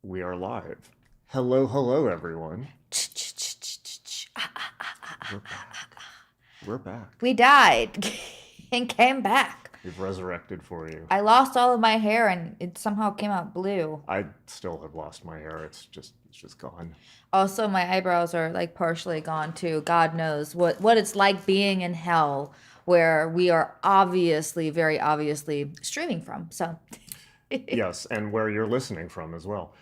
We are live. Hello, hello, everyone. We're back. We're back. We died and came back. We've resurrected for you. I lost all of my hair and it somehow came out blue. I still have lost my hair. It's just gone. Also, my eyebrows are like partially gone too. God knows what it's like being in hell where we are obviously, very obviously streaming from. So, Yes, and where you're listening from as well.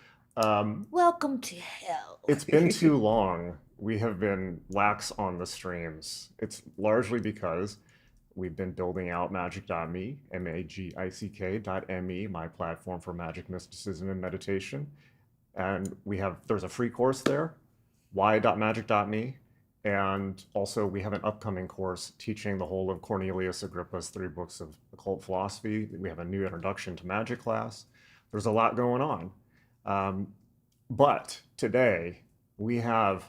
welcome to hell. It's been too long. We have been lax on the streams. It's largely because we've been building out magick.me, magick.me, my platform for magic, mysticism, and meditation. And there's a free course there, why.magick.me. And also we have an upcoming course teaching the whole of Cornelius Agrippa's 3 books of occult philosophy. We have a new introduction to magic class. There's a lot going on. But today we have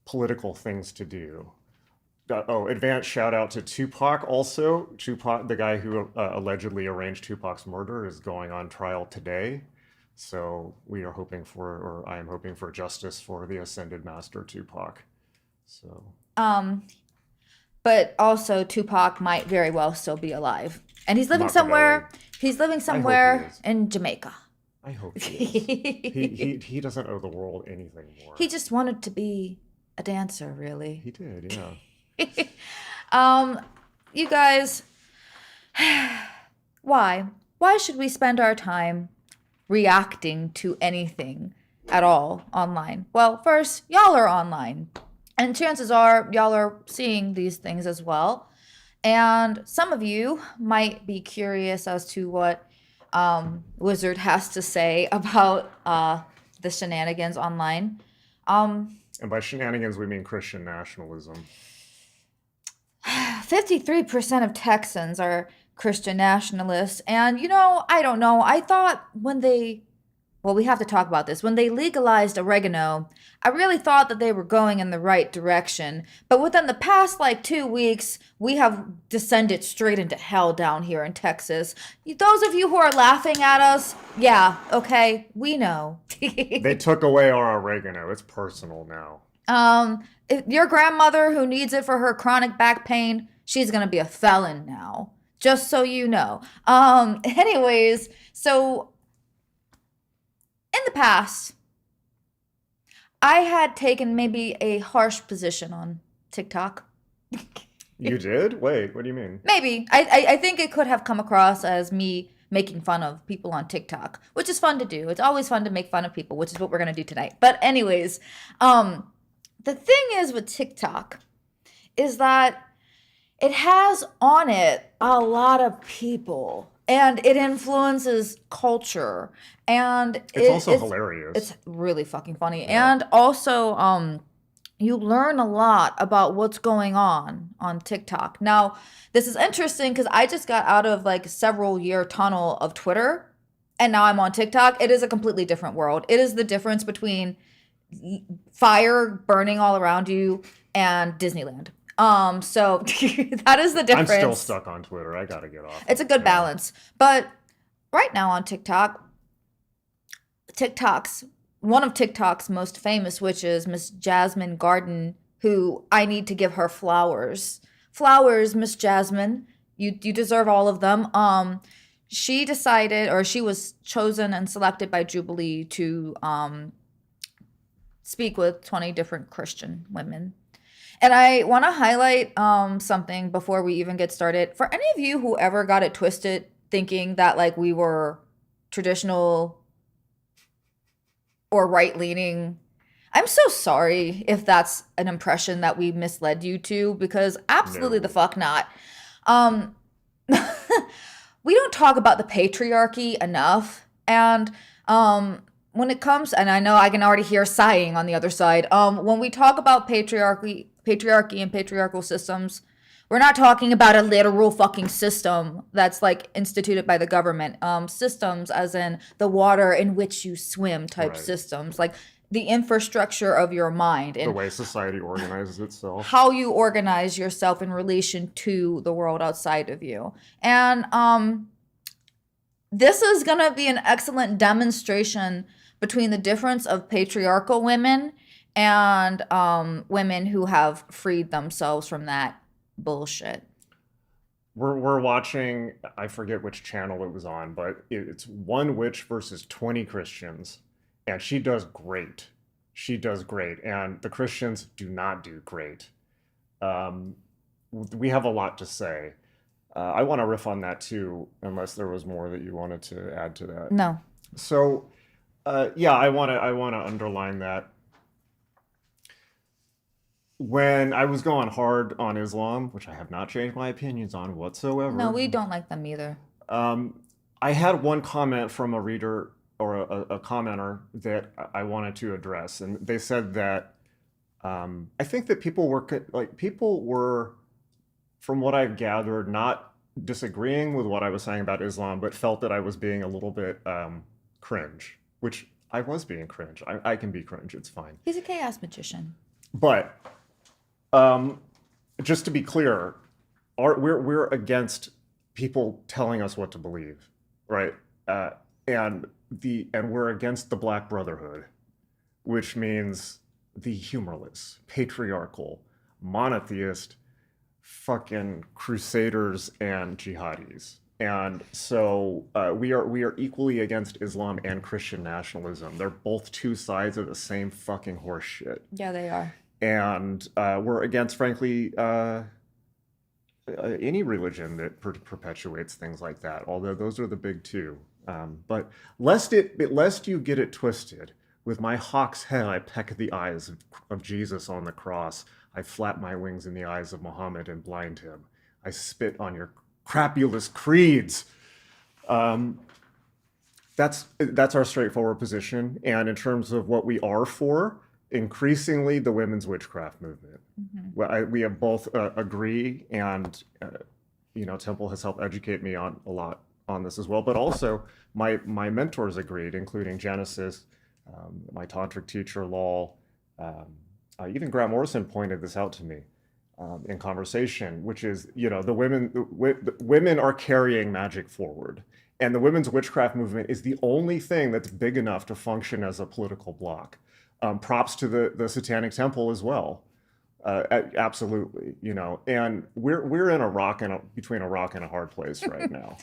political things to do. Advanced shout out to Tupac also. Tupac, the guy who allegedly arranged Tupac's murder, is going on trial today. So we are hoping for, or I am hoping for justice for the ascended master Tupac. So, Um, but also Tupac might very well still be alive. And he's living Machiavelli. somewhere, he's living I hope he somewhere is. in Jamaica. I hope he is. He doesn't owe the world anything more. He just wanted to be a dancer, really. He did, yeah. You guys, why? Why should we spend our time reacting to anything at all online? Well, first, y'all are online. And chances are y'all are seeing these things as well. And some of you might be curious as to what Wizard has to say about the shenanigans online. And by shenanigans, we mean Christian nationalism. 53% of Texans are Christian nationalists. And, I don't know. I thought we have to talk about this. When they legalized oregano, I really thought that they were going in the right direction. But within the past, 2 weeks, we have descended straight into hell down here in Texas. Those of you who are laughing at us, yeah, okay, we know. They took away our oregano. It's personal now. If your grandmother who needs it for her chronic back pain, she's gonna be a felon now. Just so you know. Anyways, so in the past, I had taken maybe a harsh position on TikTok. You did? Wait, what do you mean? Maybe. I think it could have come across as me making fun of people on TikTok, which is fun to do. It's always fun to make fun of people, which is what we're gonna do tonight. But anyways, the thing is with TikTok is that it has on it a lot of people and it influences culture and It's also hilarious. It's really fucking funny. Yeah. And also you learn a lot about what's going on TikTok. Now, this is interesting because I just got out of several year tunnel of Twitter and now I'm on TikTok. It is a completely different world. It is the difference between fire burning all around you and Disneyland. So that is the difference. I'm still stuck on Twitter. I gotta get off. It's a good balance. But right now on one of TikTok's most famous witches, Miss Jasmine Garden, who I need to give her flowers. Flowers, Miss Jasmine. You deserve all of them. She decided, or she was chosen and selected by Jubilee to speak with 20 different Christian women. And I want to highlight something before we even get started. For any of you who ever got it twisted thinking that we were traditional or right-leaning, I'm so sorry if that's an impression that we misled you to, because absolutely No. the fuck not. We don't talk about the patriarchy enough. And when it comes, and I know I can already hear sighing on the other side, when we talk about patriarchy and patriarchal systems, we're not talking about a literal fucking system that's instituted by the government. Systems as in the water in which you swim type Right. systems, the infrastructure of your mind The and way society organizes itself. how you organize yourself in relation to the world outside of you. And this is going to be an excellent demonstration between the difference of patriarchal women and women who have freed themselves from that bullshit. We're watching, I forget which channel it was on, but it's one witch versus 20 Christians, and she does great. She does great, and the Christians do not do great. Um, we have a lot to say. I want to riff on that too, unless there was more that you wanted to add to that. No. So, yeah, I want to underline that when I was going hard on Islam, which I have not changed my opinions on No, whatsoever, we don't like them either. um, I had one comment from a reader or a commenter that I wanted to address, and they said that I think that people were, from what I've gathered, not disagreeing with what I was saying about Islam, but felt that I was being a little bit cringe, which I was being cringe. I can be cringe, it's fine. He's a chaos magician. But just to be clear, we're against people telling us what to believe, right? And we're against the Black Brotherhood, which means the humorless, patriarchal, monotheist, fucking crusaders and jihadis. And so we are equally against Islam and Christian nationalism. They're both two sides of the same fucking horse shit. Yeah, they are. And we're against, frankly, any religion that perpetuates things like that. Although those are the big two. But lest you get it twisted, with my hawk's head I peck the eyes of Jesus on the cross. I flap my wings in the eyes of Muhammad and blind him. I spit on your crapulous creeds. That's our straightforward position. And in terms of what we are for, increasingly the women's witchcraft movement. Well, we have both agree, and Temple has helped educate me on a lot on this as well. But also my mentors agreed, including Genesis, my tantric teacher Lol. Even Grant Morrison pointed this out to me in conversation, which is, the women are carrying magic forward. And the women's witchcraft movement is the only thing that's big enough to function as a political bloc. Props to the Satanic Temple as well. Absolutely, and we're in between a rock and a hard place right now.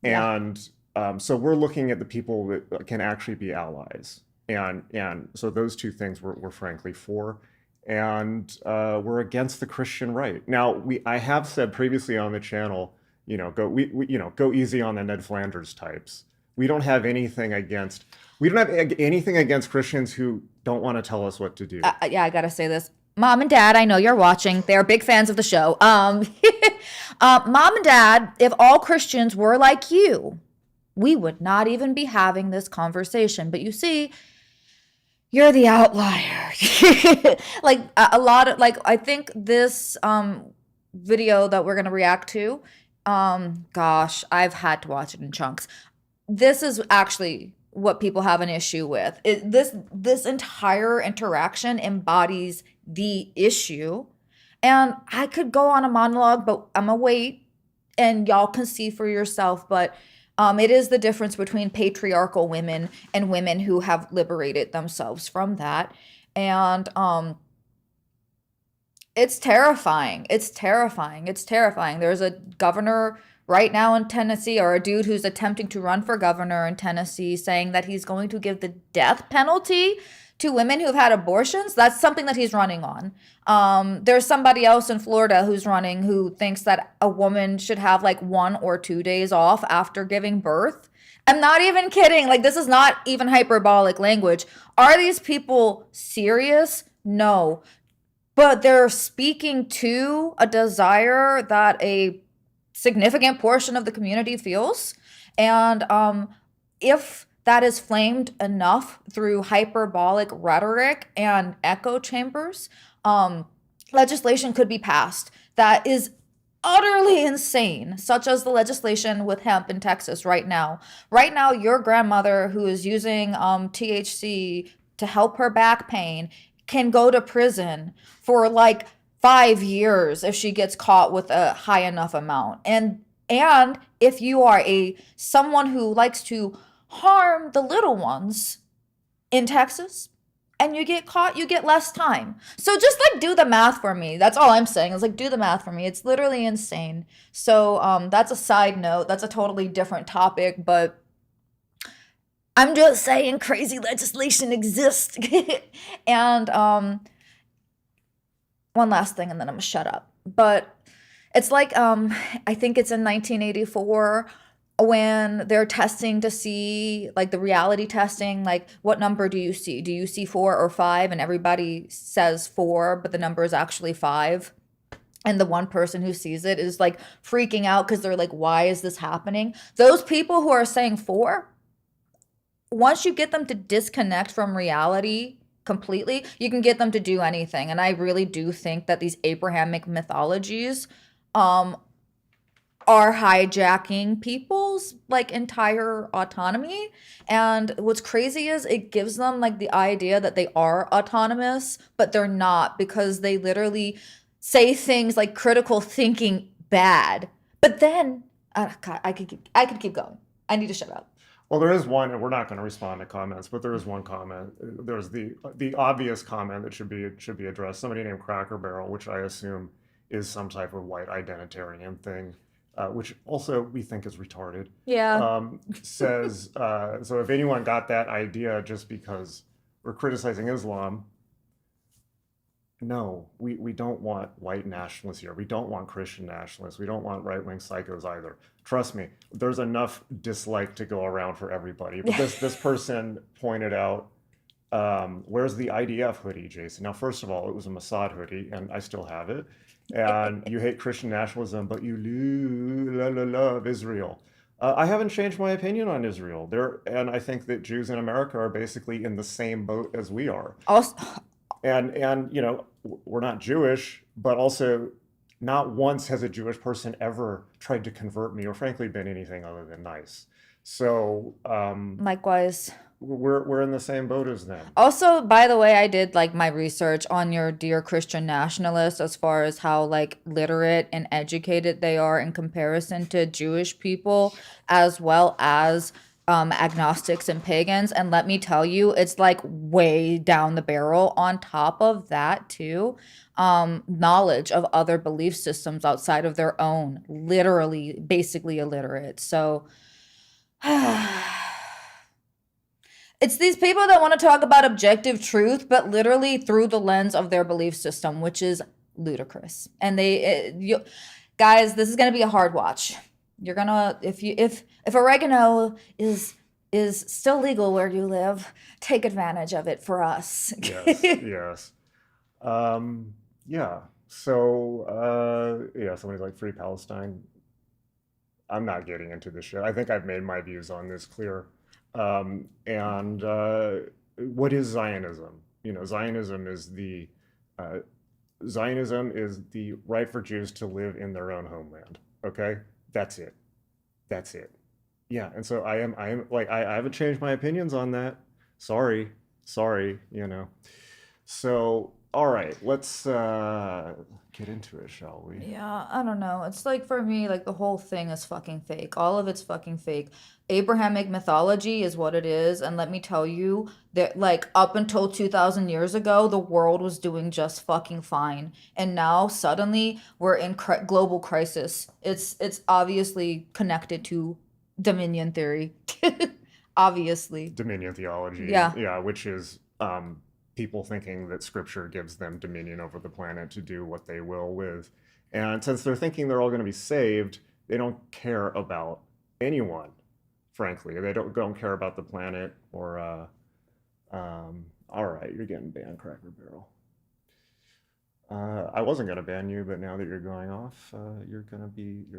Yeah. And so we're looking at the people that can actually be allies. And so those two things we're frankly for. And we're against the Christian right. Now, I have said previously on the channel, go easy on the Ned Flanders types. We don't have anything against Christians who don't want to tell us what to do. Yeah, I gotta say this. Mom and Dad, I know you're watching. They're big fans of the show. Mom and Dad, if all Christians were like you, we would not even be having this conversation. But you see, you're the outlier. I think this video that we're gonna react to, gosh, I've had to watch it in chunks. This is actually what people have an issue with. This entire interaction embodies the issue. And I could go on a monologue, but I'm gonna wait and y'all can see for yourself. But it is the difference between patriarchal women and women who have liberated themselves from that. And it's terrifying. It's terrifying. It's terrifying. There's a governor right now in Tennessee, or a dude who's attempting to run for governor in Tennessee, saying that he's going to give the death penalty to women who've had abortions. That's something that he's running on. There's somebody else in Florida who's running who thinks that a woman should have like 1 or 2 days off after giving birth. I'm not even kidding. Like, this is not even hyperbolic language. Are these people serious? No. But they're speaking to a desire that a significant portion of the community feels. And if that is flamed enough through hyperbolic rhetoric and echo chambers, legislation could be passed that is utterly insane, such as the legislation with hemp in Texas right now. Right now, your grandmother who is using THC to help her back pain can go to prison for like 5 years if she gets caught with a high enough amount. And if you are someone who likes to harm the little ones in Texas and you get caught, you get less time. So just like do the math for me. That's all I'm saying is like do the math for me. It's literally insane. So that's a side note. That's a totally different topic, but I'm just saying crazy legislation exists. And one last thing and then I'm gonna shut up. But it's like I think it's in 1984 when they're testing to see like the reality testing, like what number do you see? Do you see 4 or 5? And everybody says 4, but the number is actually 5. And the one person who sees it is like freaking out because they're like, why is this happening? Those people who are saying 4, once you get them to disconnect from reality completely, you can get them to do anything. And I really do think that these Abrahamic mythologies are hijacking people's like entire autonomy. And what's crazy is it gives them like the idea that they are autonomous, but they're not, because they literally say things like critical thinking bad. But then God, I could keep going. I need to shut up. Well, there is one, and we're not going to respond to comments, but there is one comment. There's the obvious comment that should be addressed. Somebody named Cracker Barrel, which I assume is some type of white identitarian thing, which also we think is retarded. Yeah. Says so. If anyone got that idea just because we're criticizing Islam, no, we don't want white nationalists here. We don't want Christian nationalists. We don't want right-wing psychos either. Trust me, there's enough dislike to go around for everybody. But this person pointed out, where's the IDF hoodie, Jason? Now, first of all, it was a Mossad hoodie, and I still have it. And you hate Christian nationalism, but you love Israel. I haven't changed my opinion on Israel. And I think that Jews in America are basically in the same boat as we are. Also, And you know, we're not Jewish, but also not once has a Jewish person ever tried to convert me or frankly been anything other than nice. So likewise. we're in the same boat as them. Also, by the way, I did like my research on your dear Christian nationalists as far as how like literate and educated they are in comparison to Jewish people, as well as agnostics and pagans. And let me tell you, it's like way down the barrel. On top of that, too, knowledge of other belief systems outside of their own, literally, basically illiterate. So. It's these people that want to talk about objective truth, but literally through the lens of their belief system, which is ludicrous. And guys, this is going to be a hard watch. You're gonna if oregano is still legal where you live, take advantage of it for us. Yes, yes, yeah. So yeah, somebody's like free Palestine. I'm not getting into this shit. I think I've made my views on this clear. And what is Zionism? You know, Zionism is the right for Jews to live in their own homeland. Okay, that's it. That's it. Yeah, and so I am like I haven't changed my opinions on that. Sorry, you know. So all right, let's get into it, shall we? Yeah, I don't know. It's like for me, like the whole thing is fucking fake. All of it's fucking fake. Abrahamic mythology is what it is, and let me tell you that like up until 2000 years ago, the world was doing just fucking fine. And now suddenly we're in global crisis. It's obviously connected to dominion theory. Obviously. Dominion theology. Yeah. Yeah, which is people thinking that scripture gives them dominion over the planet to do what they will with. And since they're thinking they're all going to be saved, they don't care about anyone, frankly. They don't care about the planet or, all right, you're getting banned, Cracker Barrel. I wasn't going to ban you, but now that you're going off, you're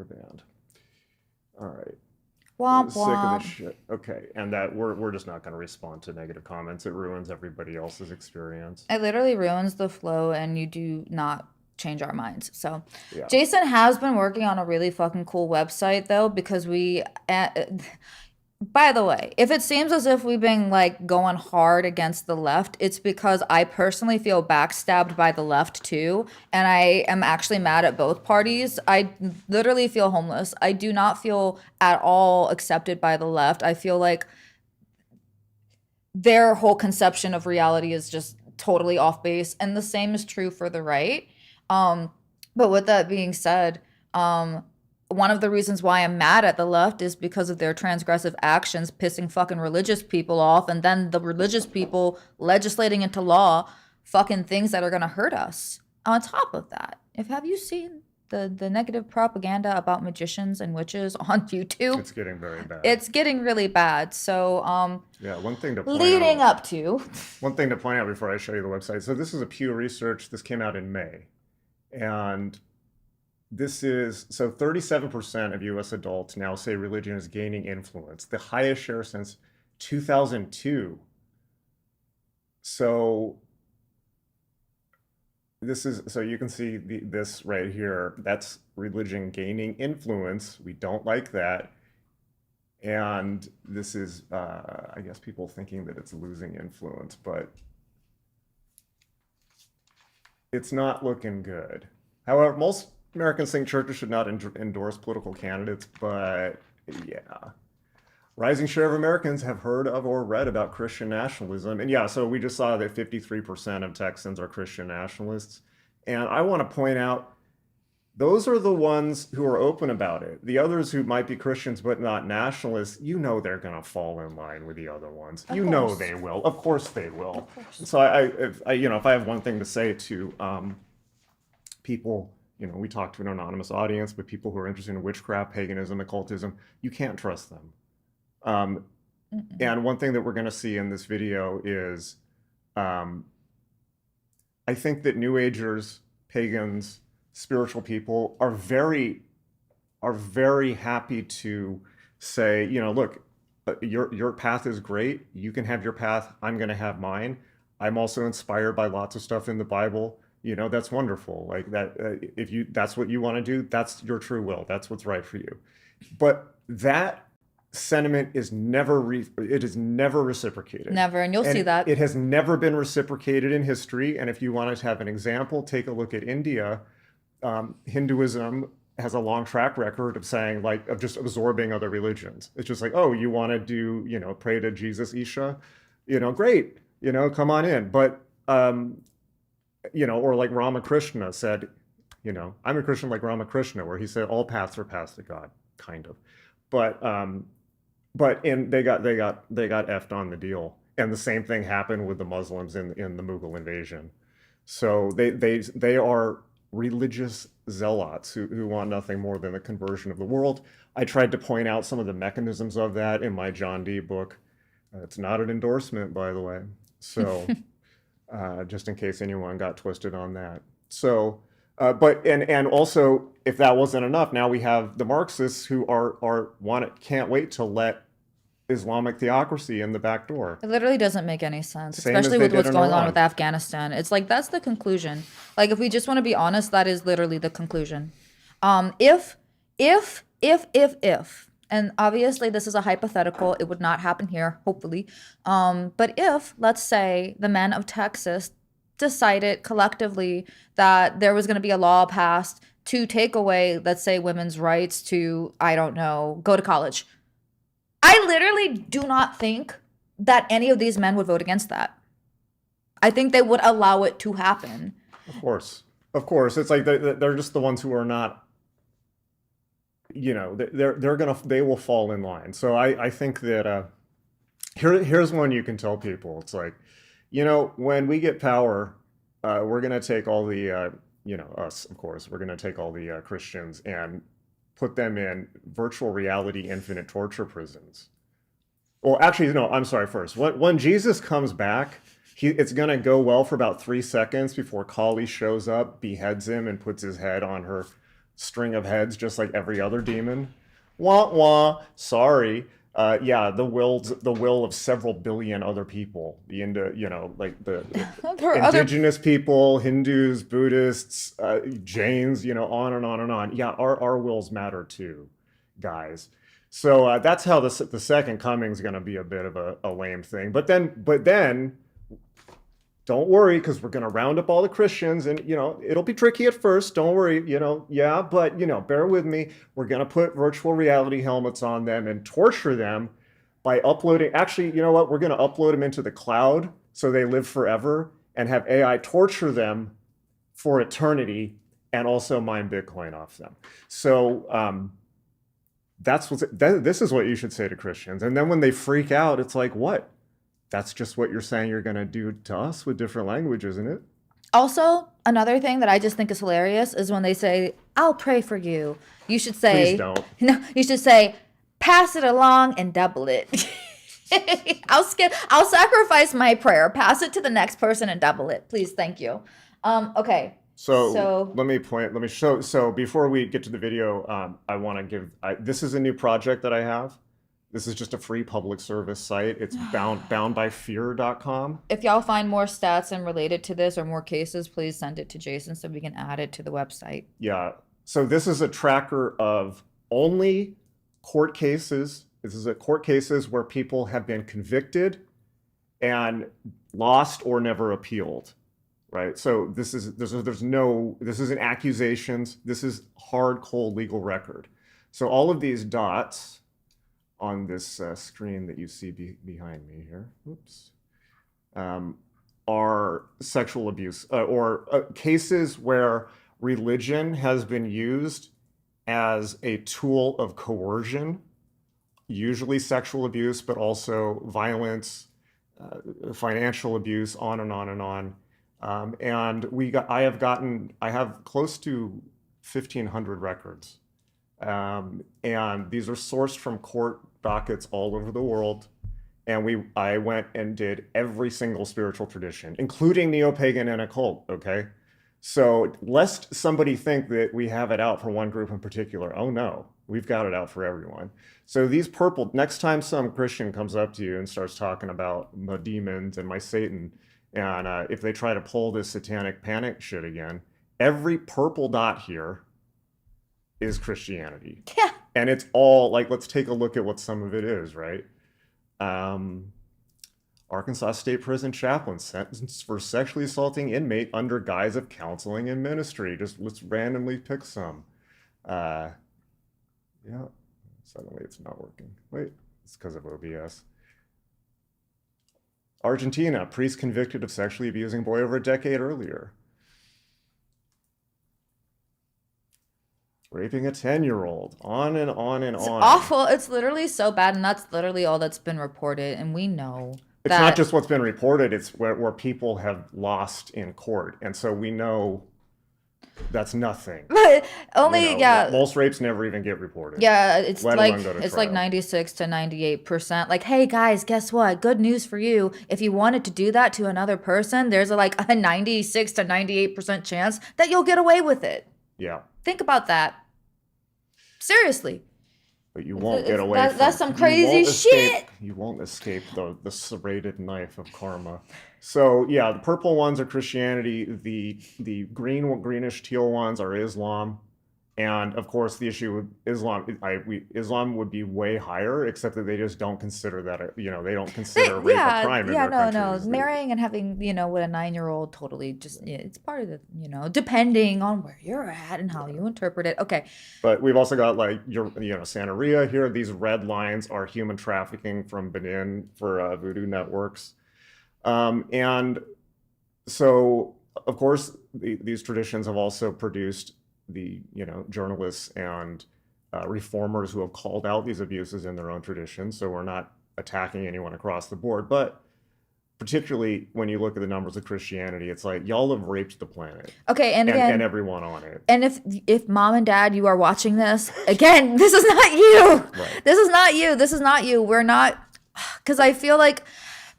banned. All right. Womp Sick of womp. this shit. Okay, and that we're just not going to respond to negative comments. It ruins everybody else's experience. It literally ruins the flow, and you do not change our minds. So, Yeah. Jason has been working on a really fucking cool website though, because By the way, if it seems as if we've been like going hard against the left, it's because I personally feel backstabbed by the left too, and I am actually mad at both parties. I literally feel homeless. I do not feel at all accepted by the left. I feel like their whole conception of reality is just totally off base, and the same is true for the right. Um, but with that being said, one of the reasons why I'm mad at the left is because of their transgressive actions, pissing fucking religious people off, and then the religious people legislating into law fucking things that are gonna hurt us. On top of that, if have you seen the negative propaganda about magicians and witches on YouTube? It's getting very bad. It's getting really bad. So, Yeah, one thing to point leading out. up to. One thing to point out before I show you the website. So this is a Pew Research. This came out in May. And this is, so 37% of US adults now say religion is gaining influence, the highest share since 2002. So this is, so you can see this right here, that's religion gaining influence. We don't like that. And this is, I guess, people thinking that it's losing influence, but it's not looking good. However, most Americans think churches should not endorse political candidates, but yeah. Rising share of Americans have heard of or read about Christian nationalism. And yeah, so we just saw that 53% of Texans are Christian nationalists. And I want to point out, those are the ones who are open about it. The others who might be Christians but not nationalists, you know they're going to fall in line with the other ones. Of You know course. they will. Of course they will. Of course. So if I have one thing to say to people, we talk to an anonymous audience, but people who are interested in witchcraft, paganism, occultism, you can't trust them. And one thing that we're going to see in this video is, I think that New Agers, pagans, spiritual people are very happy to say, look, your path is great. You can have your path. I'm going to have mine. I'm also inspired by lots of stuff in the Bible. That's wonderful. Like that, if that's what you want to do, that's your true will. That's what's right for you. But that sentiment is never reciprocated. Never, and you'll see that. It has never been reciprocated in history. And if you want to have an example, take a look at India. Hinduism has a long track record of saying, of just absorbing other religions. It's just like, oh, you want to do, pray to Jesus, Isha, great, come on in. But, or like Ramakrishna said, I'm a Christian like Ramakrishna, where he said all paths are paths to God, kind of. But they got effed on the deal. And the same thing happened with the Muslims in the Mughal invasion. So they are religious zealots who want nothing more than the conversion of the world. I tried to point out some of the mechanisms of that in my John Dee book. It's not an endorsement, by the way. So just in case anyone got twisted on that. So, and also, if that wasn't enough, now we have the Marxists who can't wait to let Islamic theocracy in the back door. It literally doesn't make any sense, Same as especially they with did what's in going on Iran. with Afghanistan. It's like that's the conclusion. Like if we just want to be honest, that is literally the conclusion. If, and obviously this is a hypothetical, it would not happen here, hopefully. But if, let's say, the men of Texas decided collectively that there was going to be a law passed to take away, let's say, women's rights to, I don't know, go to college. I literally do not think that any of these men would vote against that. I think they would allow it to happen. Of course. It's like they're just the ones who are not, they will fall in line. So I think that here's one you can tell people. It's like, when we get power, we're going to take all the, us, of course, we're going to take all the Christians and put them in virtual reality infinite torture prisons. Well, actually, no, I'm sorry first. When Jesus comes back, it's going to go well for about 3 seconds before Kali shows up, beheads him, and puts his head on her string of heads, just like every other demon. Wah, wah, sorry. The will of several billion other people, the indigenous people, Hindus, Buddhists, Jains, on and on and on. Yeah, our wills matter too, guys. So that's how the second coming is going to be a bit of a lame thing. But then, don't worry, because we're going to round up all the Christians, and it'll be tricky at first. Don't worry, yeah, but bear with me. We're going to put virtual reality helmets on them and torture them by uploading. Actually, you know what? We're going to upload them into the cloud so they live forever, and have AI torture them for eternity, and also mine Bitcoin off them. So this is what you should say to Christians. And then when they freak out, it's like, what? That's just what you're saying you're going to do to us with different language, isn't it? Also, another thing that I just think is hilarious is when they say, "I'll pray for you." You should say, Please don't. No, you should say, "Pass it along and double it." I'll sacrifice my prayer. Pass it to the next person and double it. Please, thank you. Okay. So let me show. So before we get to the video, I want to this is a new project that I have. This is just a free public service site. It's boundbyfear.com. If y'all find more stats and related to this or more cases, please send it to Jason so we can add it to the website. Yeah. So this is a tracker of only court cases. This is court cases where people have been convicted and lost or never appealed, right? So this isn't accusations. This is hard, cold legal record. So all of these dots on this screen that you see behind me here, are sexual abuse or cases where religion has been used as a tool of coercion, usually sexual abuse, but also violence, financial abuse, on and on and on. I have close to 1,500 records. And these are sourced from court dockets all over the world. And I went and did every single spiritual tradition, including neo-pagan and occult, okay? So lest somebody think that we have it out for one group in particular, oh no, we've got it out for everyone. So these next time some Christian comes up to you and starts talking about my demons and my Satan, and if they try to pull this satanic panic shit again, every purple dot here is Christianity. Yeah. And it's all like, let's take a look at what some of it is, right? Arkansas State Prison chaplain sentenced for sexually assaulting inmate under guise of counseling and ministry. Let's randomly pick some. Yeah, suddenly it's not working. Wait, it's because of OBS. Argentina, priest convicted of sexually abusing boy over a decade earlier. Raping a 10-year-old, on and on and It's on. awful. It's literally so bad, and that's literally all that's been reported, and we know it's that not just what's been reported, it's where people have lost in court. And so we know that's nothing. But only, yeah. Most rapes never even get reported. Yeah, it's let like alone go to it's like trial. 96 to 98%. Like, hey guys, guess what? Good news for you. If you wanted to do that to another person, there's a 96 to 98% chance that you'll get away with it. Yeah. Think about that. Seriously. But you won't get away from that's some crazy shit. You won't escape the serrated knife of karma. So yeah, the purple ones are Christianity. The greenish teal ones are Islam. And of course, the issue with Islam, Islam would be way higher, except that they just don't consider that, they don't consider rape a crime in their countries. Marrying and having, with a 9-year-old, totally just, it's part of the, depending on where you're at and how you interpret it. Okay. But we've also got Santeria here. These red lines are human trafficking from Benin for voodoo networks. And so, of course, these traditions have also produced the journalists and reformers who have called out these abuses in their own traditions. So we're not attacking anyone across the board, but particularly when you look at the numbers of Christianity, it's like y'all have raped the planet. Okay, and again, and everyone on it. And if mom and dad, you are watching this, again, this is not you. Right. This is not you. This is not you. We're not, because I feel like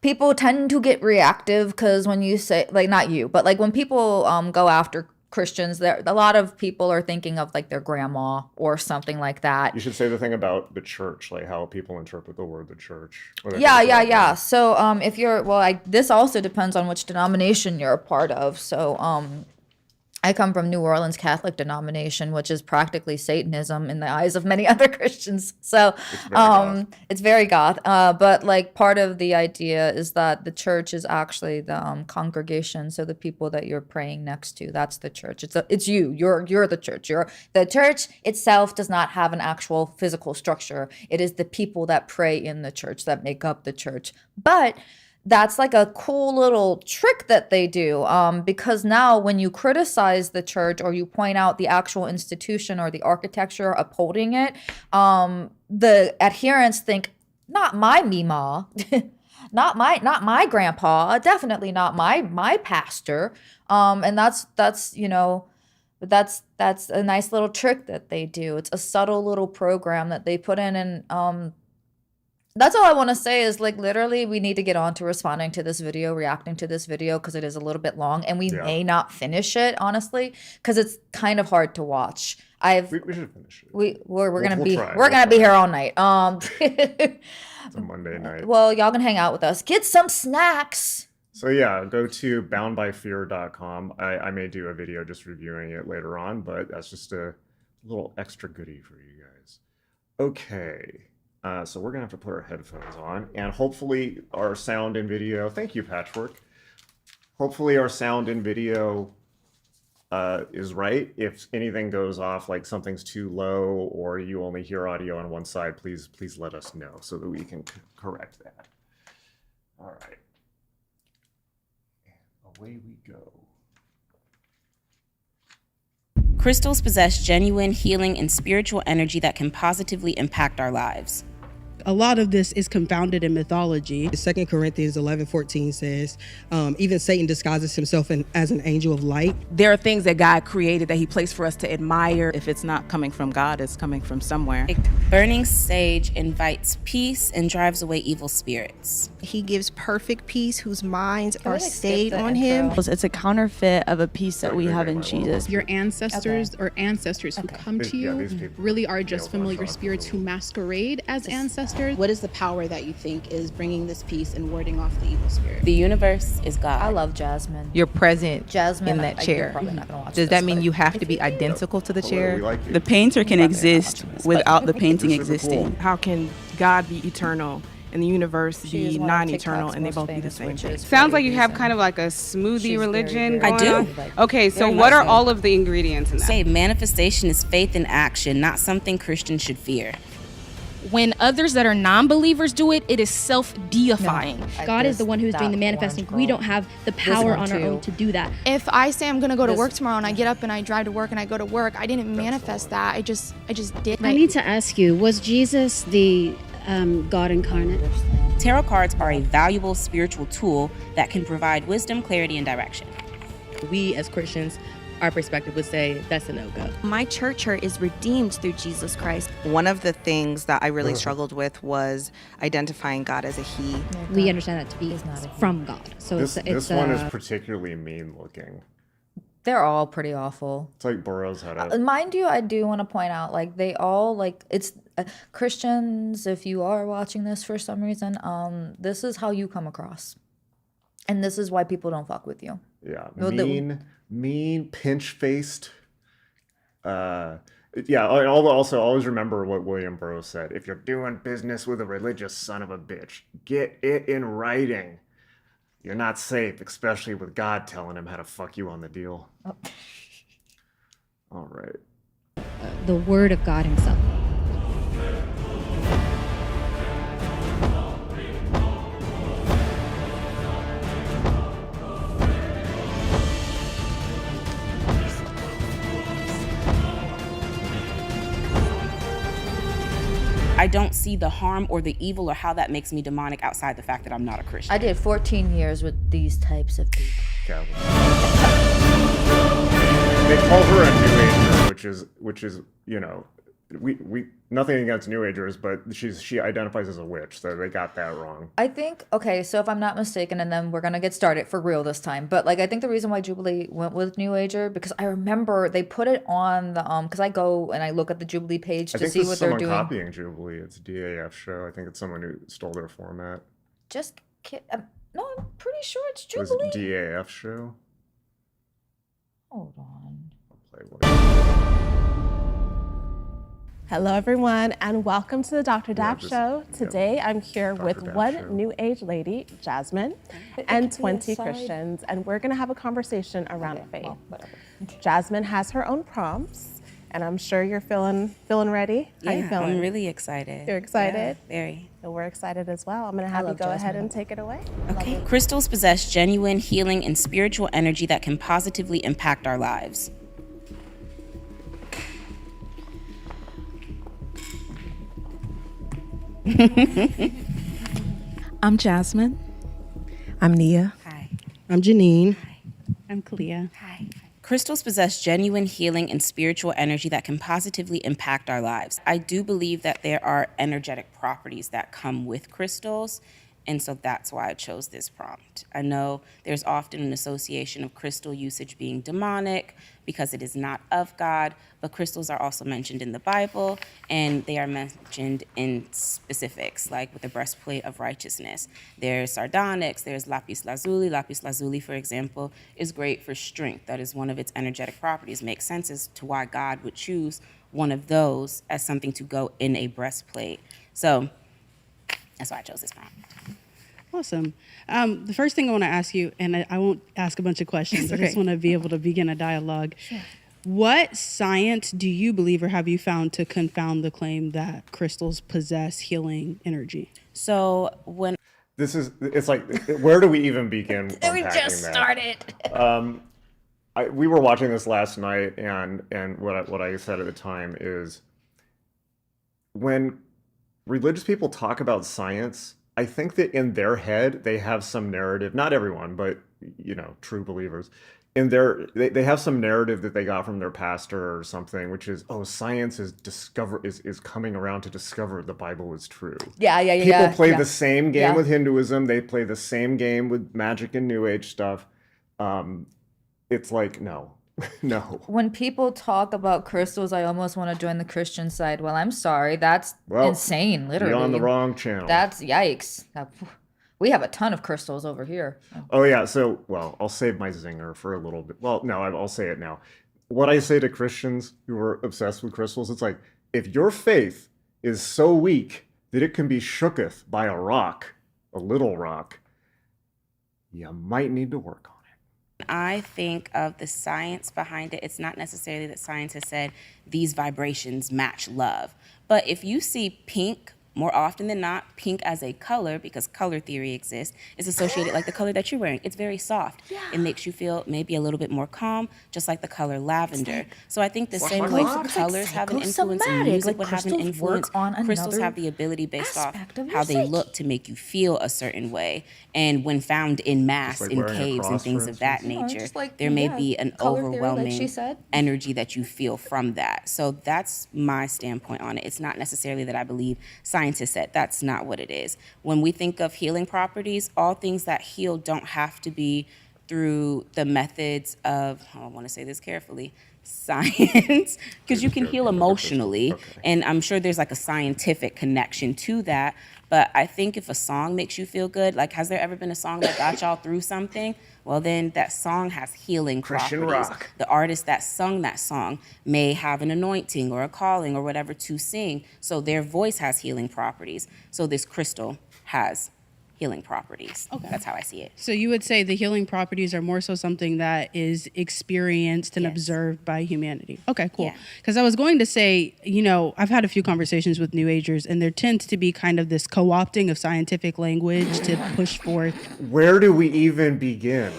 people tend to get reactive because when you say, not you, but when people go after Christians, a lot of people are thinking of their grandma or something like that. You should say the thing about the church, how people interpret the word the church. Yeah. So if you're, this also depends on which denomination you're a part of. So I come from New Orleans Catholic denomination, which is practically Satanism in the eyes of many other Christians. So It's very goth. it's very goth. But like part of the idea is that the church is actually the congregation. So the people that you're praying next to, that's the church. It's you. You're the church. The church itself does not have an actual physical structure. It is the people that pray in the church that make up the church. But that's like a cool little trick that they do, because now when you criticize the church or you point out the actual institution or the architecture upholding it, the adherents think, not my mima, not my grandpa, definitely not my pastor, and that's you know. That's a nice little trick that they do. It's a subtle little program that they put in, and that's all I want to say is like literally we need to get on to responding to this video, reacting to this video because it is a little bit long and we may not finish it, honestly, because it's kind of hard to watch. We should finish it. We're gonna be here all night. It's a Monday night. Well, y'all can hang out with us. Get some snacks. So yeah, go to boundbyfear.com. I may do a video just reviewing it later on, but that's just a little extra goodie for you guys. Okay. So we're gonna have to put our headphones on, and hopefully our sound and video. Thank you, Patchwork. Hopefully our sound and video is right. If anything goes off, like something's too low, or you only hear audio on one side, please let us know so that we can correct that. All right, and away we go. Crystals possess genuine healing and spiritual energy that can positively impact our lives. A lot of this is confounded in mythology. 2 Corinthians 11:14 says, even Satan disguises himself as an angel of light. There are things that God created that he placed for us to admire. If it's not coming from God, it's coming from somewhere. Burning sage invites peace and drives away evil spirits. He gives perfect peace whose minds we, are like, skip stayed the on intro? him. It's a counterfeit of a peace that we have in Jesus. Your ancestors or ancestors who come to you really are just familiar spirits who masquerade as ancestors. What is the power that you think is bringing this peace and warding off the evil spirit? The universe is God. I love Jasmine. You're present Jasmine in that chair. Does that mean you have to be identical to the chair? Like the painter can exist without the painting existing. Cool. How can God be eternal and the universe be non-eternal and they both be the same thing? Sounds like you have kind of like a smoothie religion going I do. on. Okay, so what are all of the ingredients in that? Say manifestation is faith in action, not something Christians should fear. When others that are non-believers do it, it is self-deifying. No, God is the one who's doing the manifesting. We don't have the power on our own to do that. If I say I'm gonna go to work tomorrow and I get up and I drive to work and I go to work, I didn't manifest that. I just did. I need to ask you, was Jesus the God incarnate? Tarot cards are a valuable spiritual tool that can provide wisdom, clarity, and direction. We as Christians, our perspective would say that's a no-go. My church hurt is redeemed through Jesus Christ. One of the things that I really struggled with was identifying God as a he. We understand that to be from God. So this one is particularly mean looking. They're all pretty awful. It's like Burroughs had a... Mind you, I do want to point out, like, they all, like, it's Christians, if you are watching this for some reason, this is how you come across. And this is why people don't fuck with you. Yeah, mean, pinch-faced. Yeah, also always remember what William Burroughs said. If you're doing business with a religious son of a bitch, get it in writing. You're not safe, especially with God telling him how to fuck you on the deal. Oh. All right. The Word of God himself. I don't see the harm or the evil or how that makes me demonic outside the fact that I'm not a Christian. I did 14 years with these types of people. They call her a New Ager, which is you know, we nothing against New Agers, but she identifies as a witch, so they got that wrong. I think, okay, so if I'm not mistaken, and then we're gonna get started for real this time, but like I think the reason why Jubilee went with New Ager, because I remember they put it on the because I go and I look at the Jubilee page to see what they're doing. I think it's someone copying Jubilee. It's a DAF show. I think it's someone who stole their format. Just no, I'm pretty sure it's Jubilee. It was DAF show. Hold on. Hello, everyone, and welcome to the Dr. Dap Show. Today, I'm here with one New Age lady, Jasmine, and 20 Christians, and we're going to have a conversation around faith. Jasmine has her own prompts, and I'm sure you're feeling ready. How you feeling? I'm really excited. You're excited? Yeah, very. And we're excited as well. I'm going to have you go ahead and take it away. Okay. Crystals possess genuine healing and spiritual energy that can positively impact our lives. I'm Jasmine. I'm Nia. Hi. I'm Janine. Hi. I'm Kalia. Hi. Crystals possess genuine healing and spiritual energy that can positively impact our lives. I do believe that there are energetic properties that come with crystals, and so that's why I chose this prompt. I know there's often an association of crystal usage being demonic because it is not of God, but crystals are also mentioned in the Bible, and they are mentioned in specifics, like with the breastplate of righteousness. There's sardonyx, there's lapis lazuli. Lapis lazuli, for example, is great for strength. That is one of its energetic properties. Makes sense as to why God would choose one of those as something to go in a breastplate. So that's why I chose this prompt. Awesome. The first thing I want to ask you, and I won't ask a bunch of questions, I just want to be able to begin a dialogue. Sure. What science do you believe or have you found to confound the claim that crystals possess healing energy? So when it's like, where do we even begin? We just started. We were watching this last night, and what I said at the time is, when religious people talk about science, I think that in their head they have some narrative. Not everyone, but true believers. They have some narrative that they got from their pastor or something, which is, science is coming around to discover the Bible is true. Yeah. People play the same game with Hinduism. They play the same game with magic and New Age stuff. It's like, no. When people talk about crystals, I almost want to join the Christian side. Well, I'm sorry. That's insane, literally. You're on the wrong channel. That's yikes. We have a ton of crystals over here. Oh, yeah. So, I'll save my zinger for a little bit. Well, no, I'll say it now. What I say to Christians who are obsessed with crystals, it's like, if your faith is so weak that it can be shooketh by a rock, a little rock, you might need to work on it. I think of the science behind it, it's not necessarily that science has said these vibrations match love. But if you see pink, more often than not, pink as a color, because color theory exists, is associated like the color that you're wearing. It's very soft. Yeah. It makes you feel maybe a little bit more calm, just like the color lavender. So I think the same way colors have an influence and music would have an influence, crystals have the ability based off how they look to make you feel a certain way. And when found in mass, in caves and things of that nature, there may be an overwhelming energy that you feel from that. So that's my standpoint on it. It's not necessarily that I believe scientists said. That's not what it is. When we think of healing properties, all things that heal don't have to be through the methods of, I want to say this carefully, science, because you can heal emotionally. And I'm sure there's like a scientific connection to that. But I think if a song makes you feel good, like, has there ever been a song that got y'all through something? Well, then that song has healing Christian properties. rock. The artist that sung that song may have an anointing or a calling or whatever to sing, so their voice has healing properties. So this crystal has healing properties. Okay. That's how I see it. So you would say the healing properties are more so something that is experienced and observed by humanity. Okay, cool. Because I was going to say, I've had a few conversations with New Agers, and there tends to be kind of this co-opting of scientific language to push forth. Where do we even begin?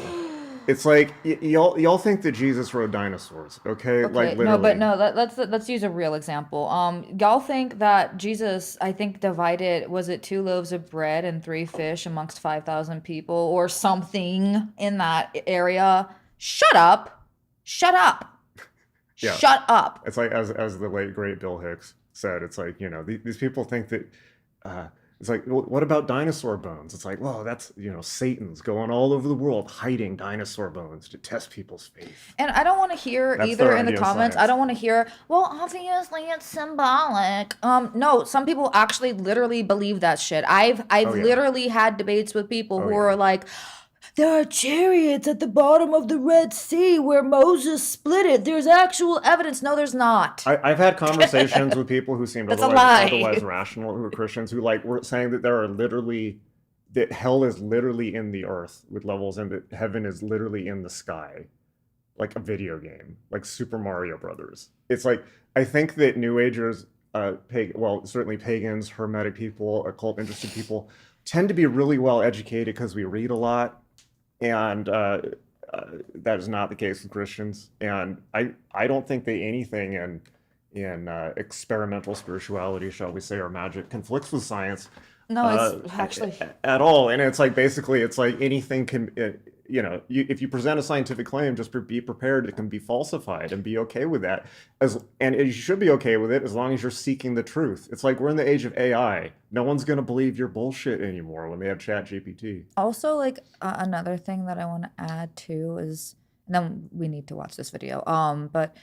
It's like, y'all think that Jesus rode dinosaurs, okay? Like, literally. Let's use a real example. Y'all think that Jesus, I think, divided, was it 2 loaves of bread and 3 fish amongst 5,000 people or something in that area? Shut up. Yeah. Shut up. It's like, as the late, great Bill Hicks said, it's like, these people think that, it's like, well, what about dinosaur bones? It's like, well, that's, Satan's going all over the world hiding dinosaur bones to test people's faith. And I don't want to hear either in the comments. I don't want to hear, well, obviously it's symbolic. No, some people actually literally believe that shit. I've literally had debates with people who are like, there are chariots at the bottom of the Red Sea where Moses split it. There's actual evidence. No, there's not. I've had conversations with people who seemed That's a lie. otherwise rational, who are Christians, who like were saying that that hell is literally in the earth with levels, and that heaven is literally in the sky, like a video game, like Super Mario Brothers. It's like, I think that New Agers, certainly pagans, hermetic people, occult interested people, tend to be really well educated because we read a lot, and that is not the case with Christians. And I don't think that anything in experimental spirituality, shall we say, or magic conflicts with science. No, it's actually at all. And it's like, basically, it's like anything can, if you present a scientific claim, just be prepared. It can be falsified, and be okay with that. And you should be okay with it as long as you're seeking the truth. It's like, we're in the age of AI. No one's going to believe your bullshit anymore when they have ChatGPT. Also, like, another thing that I want to add too is, and then we need to watch this video. But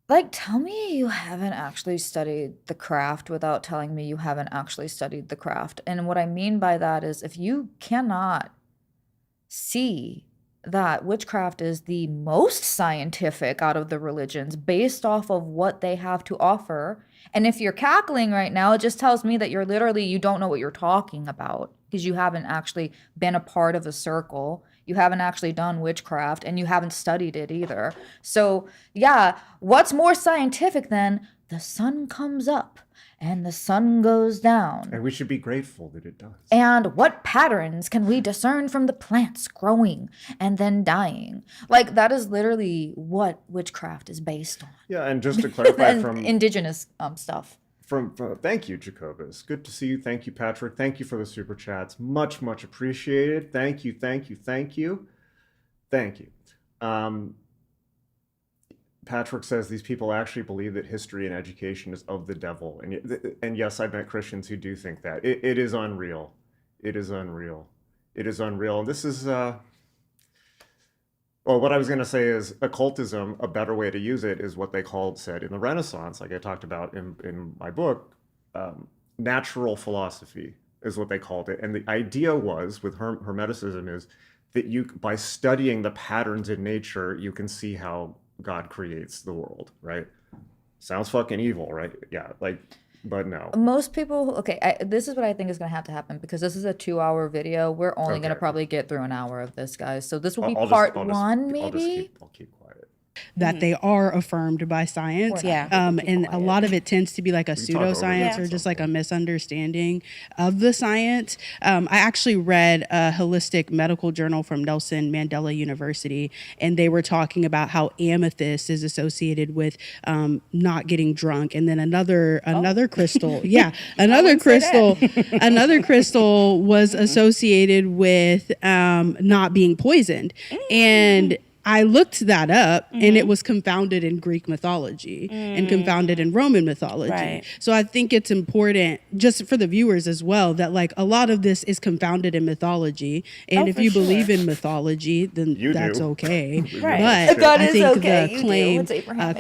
like, tell me you haven't actually studied the craft without telling me you haven't actually studied the craft. And what I mean by that is, if you cannot see that witchcraft is the most scientific out of the religions based off of what they have to offer, and if you're cackling right now, it just tells me that you don't know what you're talking about, because you haven't actually been a part of a circle. You haven't actually done witchcraft, and you haven't studied it either. So yeah, what's more scientific than the sun comes up and the sun goes down? And we should be grateful that it does. And what patterns can we discern from the plants growing and then dying? Like, that is literally what witchcraft is based on. Yeah, and just to clarify from indigenous stuff. Thank you, Jacobus. Good to see you. Thank you, Patrick. Thank you for the super chats. Much, much appreciated. Thank you, thank you, thank you. Thank you. Patrick says these people actually believe that history and education is of the devil. And yes, I've met Christians who do think that. It is unreal. It is unreal. It is unreal. And this is, well, what I was going to say is, occultism, a better way to use it, is what they said in the Renaissance, like I talked about in my book, natural philosophy is what they called it. And the idea was, with Hermeticism, is that by studying the patterns in nature, you can see how God creates the world, right? Sounds fucking evil, right? Yeah, but no. Most people, okay, this is what I think is going to have to happen, because this is a 2-hour video. We're only going to probably get through an hour of this, guys. So this will be part one, maybe? I'll keep quiet. That they are affirmed by science. Yeah. And a lot of it tends to be like a pseudoscience or just like a misunderstanding of the science. I actually read a holistic medical journal from Nelson Mandela University, and they were talking about how amethyst is associated with not getting drunk. And then another crystal, another crystal was associated with not being poisoned. And I looked that up, and it was confounded in Greek mythology and confounded in Roman mythology. Right. So I think it's important, just for the viewers as well, that like a lot of this is confounded in mythology. And if you believe in mythology, then that's okay. Right. But I think the claim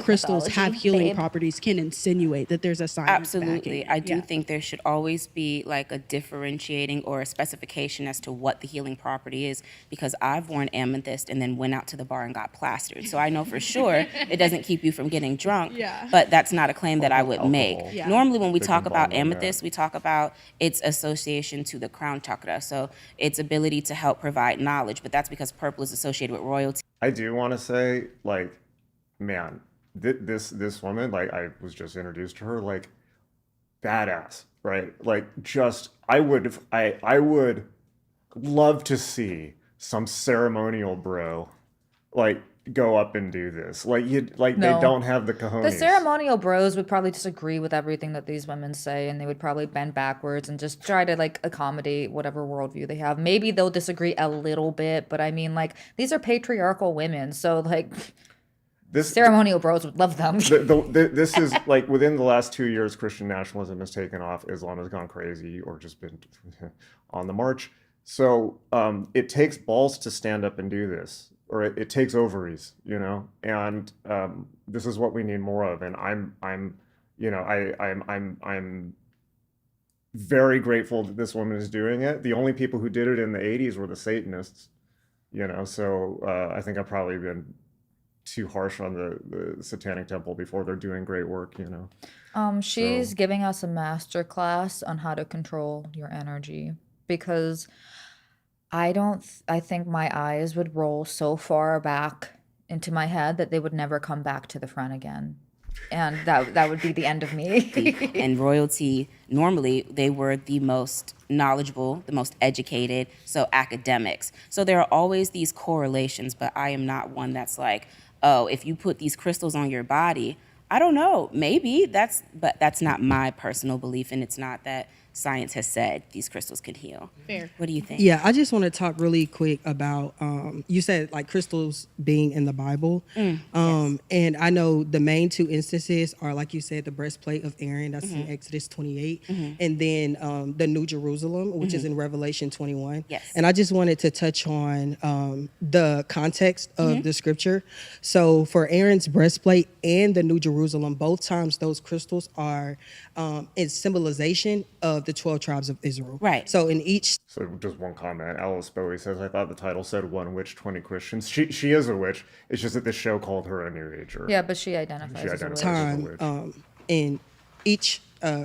crystals have healing properties can insinuate that there's a science Absolutely. backing. I do think there should always be like a differentiating or a specification as to what the healing property is, because I've worn amethyst and then went out to the bar and got plastered. So I know for sure it doesn't keep you from getting drunk, but that's not a claim that I would make. Yeah. Normally when we talk about amethyst, we talk about its association to the crown chakra, so its ability to help provide knowledge, but that's because purple is associated with royalty. I do want to say, like, man, this woman, like, I was just introduced to her, like, badass, right? Like, just, I would love to see some ceremonial bro like go up and do this. Like they don't have the cojones. The ceremonial bros would probably disagree with everything that these women say, and they would probably bend backwards and just try to like accommodate whatever worldview they have. Maybe they'll disagree a little bit, but I mean, like, these are patriarchal women, so like ceremonial bros would love them. This is like, within the last 2 years, Christian nationalism has taken off. Islam has gone crazy or just been on the march. So it takes balls to stand up and do this, or it takes ovaries, you know. And this is what we need more of. And I'm very grateful that this woman is doing it. The only people who did it in the 80s were the Satanists, so I think I've probably been too harsh on the Satanic Temple before. They're doing great work. She's giving us a master class on how to control your energy, because I think my eyes would roll so far back into my head that they would never come back to the front again. And that would be the end of me. And royalty, normally they were the most knowledgeable, the most educated, so academics. So there are always these correlations, but I am not one that's like, oh, if you put these crystals on your body, I don't know, maybe but that's not my personal belief, and it's not that science has said these crystals can heal. Fair. What do you think? Yeah, I just want to talk really quick about, you said like crystals being in the Bible. Yes. And I know the main two instances are, like you said, the breastplate of Aaron, that's in Exodus 28, and then the New Jerusalem, which is in Revelation 21. Yes. And I just wanted to touch on the context of the scripture. So for Aaron's breastplate and the New Jerusalem, both times those crystals are in symbolization of the 12 tribes of Israel. Right. So in each... So just one comment. Alice Bowie says, I thought the title said one witch, 20 Christians. She is a witch. It's just that this show called her a New Ager. Yeah, but she identifies as a witch. Time in each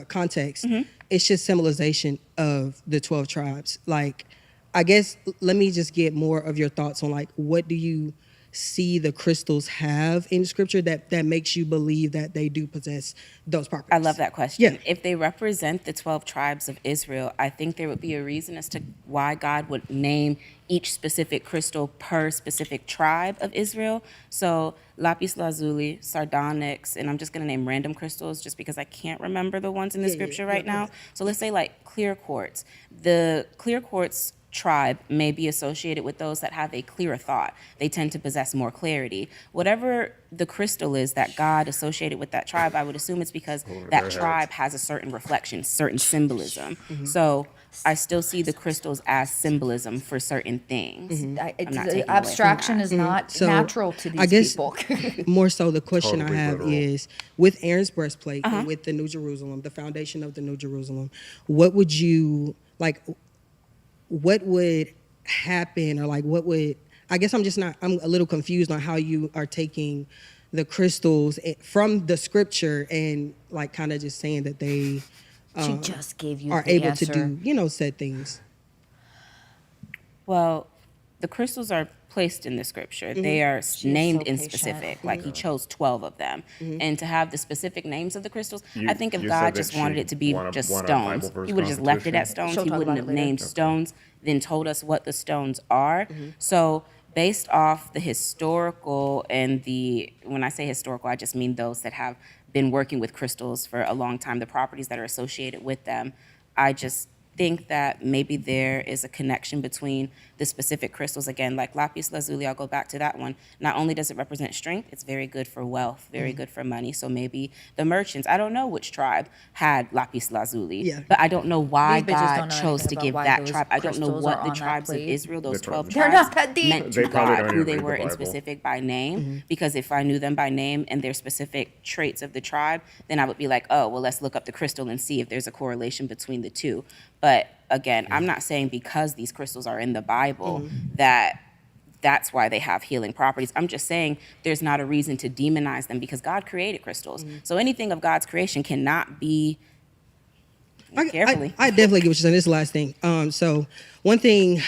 context, it's just symbolization of the 12 tribes. Like, I guess, let me just get more of your thoughts on, like, what do you see the crystals have in scripture that makes you believe that they do possess those properties? I love that question. Yeah. If they represent the 12 tribes of Israel, I think there would be a reason as to why God would name each specific crystal per specific tribe of Israel. So lapis lazuli, sardonyx, and I'm just going to name random crystals just because I can't remember the ones in the scripture right now. So let's say like clear quartz. The clear quartz tribe may be associated with those that have a clearer thought. They tend to possess more clarity. Whatever the crystal is that God associated with that tribe, I would assume it's because that tribe has a certain reflection, certain symbolism. So I still see the crystals as symbolism for certain things. I'm not taking away from Abstraction that. is not So, natural to these I guess people. more so the question Totally I have literal. is, with Aaron's breastplate and with the New Jerusalem, the foundation of the New Jerusalem, what would you, like, what would happen, or like what would, I guess I'm a little confused on how you are taking the crystals from the scripture and like kind of just saying that they She just gave you are the able answer. to do, said things. Well, the crystals are placed in the scripture. They are named in patient. specific, like he chose 12 of them. And to have the specific names of the crystals, I think if you God said just that wanted she it to be won a just Bible stones, verse he would have just left it at competition. stones. She'll He talk wouldn't about have it later. named stones, then told us what the stones are. So based off the historical and when I say historical, I just mean those that have been working with crystals for a long time, the properties that are associated with them, I just think that maybe there is a connection between the specific crystals. Again, like lapis lazuli, I'll go back to that one. Not only does it represent strength, it's very good for wealth, very good for money. So maybe the merchants, I don't know which tribe had lapis lazuli, but I don't know why These bitches God don't know chose anything to about give why that those tribe. I don't know crystals what are the on that tribes of plate. Israel, those 12 They're tribes, not that deep. meant to They probably God, don't who even they read the were in Bible. specific by name. Because if I knew them by name and their specific traits of the tribe, then I would be like, oh, well, let's look up the crystal and see if there's a correlation between the two. But again, I'm not saying because these crystals are in the Bible that's why they have healing properties. I'm just saying there's not a reason to demonize them because God created crystals. So anything of God's creation cannot be carefully. I definitely get what you're saying. This is the last thing. So one thing,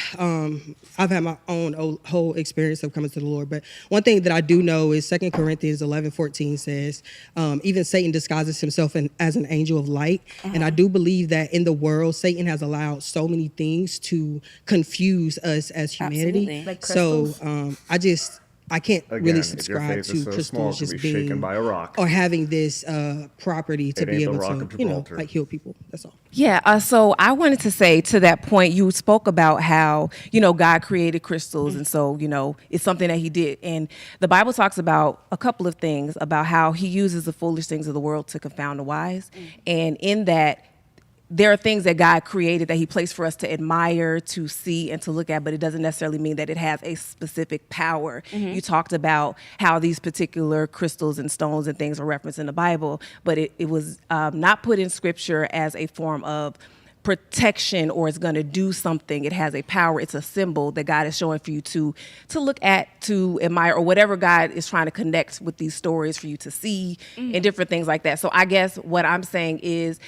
I've had my own whole experience of coming to the Lord, but one thing that I do know is 2 Corinthians 11:14 says, even Satan disguises himself as an angel of light. And I do believe that in the world, Satan has allowed so many things to confuse us as humanity. Absolutely. Like So I can't Again, really if your subscribe faith to is so small, crystals it can just be shaken being by a rock. or having this property to It be ain't the able Rock of to, Gibraltar. like heal people. That's all. Yeah, so I wanted to say to that point, you spoke about how, God created crystals, and so, it's something that he did. And the Bible talks about a couple of things about how he uses the foolish things of the world to confound the wise. And in that, there are things that God created that he placed for us to admire, to see, and to look at, but it doesn't necessarily mean that it has a specific power. You talked about how these particular crystals and stones and things are referenced in the Bible, but it was not put in scripture as a form of protection or it's going to do something. It has a power. It's a symbol that God is showing for you to look at, to admire, or whatever God is trying to connect with these stories for you to see and different things like that. So I guess what I'm saying is,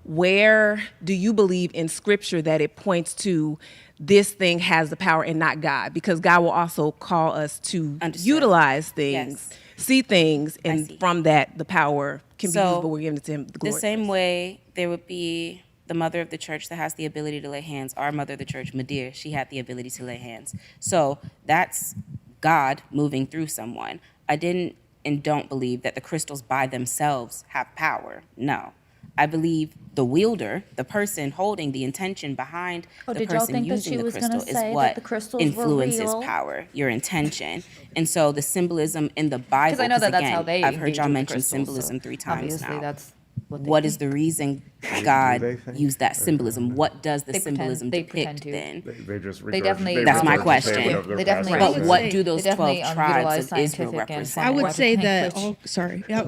where do you believe in scripture that it points to this thing has the power and not God? Because God will also call us to utilize things, see things, and from that the power can be used, but we're giving it to him the glory. The same way there would be the mother of the church that has the ability to lay hands. Our mother of the church, Madeir, she had the ability to lay hands. So that's God moving through someone. I didn't and don't believe that the crystals by themselves have power. No. I believe the wielder, the person holding the intention behind the person using the crystal, is what influences power, your intention. And so the symbolism in the Bible, I know that that's again, how they I've heard y'all mention crystals, symbolism so 3 times obviously now. that's What is the reason God used that symbolism? What does the symbolism depict then? They just They definitely. That's my regurgitate question. whatever They their definitely. past But is. what do those They 12 definitely tribes utilize of Israel scientific and represent? I would scientific say that. which- Oh, sorry. I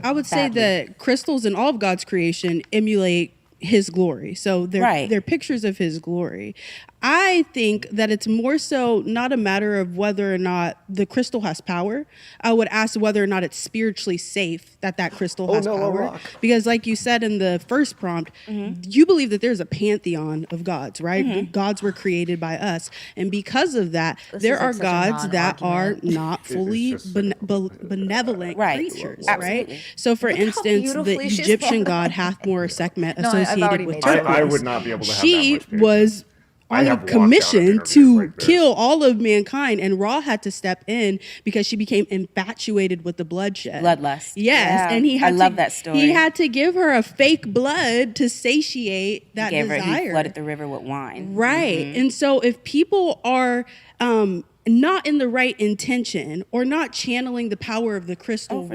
but would say badly. that crystals and all of God's creation emulate His glory. So they're pictures of His glory. I think that it's more so not a matter of whether or not the crystal has power. I would ask whether or not it's spiritually safe that crystal has power. Because like you said in the first prompt, you believe that there's a pantheon of gods, right? Gods were created by us. And because of that, there are gods that are not fully benevolent creatures, right? So for instance, the beautifully she's Egyptian put god Hathor Sekhmet No, I've already associated with made turquoise. I would not be able to have She that much patience. was I on have a walked out of commission interviews to like this. kill all of mankind, and Ra had to step in because she became infatuated with the bloodshed. Bloodlust. Yes, Yeah. and he had I love that story. He had to give her a fake blood to satiate that He desire. flooded the river with wine. Right. And so if people are not in the right intention or not channeling the power of the crystal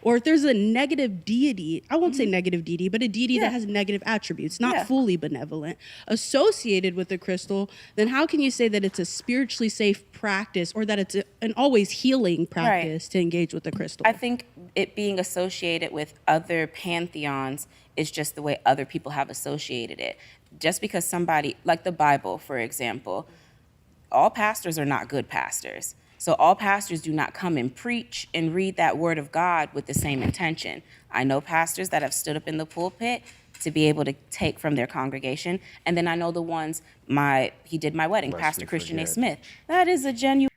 or if there's a negative deity, I won't say negative deity, but a deity that has negative attributes, not fully benevolent, associated with the crystal, then how can you say that it's a spiritually safe practice or that it's an always healing practice to engage with the crystal? I think it being associated with other pantheons is just the way other people have associated it. Just because somebody, like the Bible, for example, all pastors are not good pastors. So all pastors do not come and preach and read that word of God with the same intention. I know pastors that have stood up in the pulpit to be able to take from their congregation. And then I know the ones, he did my wedding, Pastor Christian A. Smith. That is a genuine.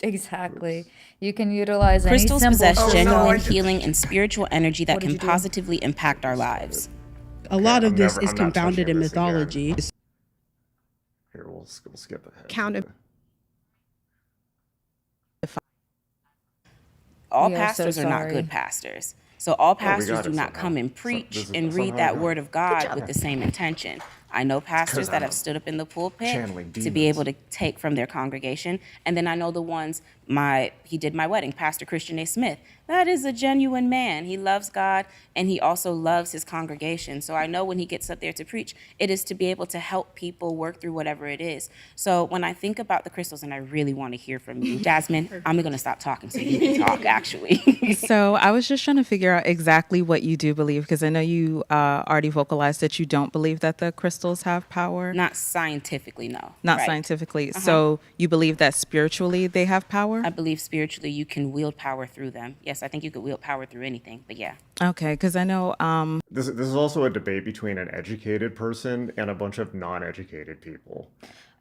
Exactly. You can utilize Crystals any symbol. possess genuine healing and spiritual energy that can positively impact our lives. A lot of this is confounded in mythology. Here, we'll skip ahead. Counted. All We are pastors so are not sorry. good pastors. So all pastors got do it not somehow. come and So preach this is and somehow read I that got it. word of God with the same intention. I know pastors that have stood up in the pulpit channeling to be able to take from their congregation. And then I know the ones, he did my wedding, Pastor Christian A. Smith. That is a genuine man. He loves God and he also loves his congregation. So I know when he gets up there to preach, it is to be able to help people work through whatever it is. So when I think about the crystals, and I really want to hear from you, Jasmine, I'm going to stop talking so you can talk, actually. So I was just trying to figure out exactly what you do believe, because I know you already vocalized that you don't believe that the crystals have power. Not scientifically, no. Not Right. scientifically. So you believe that spiritually they have power? I believe spiritually you can wield power through them. Yes, I think you could wield power through anything, but yeah. Okay, because I know This is also a debate between an educated person and a bunch of non-educated people.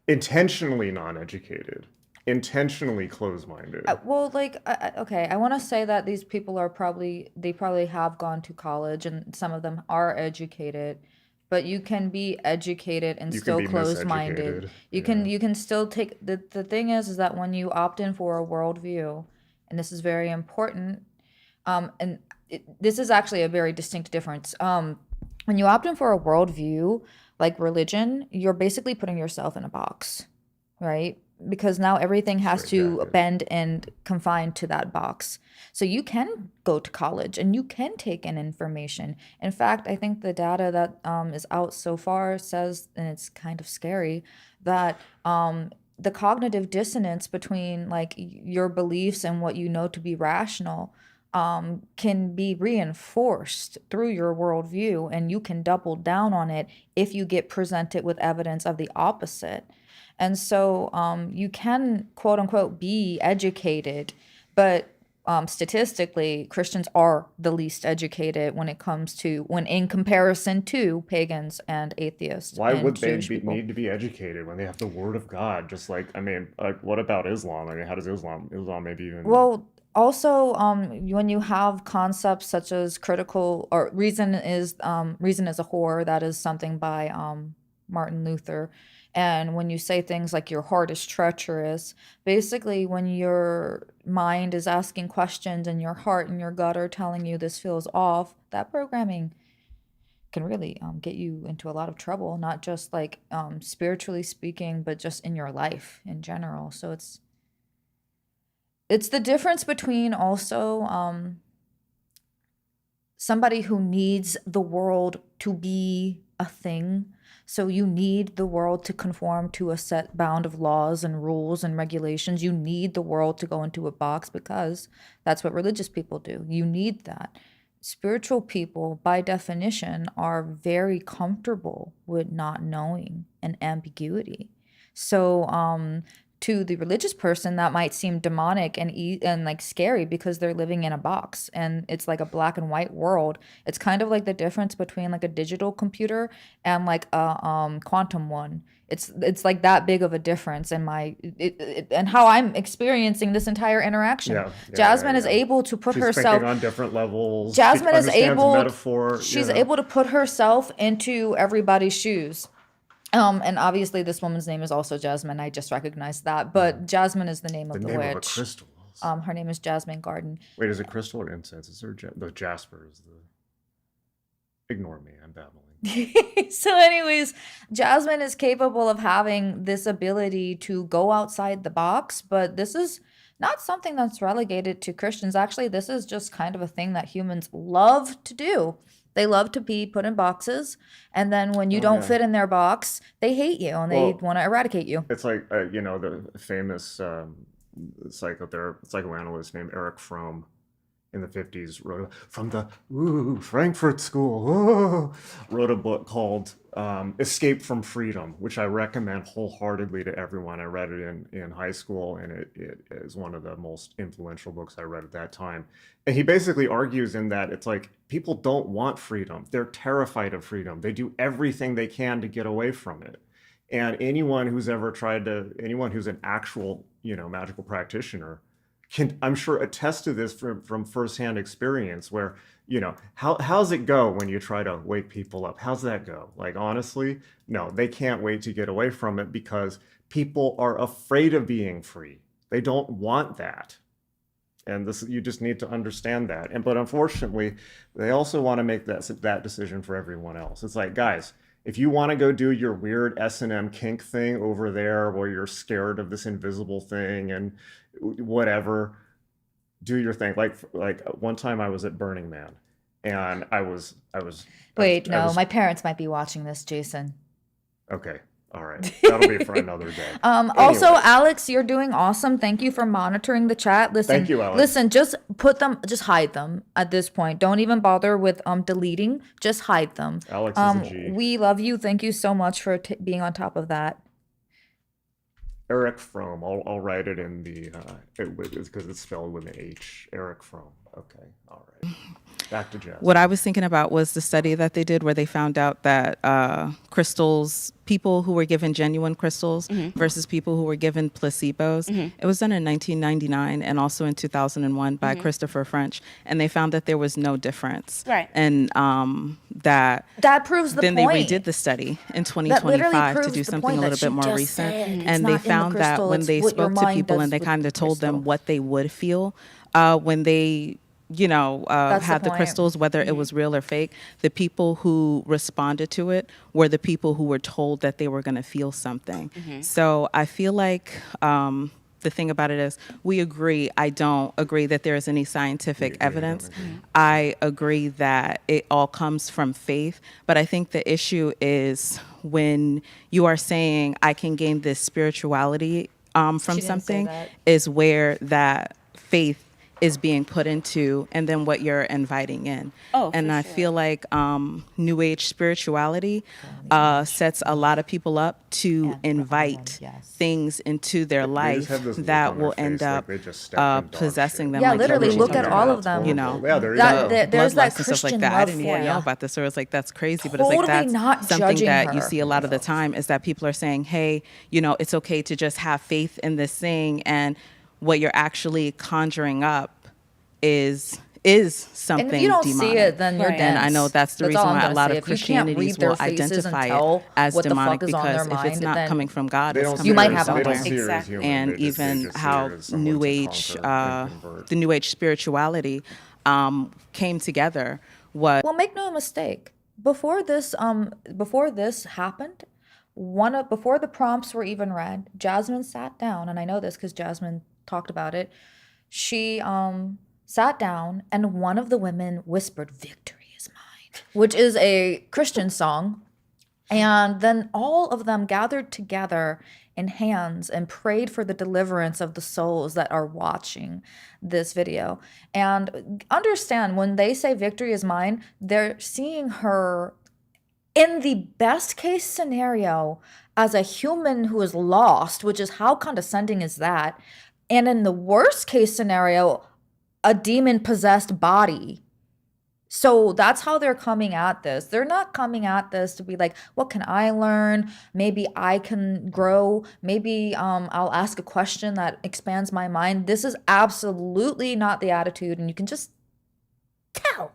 Intentionally non-educated. Intentionally closed-minded. Well, okay, I want to say that these people they probably have gone to college and some of them are educated, but you can be educated and You can still be closed-minded. miseducated. You can still take the thing is that when you opt in for a worldview, and this is very important, this is actually a very distinct difference. When you opt in for a worldview like religion, you're basically putting yourself in a box, right? Because now everything has to bend and confine to that box. So you can go to college and you can take in information. In fact, I think the data that is out so far says, and it's kind of scary, that the cognitive dissonance between like your beliefs and what you know to be rational can be reinforced through your worldview, and you can double down on it if you get presented with evidence of the opposite. And so you can, quote unquote, be educated, but statistically, Christians are the least educated when in comparison to pagans and atheists. Why and would they Jewish people. need to be educated when they have the Word of God? Just like, I mean, like, what about Islam? I mean, how does Islam maybe even... Well, also, when you have concepts such as critical or reason is a whore, that is something by Martin Luther. And when you say things like your heart is treacherous, basically when your mind is asking questions and your heart and your gut are telling you this feels off, that programming can really get you into a lot of trouble, not just like spiritually speaking, but just in your life in general. So it's the difference between also somebody who needs the world to be a thing. So you need the world to conform to a set bound of laws and rules and regulations. You need the world to go into a box because that's what religious people do. You need that. Spiritual people, by definition, are very comfortable with not knowing and ambiguity. So to the religious person, that might seem demonic and like scary because they're living in a box and it's like a black and white world. It's kind of like the difference between like a digital computer and like a quantum one. It's like that big of a difference in and how I'm experiencing this entire interaction. Jasmine is able to put She's herself thinking on different levels. Jasmine is able. Metaphor, she's able to put herself into everybody's shoes. And obviously this woman's name is also Jasmine. I just recognized that. But Jasmine is the name of the witch. The name of a crystal. Her name is Jasmine Garden. Wait, is it crystal or incense? Is there the jasper is the... Ignore me, I'm babbling. So anyways, Jasmine is capable of having this ability to go outside the box, but this is not something that's relegated to Christians. Actually, this is just kind of a thing that humans love to do. They love to be put in boxes, and then when you don't fit in their box, they hate you and they want to eradicate you. It's like, the famous psychoanalyst named Eric Fromm in the 50s wrote from the Frankfurt School, wrote a book called Escape from Freedom, which I recommend wholeheartedly to everyone. I read it in high school, and it is one of the most influential books I read at that time. And he basically argues in that it's like people don't want freedom. They're terrified of freedom. They do everything they can to get away from it. And anyone who's an actual, magical practitioner can, I'm sure, attest to this from firsthand experience where, how's it go when you try to wake people up? How's that go? Like, honestly, no, they can't wait to get away from it because people are afraid of being free. They don't want that. And you just need to understand that. But unfortunately, they also want to make that decision for everyone else. It's like, guys, if you want to go do your weird S&M kink thing over there where you're scared of this invisible thing and whatever, do your thing. Like one time I was at Burning Man and I was my parents might be watching this, Jason. Okay. All right. That'll be for another day. Also, Alex, you're doing awesome. Thank you for monitoring the chat. Listen, thank you, Alex. Listen, just hide them at this point. Don't even bother with deleting. Just hide them. Alex is a G. We love you. Thank you so much for being on top of that. Eric Fromm. I'll write it in the because it's spelled with an H. Eric Fromm. Okay. All right. Back to Jess. What I was thinking about was the study that they did where they found out that crystals, people who were given genuine crystals versus people who were given placebos. It was done in 1999 and also in 2001 by Christopher French. And they found that there was no difference. Right. And that proves the then point. They redid the study in 2025 to do something a little bit more recent. And they found that when they spoke to people and they kind of told them what they would feel when they had the crystals, whether it was real or fake, the people who responded to it were the people who were told that they were going to feel something. So I feel like the thing about it is we agree. I don't agree that there is any scientific evidence. I agree that it all comes from faith. But I think the issue is when you are saying I can gain this spirituality from something is where that faith is being put into and then what you're inviting in. And I feel like New Age spirituality sets a lot of people up to invite things into their life that will end up possessing them. Yeah, like literally, look at all of them. You know, there's that bloodlust and stuff like Christian that. I love didn't for even know you. about this. So it's like, that's crazy. But Totally it's like, that's not something judging that you her. see a lot of the time, is that people are saying, hey, you know, it's okay to just have faith in this thing, and what you're actually conjuring up is something And if you don't demonic. see it, then you're dense. And I know that's the That's all reason I'm why a gonna lot say. of If you can't read Christianities their will faces and identify tell it as what the demonic, fuck is on because their if it's mind, not then coming from God, They it's don't coming see might from have a they don't somewhere. see her as human. And They just even see her how as someone New to Age, conquer and convert. the New Age spirituality came together was. Well, make no mistake. Before this happened, before the prompts were even read, Jasmine sat down, and I know this because Jasmine talked about it. She sat down, and one of the women whispered, "Victory is mine," which is a Christian song. And then all of them gathered together in hands and prayed for the deliverance of the souls that are watching this video. And understand, when they say victory is mine, they're seeing her in the best case scenario as a human who is lost, which is, how condescending is that? And in the worst case scenario, a demon possessed body. So that's how they're coming at this. They're not coming at this to be like, what can I learn? Maybe I can grow. Maybe I'll ask a question that expands my mind. This is absolutely not the attitude, and you can just tell.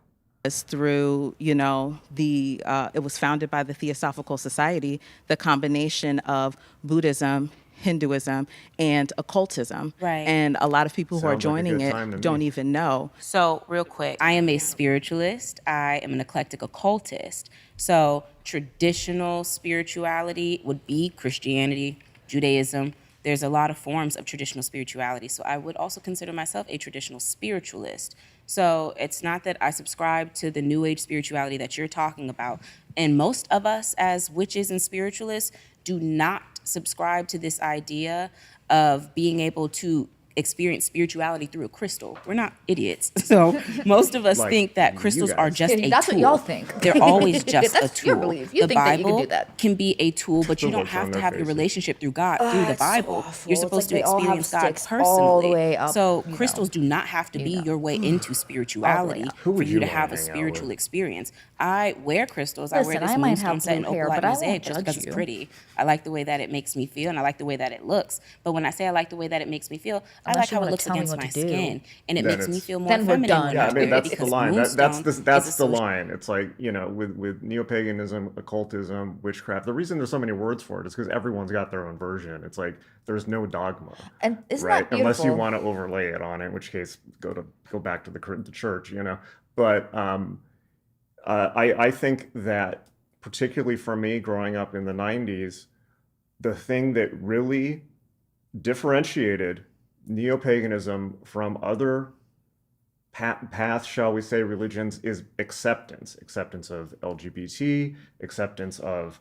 Through, you know, it was founded by the Theosophical Society, the combination of Buddhism, Hinduism, and occultism. Right. And a lot of people who are Sounds like a joining good time it to don't me. even know. So, real quick, I am a spiritualist. I am an eclectic occultist. So, traditional spirituality would be Christianity, Judaism. There's a lot of forms of traditional spirituality. So, I would also consider myself a traditional spiritualist. So, it's not that I subscribe to the New Age spirituality that you're talking about. And most of us as witches and spiritualists do not subscribe to this idea of being able to experience spirituality through a crystal. We're not idiots. So most of us Like think that you crystals guys. are just a That's tool. what y'all think. They're always just a That's your tool. belief. You The think that you Bible can do that. can be a tool, but you Still don't looks on have to their have your faces. relationship through God through the It's so Bible. awful. You're It's supposed like to they all have experience God sticks personally. all the way up, So you know. crystals do not have to be You know. your way into spirituality up. Who for would you you to wanna have a hang out spiritual with? experience. I wear crystals. I wear Listen, this I might moonstone have set and blue hair, opalite but I won't mosaic just judge because it's you. pretty. I like the way that it makes me feel, and I like the way that it looks. But when I say I like the way that it makes me feel, I Unless like you how it wanna looks tell me against what my to do. skin, and it Then makes me it's- feel more Then we're feminine done. when Yeah, I I mean wear it that's the because line. That's moonstone that's is the associated- line. It's like, you know, with neo-paganism, occultism, witchcraft. The reason there's so many words for it is because everyone's got their own version. It's like there's no dogma, And isn't right? that Unless you beautiful? want to overlay it on it, in which case go back to the church, you know. But I think that particularly for me, growing up in the '90s, the thing that really differentiated neo-paganism from other paths, shall we say, religions, is acceptance of LGBT, acceptance of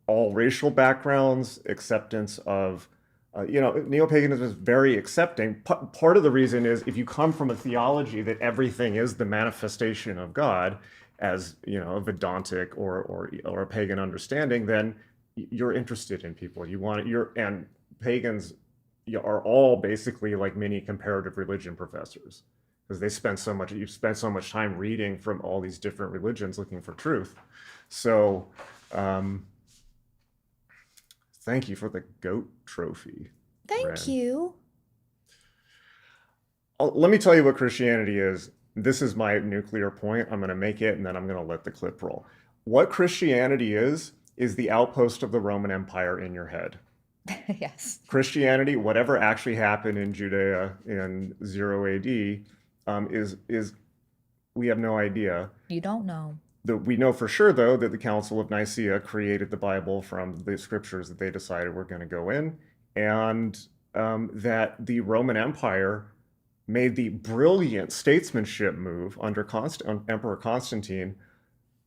all racial backgrounds, acceptance of neo-paganism is very accepting. Part of the reason is if you come from a theology that everything is the manifestation of God, as you know, a Vedantic or a pagan understanding, then you're interested in people. And pagans are all basically like mini comparative religion professors, because you spend so much time reading from all these different religions looking for truth. So thank you for the goat trophy. Thank Ren. you. Let me tell you what Christianity is. This is my nuclear point. I'm going to make it, and then I'm going to let the clip roll. What Christianity is the outpost of the Roman Empire in your head. Yes. Christianity, whatever actually happened in Judea in 0 AD, is we have no idea. You don't know. We know for sure, though, that the Council of Nicaea created the Bible from the scriptures that they decided were going to go in, and that the Roman Empire made the brilliant statesmanship move under Emperor Constantine.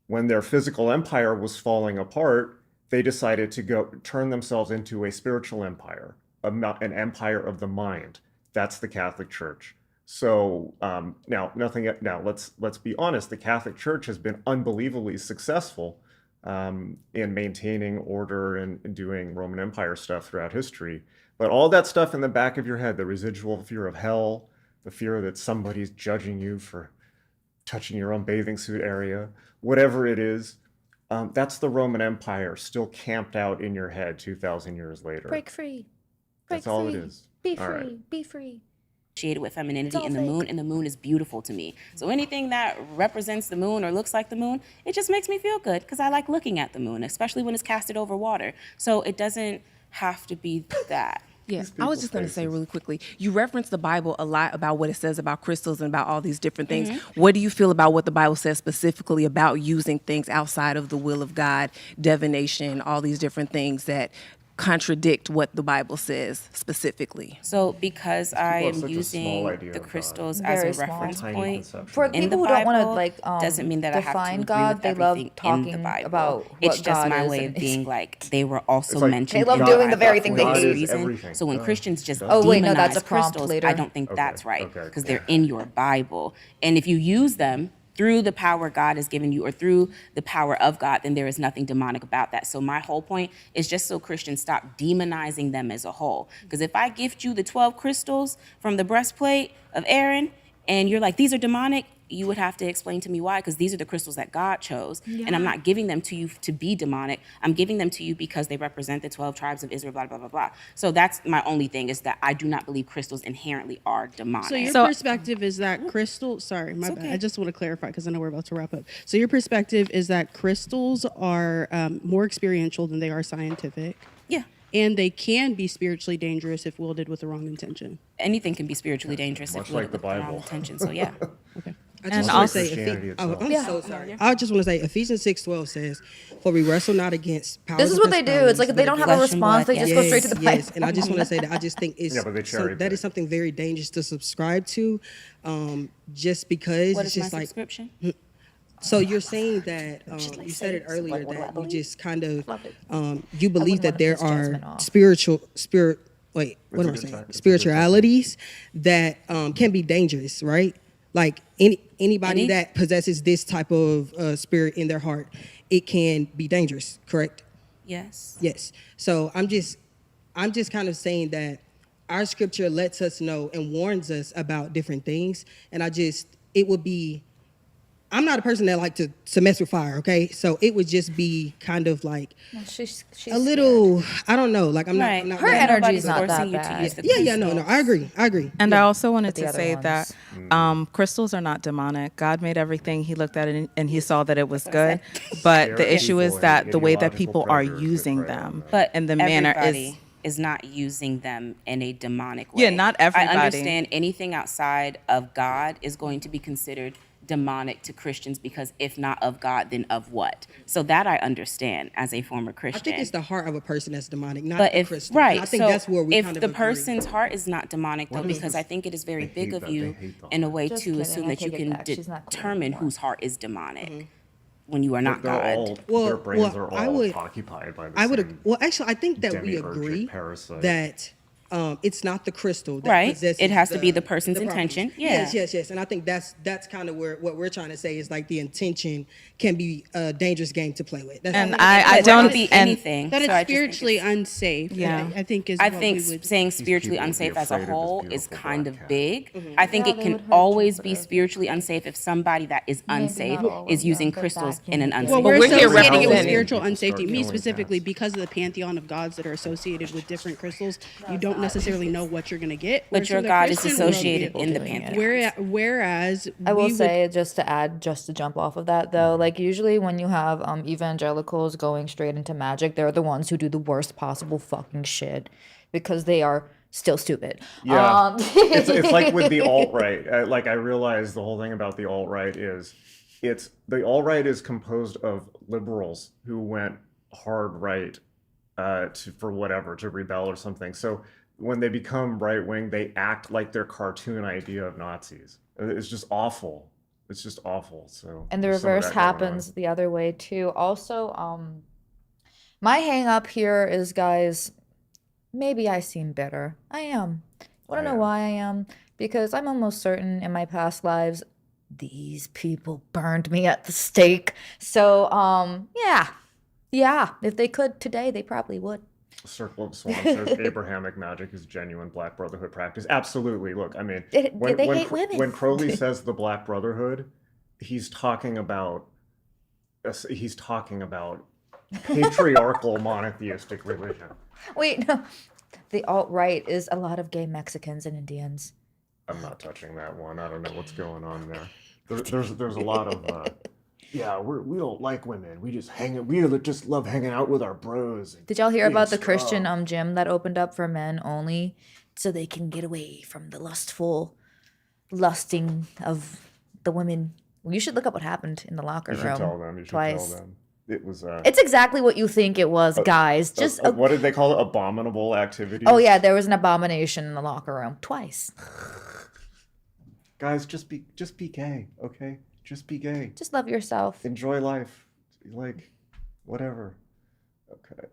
When their physical empire was falling apart, they decided to turn themselves into a spiritual empire, an empire of the mind. That's the Catholic Church. So now let's be honest. The Catholic Church has been unbelievably successful in maintaining order and doing Roman Empire stuff throughout history. But all that stuff in the back of your head, the residual fear of hell, the fear that somebody's judging you for touching your own bathing suit area, whatever it is, that's the Roman Empire still camped out in your head 2,000 years later. Break free. That's all it is. Be free. Be free. Associated with femininity in the moon, and the moon is beautiful to me. So anything that represents the moon or looks like the moon, it just makes me feel good because I like looking at the moon, especially when it's casted over water. So it doesn't have to be that. Yeah, I was just going to say really quickly, you reference the Bible a lot about what it says about crystals and about all these different things. What do you feel about what the Bible says specifically about using things outside of the will of God, divination, all these different things that contradict what the Bible says specifically? So because I am using the crystals as a reference point for in people the who don't Bible, want to doesn't mean that I have to agree God. with They love everything talking in the Bible. about what It's just God my is way and of being like they were also like, mentioned. they love in doing the the very Bible thing for they this do. reason. So when Christians just no, that's a demonize prompt crystals, later. I don't think that's right because they're in your Bible, and if you use them through the power God has given you or through the power of God, then there is nothing demonic about that. So my whole point is just so Christians stop demonizing them as a whole. Because if I gift you the 12 crystals from the breastplate of Aaron and you're like, these are demonic, you would have to explain to me why, because these are the crystals that God chose. And I'm not giving them to you to be demonic. I'm giving them to you because they represent the 12 tribes of Israel, blah, blah, blah, blah. So that's my only thing, is that I do not believe crystals inherently are demonic. So your perspective is that crystal, sorry, my bad. I just want to clarify because I know we're about to wrap up. So your perspective is that crystals are more experiential than they are scientific. Yeah. And they can be spiritually dangerous if wielded with the wrong intention. Anything can be spiritually dangerous if wielded with the wrong intention. So yeah. Okay. I just want to say, I'm so sorry. I just want to say, Ephesians 6:12 says, "For we wrestle not against powers." This is what they do. It's like if they don't have a response, they just go straight to the Bible. Yes, and I just want to say that I just think that is something very dangerous to subscribe to, just because What it's is just my like. subscription? So you're saying that you said it earlier that you just kind of you believe that there are spiritualities that can be dangerous, right? Like anybody that possesses this type of spirit in their heart, it can be dangerous, correct? Yes. Yes. So I'm just kind of saying that our scripture lets us know and warns us about different things, and it would be. I'm not a person that like to mess with fire, okay? So it would just be kind of like she's a little, I don't know, like I'm right. not her energy's not that bad. No, I agree. And I also wanted to say that crystals are not demonic. God made everything. He looked at it and he saw that it was good. But the issue is that the way that people are using them, and the manner is not using them in a demonic way. Yeah, not everybody. I understand anything outside of God is going to be considered demonic to Christians, because if not of God, then of what? So that I understand as a former Christian. I think it's the heart of a person that's demonic, not but the if crystal. right, And I think so that's where we if kind of the agree. person's heart is not demonic, though, because I think it is very big of you in a way to assume that you can determine whose heart is demonic. When you are not God. Their brains are all occupied by the same Well, actually, I think that we agree parasite. that it's not the crystal that possesses it has to be the person's intention. Yes, and I think that's kind of what we're trying to say is like the intention can be a dangerous game to play with. And I don't be anything that it's spiritually unsafe. Yeah, I think saying spiritually unsafe as a whole is kind of big. I think it can always be spiritually unsafe if somebody that is unsafe is using crystals in an unsafe. Well, we're associating it with spiritual unsafety. Me specifically, because of the pantheon of gods that are associated with different crystals, you don't necessarily know what you're going to get. But your God is associated in the pantheon. Whereas I will say, just to jump off of that though, like usually when you have evangelicals going straight into magic, they're the ones who do the worst possible fucking shit because they are still stupid. Yeah, it's like with the alt-right. Like I realize the whole thing about the alt-right is the alt-right is composed of liberals who went hard right to rebel or something. So when they become right-wing, they act like their cartoon idea of Nazis. It's just awful. It's just awful. So and the reverse happens the other way too. Also, my hang up here is, guys, maybe I seem bitter. I am. I don't know why I am. because I'm almost certain in my past lives, these people burned me at the stake. So, yeah, if they could today, they probably would. Circle of Swans says Abrahamic magic is genuine Black Brotherhood practice. Absolutely. Look, I mean, they hate women. When Crowley says the Black Brotherhood, he's talking about patriarchal monotheistic religion. Wait, no. The alt-right is a lot of gay Mexicans and Indians. I'm not touching that one. I don't know what's going on there. There's a lot of we don't like women. We just love hanging out with our bros. Did y'all hear about the Christian gym that opened up for men only, so they can get away from the lusting of the women? Well, you should look up what happened in the locker room. You should tell them. Twice. It was. It's exactly what you think it was, guys. What did they call it? Abominable activities. Oh yeah, there was an abomination in the locker room twice. Guys, just be gay, okay? Just be gay. Just love yourself. Enjoy life. Like, whatever. Okay.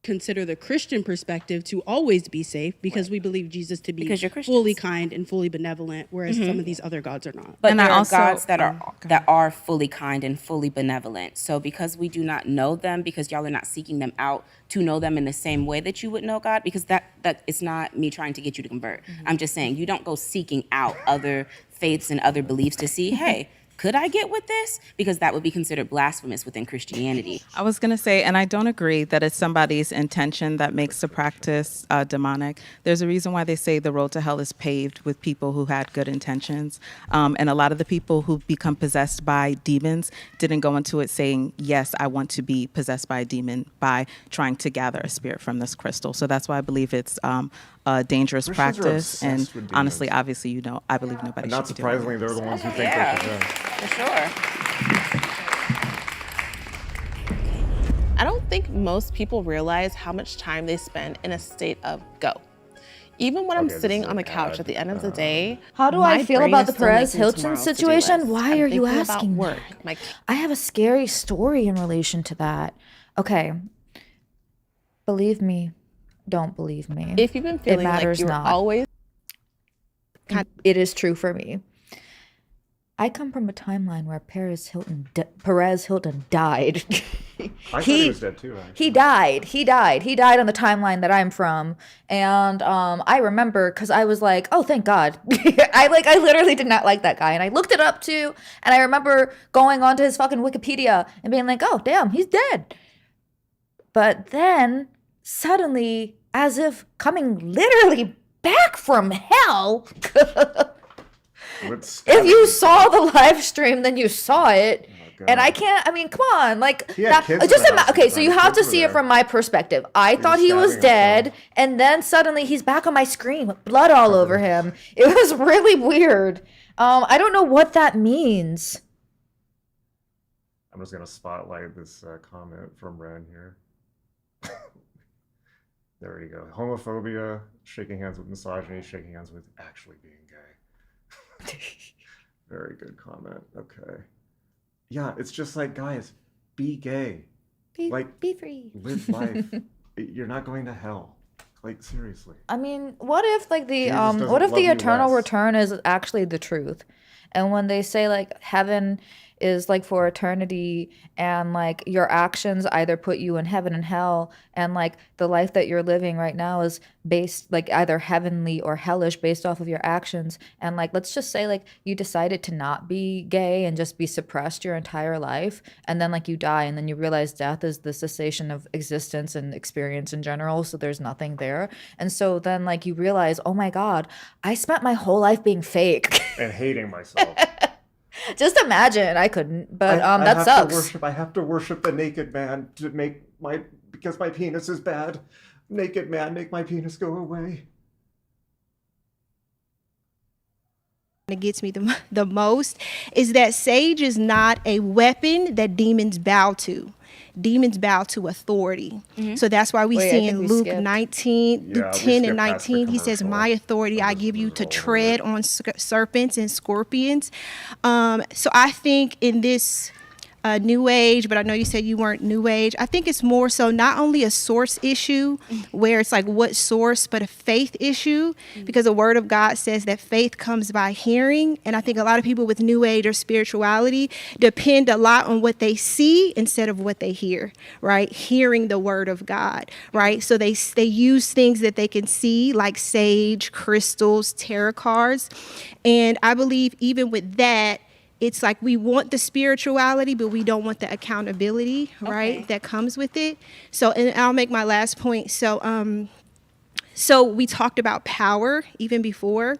Consider the Christian perspective to always be safe because we believe Jesus to be fully kind and fully benevolent, whereas some of these other gods are not. But there are gods that are fully kind and fully benevolent. So because we do not know them, because y'all are not seeking them out to know them in the same way that you would know God, because that it's not me trying to get you to convert. I'm just saying you don't go seeking out other faiths and other beliefs to see, hey, could I get with this? Because that would be considered blasphemous within Christianity. I was going to say, and I don't agree that it's somebody's intention that makes the practice demonic. There's a reason why they say the road to hell is paved with people who had good intentions. And a lot of the people who become possessed by demons didn't go into it saying, yes, I want to be possessed by a demon by trying to gather a spirit from this crystal. So that's why I believe it's a dangerous practice. And honestly, obviously, I believe nobody and should not be doing surprisingly, they're the ones who think they're possessed. For sure. I don't think most people realize how much time they spend in a state of go. Even when I'm sitting on the couch at the end of the day, how do I feel about the Perez Hilton situation? Why are you asking work? I have a scary story in relation to that. Okay. Believe me, don't believe me. If you've been feeling like you're always... It is true for me. I come from a timeline where Perez Hilton died. I thought he was dead too. Actually. He died on the timeline that I'm from, and I remember because I was like, oh, thank God. I literally did not like that guy, and I looked it up too, and I remember going onto his fucking Wikipedia and being like, oh, damn, he's dead. But then suddenly, as if coming literally back from hell. If you saw the live stream, then you saw it. Oh, and I can't, come on. Okay, so you have to see it from my perspective. I thought he was dead, and then suddenly he's back on my screen with blood all over him. It was really weird. I don't know what that means. I'm just going to spotlight this comment from Ren here. There you go. Homophobia, shaking hands with misogyny, shaking hands with actually being gay. Very good comment. Okay. Yeah, it's just like, guys, be gay. Be free. Live life. You're not going to hell. Like, seriously. What if the eternal return is actually the truth? And when they say heaven is for eternity, and your actions either put you in heaven and hell, and the life that you're living right now is based either heavenly or hellish based off of your actions, and let's just say you decided to not be gay and just be suppressed your entire life, and then you die, and then you realize death is the cessation of existence and experience in general, so there's nothing there, and so then you realize, oh my God, I spent my whole life being fake and hating myself. Just imagine. I couldn't, but that sucks. I have to worship the naked man because my penis is bad. Naked man, make my penis go away. That gets me the most is that sage is not a weapon that demons bow to. Demons bow to authority. Mm-hmm. So that's why we see in Luke 19, 10 and 19, he says, my authority I give you to tread on serpents and scorpions. So I think in this New Age, but I know you said you weren't New Age. I think it's more so not only a source issue where it's like what source, but a faith issue, because the word of God says that faith comes by hearing. And I think a lot of people with New Age or spirituality depend a lot on what they see instead of what they hear, right? Hearing the word of God, right? So they use things that they can see, like sage, crystals, tarot cards. And I believe even with that, it's like we want the spirituality, but we don't want the accountability, right, that comes with it. So, and I'll make my last point. So we talked about power even before.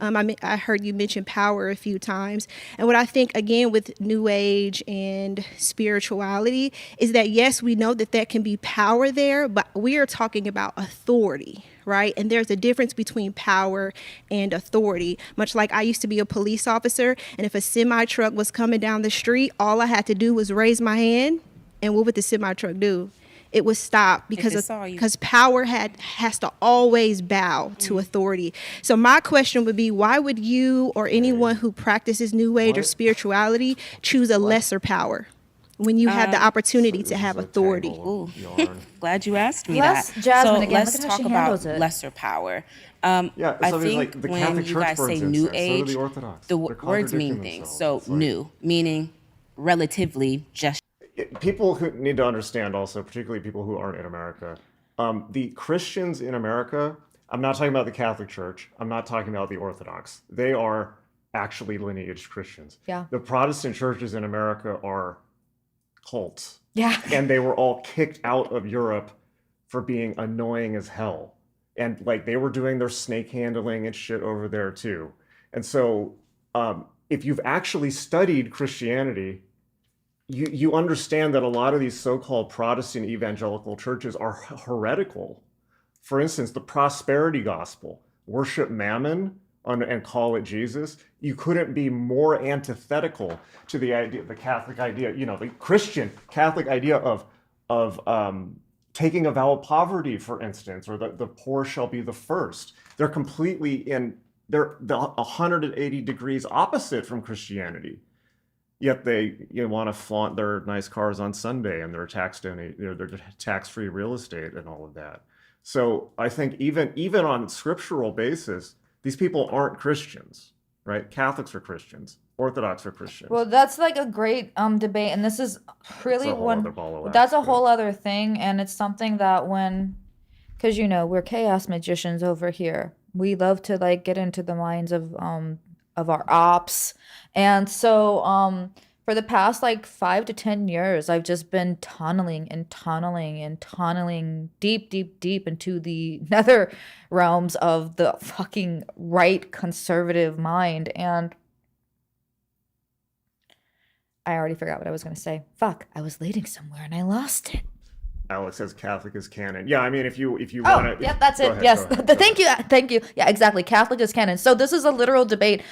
I heard you mention power a few times. And what I think, again, with New Age and spirituality is that, yes, we know that there can be power there, but we are talking about authority, right? And there's a difference between power and authority. Much like I used to be a police officer, and if a semi-truck was coming down the street, all I had to do was raise my hand, and what would the semi-truck do? It would stop because power has to always bow to authority. So my question would be, why would you or anyone who practices New Age or spirituality choose a lesser power when you have the opportunity to have authority? Ooh. Glad you asked me Let's that. Jasmine so again. let's Look at how talk she about handles it. lesser power. Yeah, I so think like the when Catholic you Church, guys for say instance, New so do Age, the Orthodox. the They're words mean contradicting things. themselves. So new, meaning relatively just. People who need to understand also, particularly people who aren't in America, the Christians in America, I'm not talking about the Catholic Church, I'm not talking about the Orthodox. They are actually lineage Christians. Yeah. The Protestant churches in America are cults. Yeah. And they were all kicked out of Europe for being annoying as hell. And like they were doing their snake handling and shit over there too. And so if you've actually studied Christianity, you understand that a lot of these so-called Protestant evangelical churches are heretical. For instance, the prosperity gospel, worship mammon and call it Jesus. You couldn't be more antithetical to the idea, the Catholic idea, the Christian Catholic idea of taking a vow of poverty, for instance, or the poor shall be the first. They're completely they're 180 degrees opposite from Christianity. Yet they want to flaunt their nice cars on Sunday and their their tax-free real estate and all of that. So I think even on scriptural basis, these people aren't Christians, right? Catholics are Christians, Orthodox are Christians. Well, that's like a great debate, and this is really That's a whole other thing, and it's something that because we're chaos magicians over here, we love to like get into the minds of our ops. And so for the past like 5 to 10 years, I've just been tunneling deep into the nether realms of the fucking right conservative mind. And I already forgot what I was going to say. Fuck, I was leading somewhere and I lost it. Alex says Catholic is canon. Yeah, I mean, if you want to. Yep, that's it. Yes, thank you. Yeah, exactly. Catholic is canon. So this is a literal debate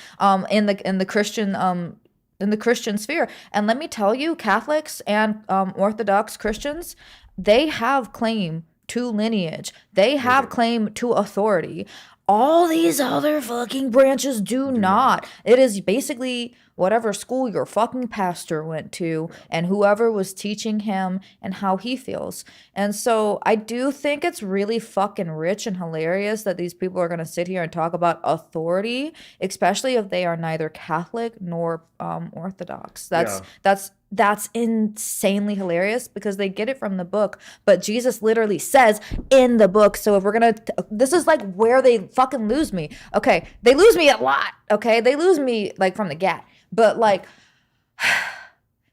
in the Christian sphere. And let me tell you, Catholics and Orthodox Christians, they have claim to lineage. They have claim to authority. All these other fucking branches do not. It is basically whatever school your fucking pastor went to and whoever was teaching him and how he feels. And so I do think it's really fucking rich and hilarious that these people are going to sit here and talk about authority, especially if they are neither Catholic nor Orthodox. That's insanely hilarious because they get it from the book, but Jesus literally says in the book. So if we're going to, this is like where they fucking lose me. Okay. They lose me a lot. Okay. They lose me like from the get, but like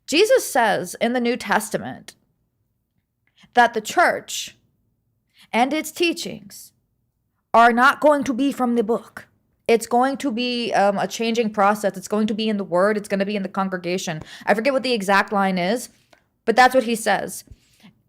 Jesus says in the New Testament that the church and its teachings are not going to be from the book. It's going to be a changing process. It's going to be in the word. It's going to be in the congregation. I forget what the exact line is, but that's what he says.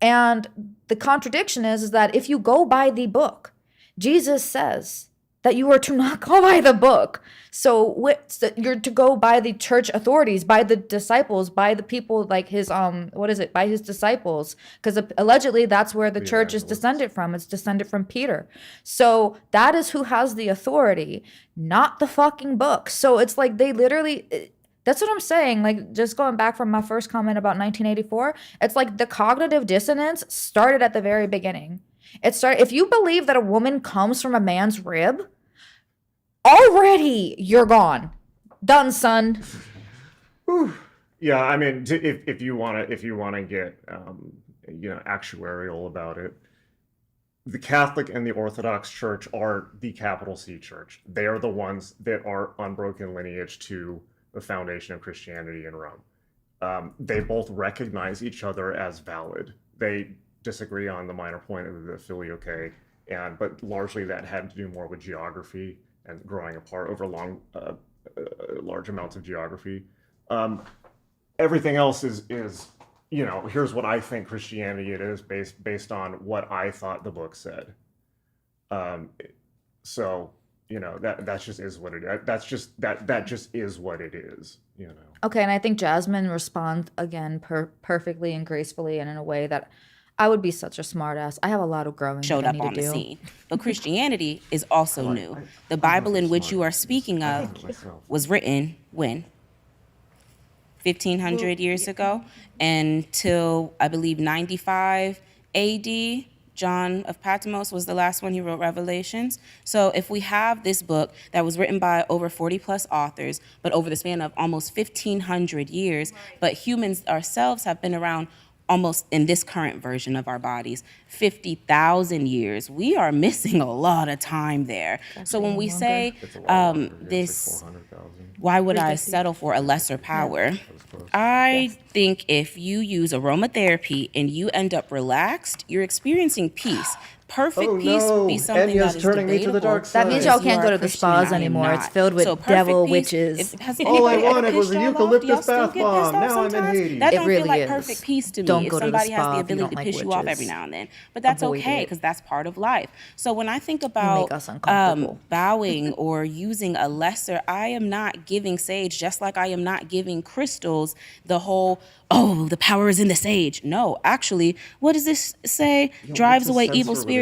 And the contradiction is that if you go by the book, Jesus says that you are to not go by the book. So you're to go by the church authorities, by the disciples, by the people like his, by his disciples. Because allegedly that's where the church is descended from. It's descended from Peter. So that is who has the authority, not the fucking book. So it's like they literally, That's what I'm saying. Like, just going back from my first comment about 1984, it's like the cognitive dissonance started at the very beginning. If you believe that a woman comes from a man's rib, already you're gone. Done, son. Yeah, I mean, if you want to get actuarial about it, the Catholic and the Orthodox Church are the capital C Church. They are the ones that are unbroken lineage to the foundation of Christianity in Rome. They both recognize each other as valid. They disagree on the minor point of the filioque, but largely that had to do more with geography and growing apart over large amounts of geography. Everything else is here's what I think Christianity it is based on what I thought the book said. So that just is what it is. That just is what it is. Okay, and I think Jasmine responds again perfectly and gracefully and in a way that I would be such a smartass. I have a lot of growing showed that I up need on to the do. scene. But Christianity is also new. The Bible in which you are speaking of was written when? 1,500 years ago, until I believe 95 AD. John of Patmos was the last one who wrote Revelations. So if we have this book that was written by over 40 plus authors, but over the span of almost 1,500 years, but humans ourselves have been around almost in this current version of our bodies, 50,000 years. We are missing a lot of time there. So when we say this, why would I settle for a lesser power? I think if you use aromatherapy and you end up relaxed, you're experiencing peace. Perfect peace would be something that is turning me to the dark debatable. side. That means y'all can't go to the spas anymore. It's filled with devil witches. All I wanted was a eucalyptus bath bomb. Now I'm in Hades. That don't really feel like is. perfect peace to me. Don't if go to the somebody has spa the if you ability don't to like piss you off witches. every now and then. But that's Avoid okay, it. because that's part of life. So when I think make about us uncomfortable. bowing or using a lesser, I am not giving sage, just like I am not giving crystals the whole, the power is in the sage. No, actually, what does this say? Drives away evil spirits.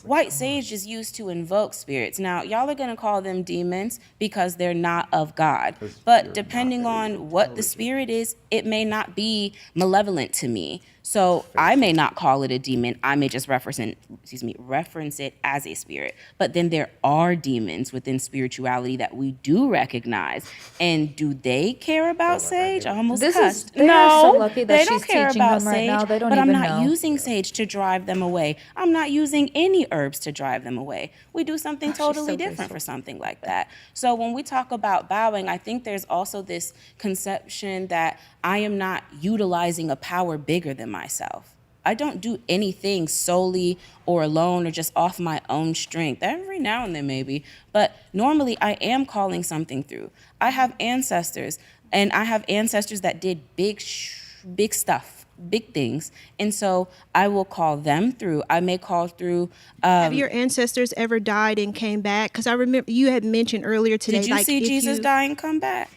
White sage is used to invoke spirits. Now, y'all are going to call them demons because they're not of God. But depending on what the spirit is, it may not be malevolent to me. So I may not call it a demon. I may just reference it as a spirit. But then there are demons within spirituality that we do recognize. And do they care about sage? I almost cussed. They are so lucky that they she's don't care teaching about them right sage. now. They don't but I'm even not know. using sage to drive them away. I'm not using any herbs to drive them away. We do something totally different for something like that. So when we talk about bowing, I think there's also this conception that I am not utilizing a power bigger than myself. I don't do anything solely or alone or just off my own strength. Every now and then maybe, but normally I am calling something through. I have ancestors, and I have ancestors that did big stuff, big things. And so I will call them through. I may call through. Have your ancestors ever died and came back? Because I remember you had mentioned earlier today. Did you see Jesus die and come back?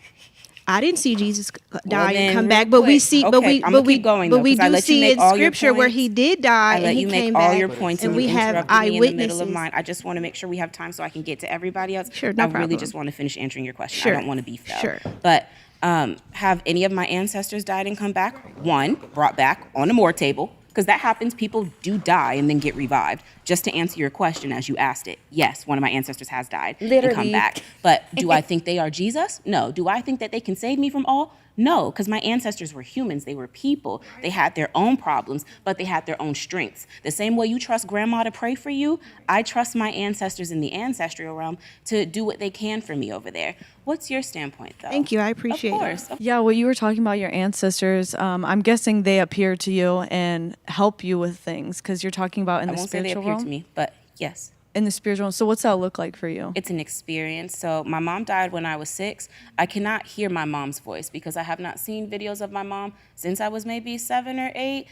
I didn't see Jesus die then and come real back, but we quick. see, Okay, but we, I'ma but we, keep going, but though, we 'cause I do let you see make in all your scripture where points. he did die I let and you he make came all back, your points and we have interrupted me in the middle eyewitnesses. of mine. I just want to make sure we have time so I can get to everybody else. Sure, no I really problem. just want to finish answering your question. Sure. I don't want to beef though. Sure. But have any of my ancestors died and come back? One, brought back on a more table. Because that happens, people do die and then get revived. Just to answer your question as you asked it, yes, one of my ancestors has died and come back. But do I think they are Jesus? No. Do I think that they can save me from all? No, because my ancestors were humans. They were people. They had their own problems, but they had their own strengths. The same way you trust grandma to pray for you, I trust my ancestors in the ancestral realm to do what they can for me over there. What's your standpoint, though? Thank you. I appreciate Of course. it. Yeah, what you were talking about your ancestors, I'm guessing they appear to you and help you with things because you're talking about in I the won't say they spiritual appear realm. to me, but yes. In the spiritual realm. So what's that look like for you? It's an experience. So my mom died when I was 6. I cannot hear my mom's voice because I have not seen videos of my mom since I was maybe 7 or 8.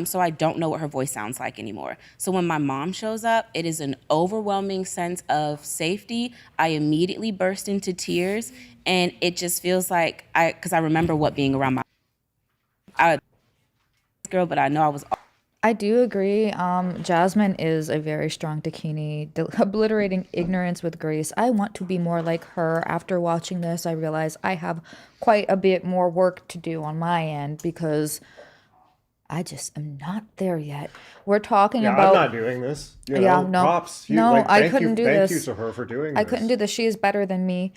So I don't know what her voice sounds like anymore. So when my mom shows up, it is an overwhelming sense of safety. I immediately burst into tears, and it just feels like because I remember what being around my girl, but I know I do agree. Jasmine is a very strong Dakini, obliterating ignorance with grace. I want to be more like her. After watching this, I realize I have quite a bit more work to do on my end because I just am not there yet. We're talking about. I'm not doing this. No. Props. I couldn't do this. Thank you to her for doing this. I couldn't do this. She is better than me.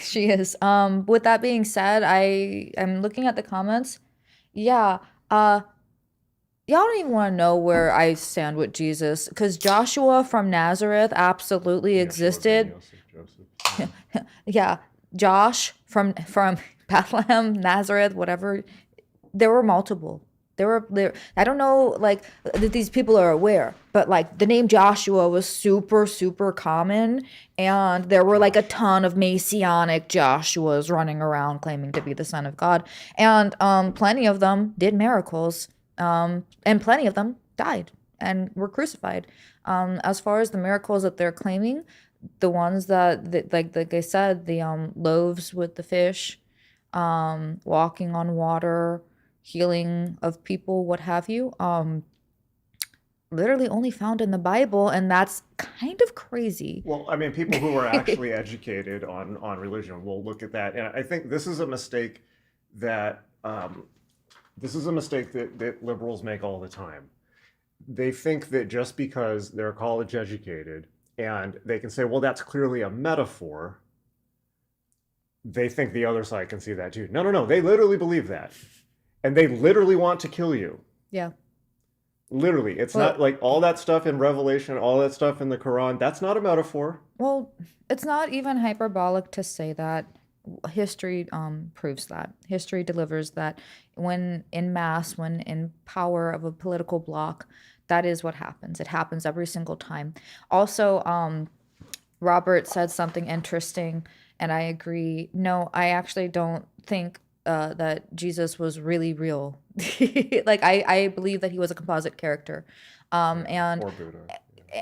She is. With that being said, I am looking at the comments. Yeah. Y'all don't even want to know where I stand with Jesus, because Joshua from Nazareth absolutely existed. Yeah, Josh from Bethlehem, Nazareth, whatever. There were multiple. There. I don't know, like, that these people are aware, but like the name Joshua was super, super common, and there were like a ton of Messianic Joshuas running around claiming to be the Son of God, and plenty of them did miracles. And plenty of them died and were crucified. As far as the miracles that they're claiming, the ones that like I said, the loaves with the fish, walking on water, healing of people, what have you, literally only found in the Bible, and that's kind of crazy. Well, I mean, people who are actually educated on religion will look at that, and I think this is a mistake that that liberals make all the time. They think that just because they're college educated and they can say, well, that's clearly a metaphor, they think the other side can see that too. No. They literally believe that. And they literally want to kill you. Yeah. Literally. It's not like all that stuff in Revelation, all that stuff in the Quran, that's not a metaphor. Well, it's not even hyperbolic to say that. History proves that. History delivers that when in mass, when in power of a political bloc, that is what happens. It happens every single time. Also, Robert said something interesting, and I agree. No, I actually don't think that Jesus was really real. Like, I believe that he was a composite character. And or Buddha.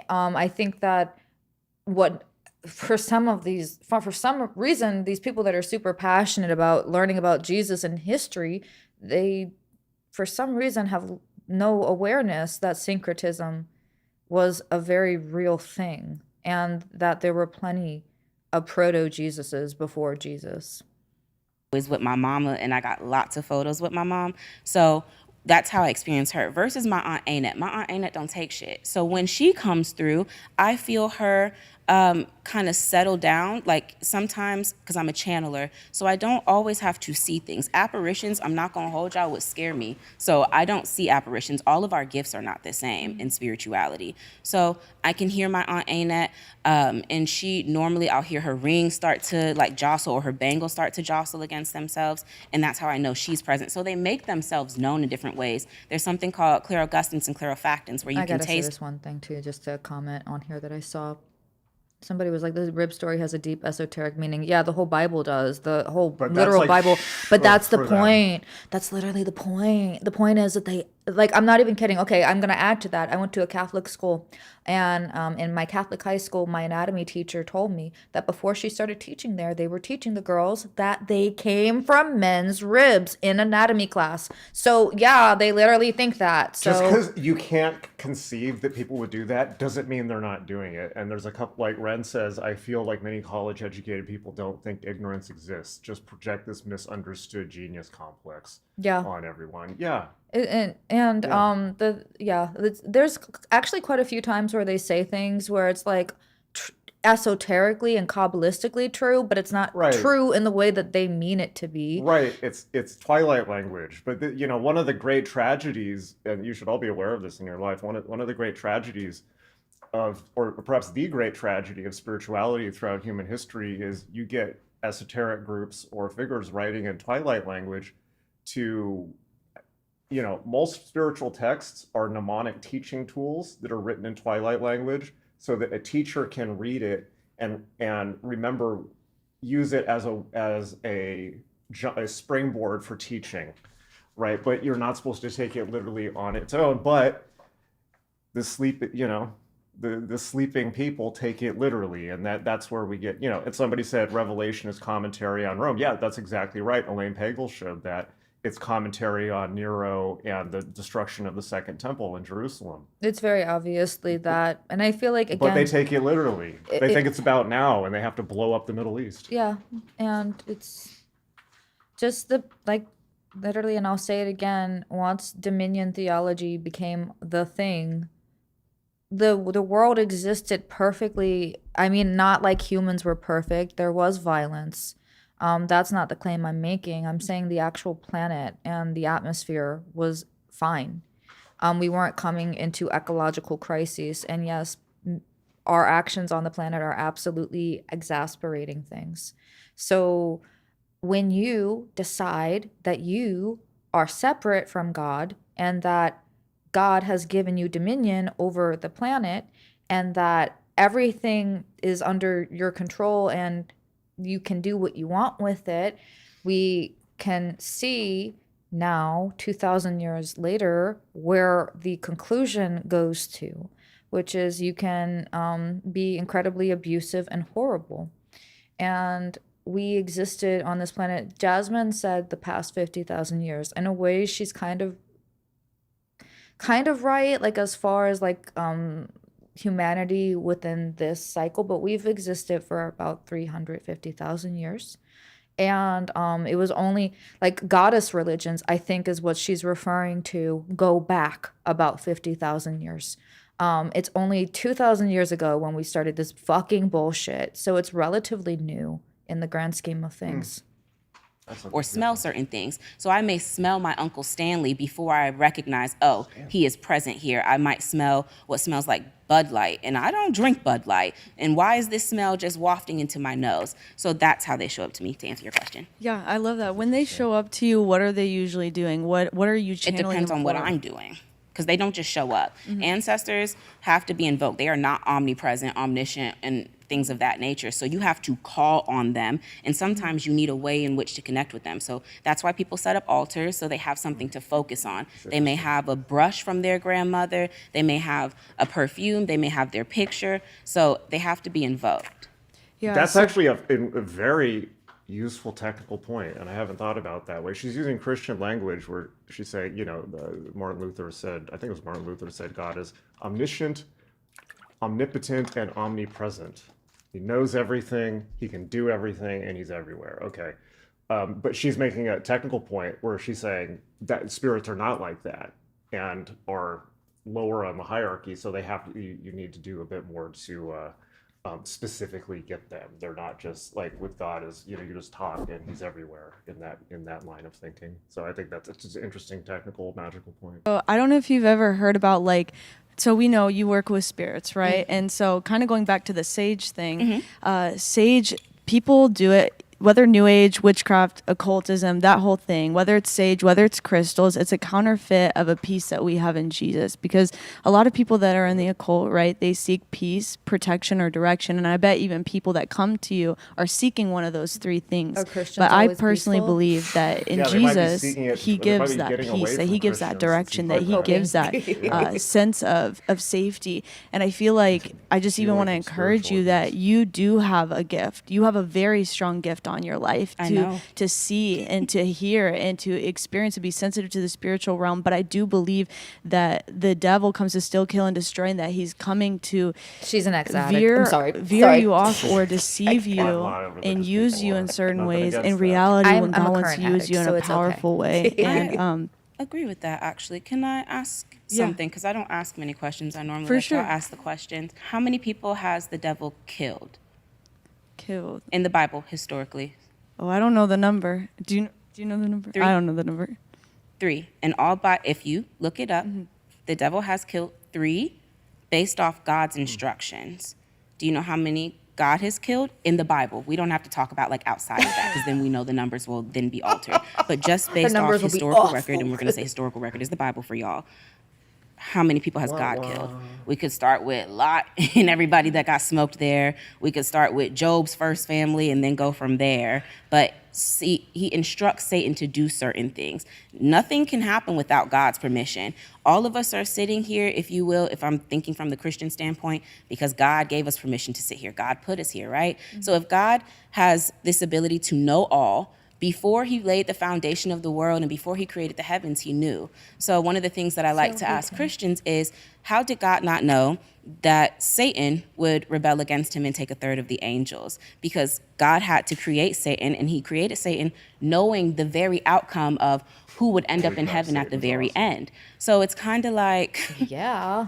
I think that for some reason, these people that are super passionate about learning about Jesus and history, they, for some reason, have no awareness that syncretism was a very real thing, and that there were plenty of proto-Jesuses before Jesus. Was with my mama, and I got lots of photos with my mom. So that's how I experience her versus my Aunt Annette. My Aunt Annette don't take shit. So when she comes through, I feel her kind of settle down, like sometimes, because I'm a channeler, so I don't always have to see things. Apparitions, I'm not going to hold y'all, would scare me. So I don't see apparitions. All of our gifts are not the same in spirituality. So I can hear my Aunt Annette, and she, normally I'll hear her ring start to like jostle, or her bangles start to jostle against themselves, and that's how I know she's present. So they make themselves known in different ways. There's something called clairogustance and clairofactance, where you can taste. I gotta say this one thing too, just to comment on here that I saw. Somebody was like, the rib story has a deep esoteric meaning. Yeah, the whole Bible does. The whole literal like, Bible. But that's the point. Them. That's literally the point. The point is that they, like, I'm not even kidding. Okay, I'm going to add to that. I went to a Catholic school. And in my Catholic high school, my anatomy teacher told me that before she started teaching there, they were teaching the girls that they came from men's ribs in anatomy class. So, yeah, they literally think that. So, just because you can't conceive that people would do that doesn't mean they're not doing it. And there's a couple, like Ren says, I feel like many college-educated people don't think ignorance exists. Just project this misunderstood genius complex on everyone. Yeah. There's actually quite a few times where they say things where it's like esoterically and kabbalistically true, but it's not true in the way that they mean it to be. Right. It's Twilight language. But one of the great tragedies, and you should all be aware of this in your life, one of the great tragedies or perhaps the great tragedy of spirituality throughout human history is you get esoteric groups or figures writing in Twilight language to, most spiritual texts are mnemonic teaching tools that are written in Twilight language so that a teacher can read it and remember, use it as a springboard for teaching, right? But you're not supposed to take it literally on its own. But the sleeping people take it literally, and that's where we get, and somebody said Revelation is commentary on Rome. Yeah, that's exactly right. Elaine Pagel showed that its commentary on Nero and the destruction of the Second Temple in Jerusalem. It's very obviously that, and I feel like, again, but they take it literally. They think it's about now, and they have to blow up the Middle East. Yeah, and it's just the, like, literally, and I'll say it again, once dominion theology became the thing, the world existed perfectly. I mean, not like humans were perfect. There was violence. That's not the claim I'm making. I'm saying the actual planet and the atmosphere was fine. We weren't coming into ecological crises. And yes, our actions on the planet are absolutely exasperating things. So when you decide that you are separate from God and that God has given you dominion over the planet and that everything is under your control and you can do what you want with it, we can see now, 2,000 years later, where the conclusion goes to, which is you can be incredibly abusive and horrible. And we existed on this planet. Jasmine said the past 50,000 years. In a way, she's kind of right, like as far as like humanity within this cycle, but we've existed for about 350,000 years. And it was only like goddess religions, I think is what she's referring to, go back about 50,000 years. It's only 2,000 years ago when we started this fucking bullshit. So it's relatively new in the grand scheme of things. Or smell certain things. So I may smell my Uncle Stanley before I recognize, oh, he is present here. I might smell what smells like Bud Light, and I don't drink Bud Light. And why is this smell just wafting into my nose? So that's how they show up to me, to answer your question. Yeah, I love that. When they show up to you, what are they usually doing? What are you channeling? It depends on what I'm doing, because they don't just show up. Ancestors have to be invoked. They are not omnipresent, omniscient, and things of that nature. So you have to call on them, and sometimes you need a way in which to connect with them. So that's why people set up altars, so they have something to focus on. They may have a brush from their grandmother, they may have a perfume, they may have their picture, so they have to be invoked. Yeah, that's actually a very useful technical point, and I haven't thought about that way. She's using Christian language where she's saying, you know, Martin Luther said, I think it was Martin Luther said, God is omniscient, omnipotent, and omnipresent. He knows everything, he can do everything, and he's everywhere. Okay. But she's making a technical point where she's saying that spirits are not like that and are lower on the hierarchy, so they have to, you need to do a bit more to specifically get them. They're not just like with God as, you know, you just talk and he's everywhere in that line of thinking. So I think that's just an interesting technical, magical point. So I don't know if you've ever heard about like, so we know you work with spirits, right? And so kind of going back to the sage thing, sage, people do it, whether New Age, witchcraft, occultism, that whole thing, whether it's sage, whether it's crystals, it's a counterfeit of a peace that we have in Jesus. Because a lot of people that are in the occult, right, they seek peace, protection, or direction. And I bet even people that come to you are seeking one of those three things. But I personally believe that in Jesus, he gives that peace, that he gives that direction, that he gives that sense of safety. And I feel like I just even want to encourage you that you do have a gift. You have a very strong gift on your life to see and to hear and to experience, to be sensitive to the spiritual realm. But I do believe that the devil comes to steal, kill, and destroy, and that he's coming to veer you off or deceive you and use you in certain ways. In reality, when God wants to use you in a powerful way. And agree with that, actually. Can I ask something? Because I don't ask many questions. I normally ask the questions. How many people has the devil killed in the Bible historically? Oh, I don't know the number. Do you know the number? 3. I don't know the number. 3. And if you look it up, the devil has killed 3 based off God's instructions. Do you know how many God has killed in the Bible? We don't have to talk about like outside of that, because then we know the numbers will then be altered. But just based off historical record, and we're going to say historical record is the Bible for y'all. How many people has God killed? We could start with Lot and everybody that got smoked there. We could start with Job's first family and then go from there. But see, he instructs Satan to do certain things. Nothing can happen without God's permission. All of us are sitting here, if you will, if I'm thinking from the Christian standpoint, because God gave us permission to sit here. God put us here, right? So if God has this ability to know all, before he laid the foundation of the world and before he created the heavens, he knew. So one of the things that I like to ask Christians is, how did God not know that Satan would rebel against him and take a third of the angels? Because God had to create Satan, and he created Satan knowing the very outcome of who would end up in heaven at the very end. So it's kind of like, yeah,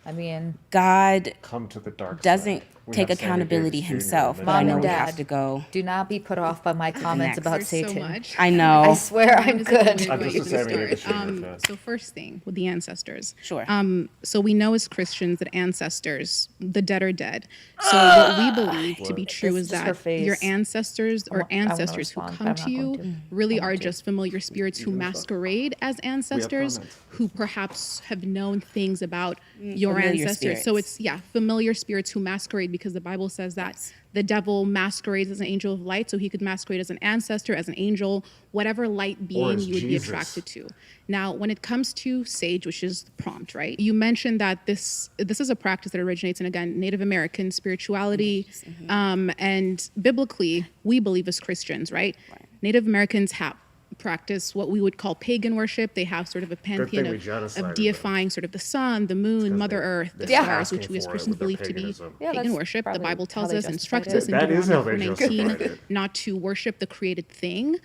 I mean, God come to the dark doesn't side. We take have Sammy accountability Davis Jr. himself, and but I Mom know and we Dad, have to go. do not be put off by my comments about There's Satan. so much. I know. I swear I'm good. I'm just a Sammy Davis Jr. So first thing with the ancestors. Sure. So we know as Christians that ancestors, the dead are dead. So what we believe to be true is It's just her that face. your ancestors or I wanna ancestors who respond, but come I'm to not you going to. really are just familiar spirits who masquerade as ancestors, comments. who perhaps have known things about your Familiar ancestors. So spirits. it's familiar spirits who masquerade, because the Bible says that the devil masquerades as an angel of light, so he could masquerade as an ancestor, as an angel, whatever light being as you would Jesus. be attracted to. Now, when it comes to sage, which is the prompt, right? You mentioned that this is a practice that originates in, again, Native American spirituality, and biblically, we believe as Christians, right? Native Americans have practice what we would call pagan worship. They have sort of a pantheon we of genocided deifying sort of the sun, the moon, Mother Earth, the they're stars, which asking we as for it Christians with their believe to be paganism. Yeah, pagan that's worship. The probably Bible how tells they us, justified instructs us in That is how Deuteronomy they 4:19 justified it. not to worship the created thing.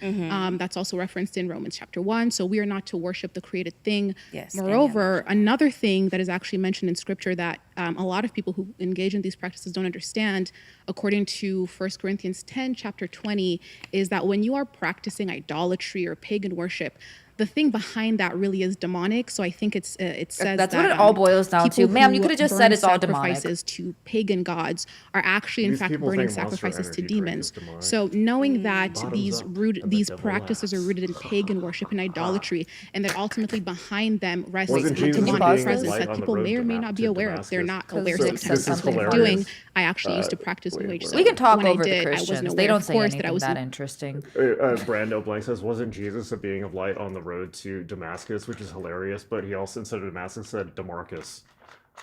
That's also referenced in Romans chapter 1. So we are not to worship the created thing. Yes, Moreover, another thing that is actually mentioned in scripture that a lot of people who engage in these practices don't understand, according to 1 Corinthians 10, chapter 20, is that when you are practicing idolatry or pagan worship, the thing behind that really is demonic. So I think it says That's that, what it all boils down to. people Ma'am, you who could have just burn said it's all demonic. sacrifices to pagan gods are actually, in These fact, people burning think Monster sacrifices to Energy drink demons. is demonic. So knowing that Bottoms these up, and the these devil practices are laughs. rooted in pagan worship and idolatry, and that ultimately behind them rests Wasn't a Jesus demonic being a presence light that on the people road may or may to not be aware of. They're not aware This sometimes is of what they're hilarious. doing. I actually used to practice New Age. wait, So We can talk when over I the did, I wasn't Christians. aware, They don't of say course, that anything I was that interesting. Brando Blank says, wasn't Jesus a being of light on the road to Damascus, which is hilarious, but he also, instead of Damascus, said Damarcus,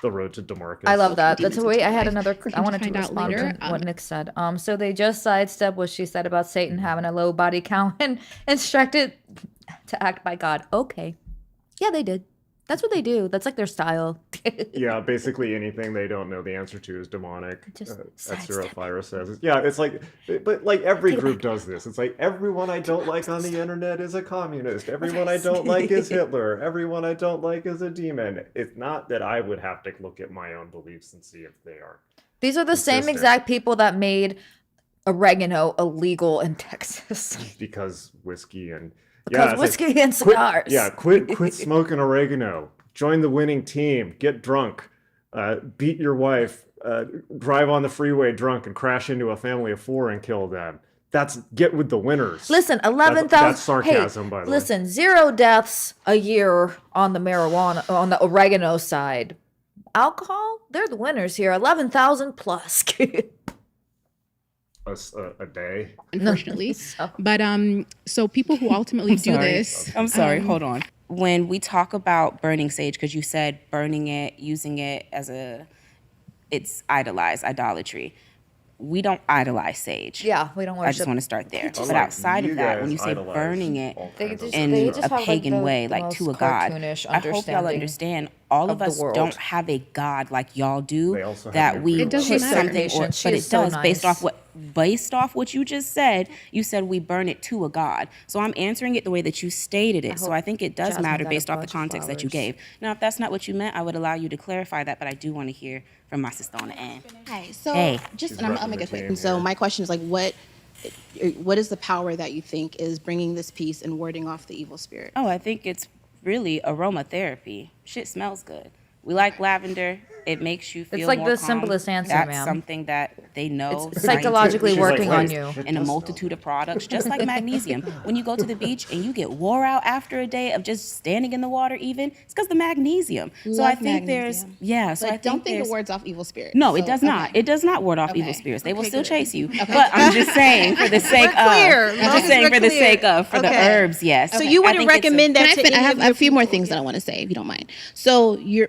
the road to Damarcus. I love that. That's a way. I had another. I wanted to find out respond later. to what Nick said. So they just sidestepped what she said about Satan having a low body count and instructed to act by God. Okay, yeah, they did. That's what they do. That's like their style. Yeah, basically anything they don't know the answer to is demonic. Just Fire says. Yeah, it's like, but like every group does this. It's like everyone I don't like on the internet is a communist. Everyone I don't like is Hitler. Everyone I don't like is a demon. It's not that I would have to look at my own beliefs and see if they are. These are the same consistent. exact people that made oregano illegal in Texas. Because whiskey and Because it's whiskey and cigars. Quit smoking oregano. Join the winning team. Get drunk. Beat your wife. Drive on the freeway drunk and crash into a family of 4 and kill them. That's get with the winners. Listen, 11,000. That's sarcasm, by the way. Listen, 0 deaths a year on the marijuana, on the oregano side. Alcohol, they're the winners here. 11,000 plus. A day, unfortunately. But so people who ultimately do this. I'm sorry. Hold on. When we talk about burning sage, because you said burning it, using it as it's idolatry. We don't idolize sage. Yeah, we don't worship. I just want to start there. just- But outside You of that, guys when you say idolize burning it They just in have, a like, pagan way, the like most to a god, cartoonish I hope y'all understanding understand. All of of the us world. don't have a god like y'all do. They also have That we nuclear It doesn't put matter. something, Patient. She but is it so does based nice. off what you just said. You said we burn it to a god. So I'm answering it the way that you stated it. So I think it does Jasmine matter got a based off the bunch of context that you flowers. gave. Now, if that's not what you meant, I would allow you to clarify that. But I do want to hear from my sister on the end. Hi. So Hey. just, and I'll make it quick. So my question is like, what is the power that you think is bringing this peace and warding off the evil spirit? Oh, I think it's really aromatherapy. Shit smells good. We like lavender. It makes you feel like more the calm. simplest answer, That's ma'am. something that they know It's psychologically She's like, working on you. in a multitude of products, just like magnesium. When you go to the beach and you get wore out after a day of just standing in the water, even it's because the magnesium. So I Love think magnesium. there's So But I don't think there's- it wards off evil spirits. No, it So, does not. okay. It does not ward off evil Okay. spirits. They will Okay, still good. chase you. Okay. But I'm just saying, for the sake clear. of, As long I'm just as saying we're for the clear. sake of, for the Okay. herbs, yes. So you I wouldn't think it's a- recommend that to I have any a of few more your things that I want to say, if you don't mind. So you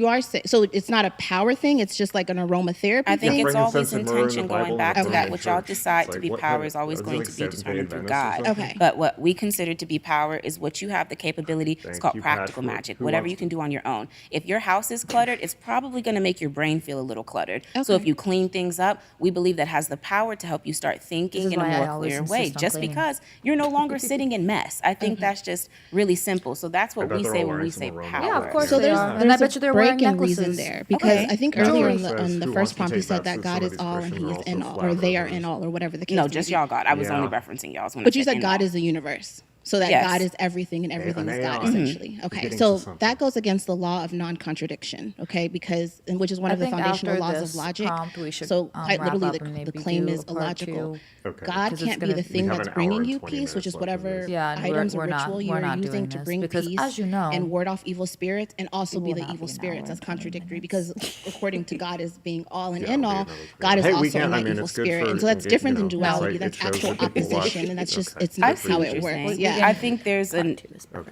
are saying, so it's not a power thing. It's just like an aromatherapy I think thing. it's it's always incense and myrrh in the intention Bible going back to and that. in What y'all church. decide It's to like, be what- power what- is always is it going like to be Seventh-day determined through Adventists or God. something? But what we consider to be power is what you have the capability. It's called you, Pat, practical for- magic. who Whatever wants you can do on your own. If your house is cluttered, it's probably going to make your brain feel a little cluttered. So Okay. if you clean things up, we believe that has the power to help you start thinking in a why I more always clear insist way. on Just cleaning. because you're no longer sitting in mess. I think that's just really simple. So that's what bet we they're say all when wearing we some say aroma power. Yeah, of course So they there's- are. And I bet you they're wearing break in necklaces. reason there because Okay. I think That's earlier what in it the, says. on the Who first wants to prompt you take said back that since God some is of these all and Christians He are is in also all, or they are flat in all, or whatever the case. No, may just be. y'all God. I was only Yeah. referencing y'all's when I But you said said in God all. is the universe. So that Yes. God is everything and everything is God, AI. essentially. We're Okay, getting so to something. that goes against the law of non-contradiction, okay, because, and which is one I of the think foundational after laws this of logic. prompt, we should, So quite wrap literally, up and the maybe claim do is a part illogical. 2. Okay. God 'Cause it's can't be gonna- the thing We have that's an hour bringing and you 20 peace, which minutes is left of whatever this. Yeah, and items or we're not- ritual we're you're not using doing to this bring because, peace as you know, and ward off evil spirits and also it be will the not evil be an spirits. hour That's and 20 contradictory minutes. because according to God as being all and Yeah, in it'll be all, another God is Hey, we also can't- in I that mean, evil it's good spirit. for And so that's engage- different you than know, it's duality. like That's it shows actual that people watch- opposition, and that's just, Okay. it's I not see how what it you're works. saying. Yeah. I think there's a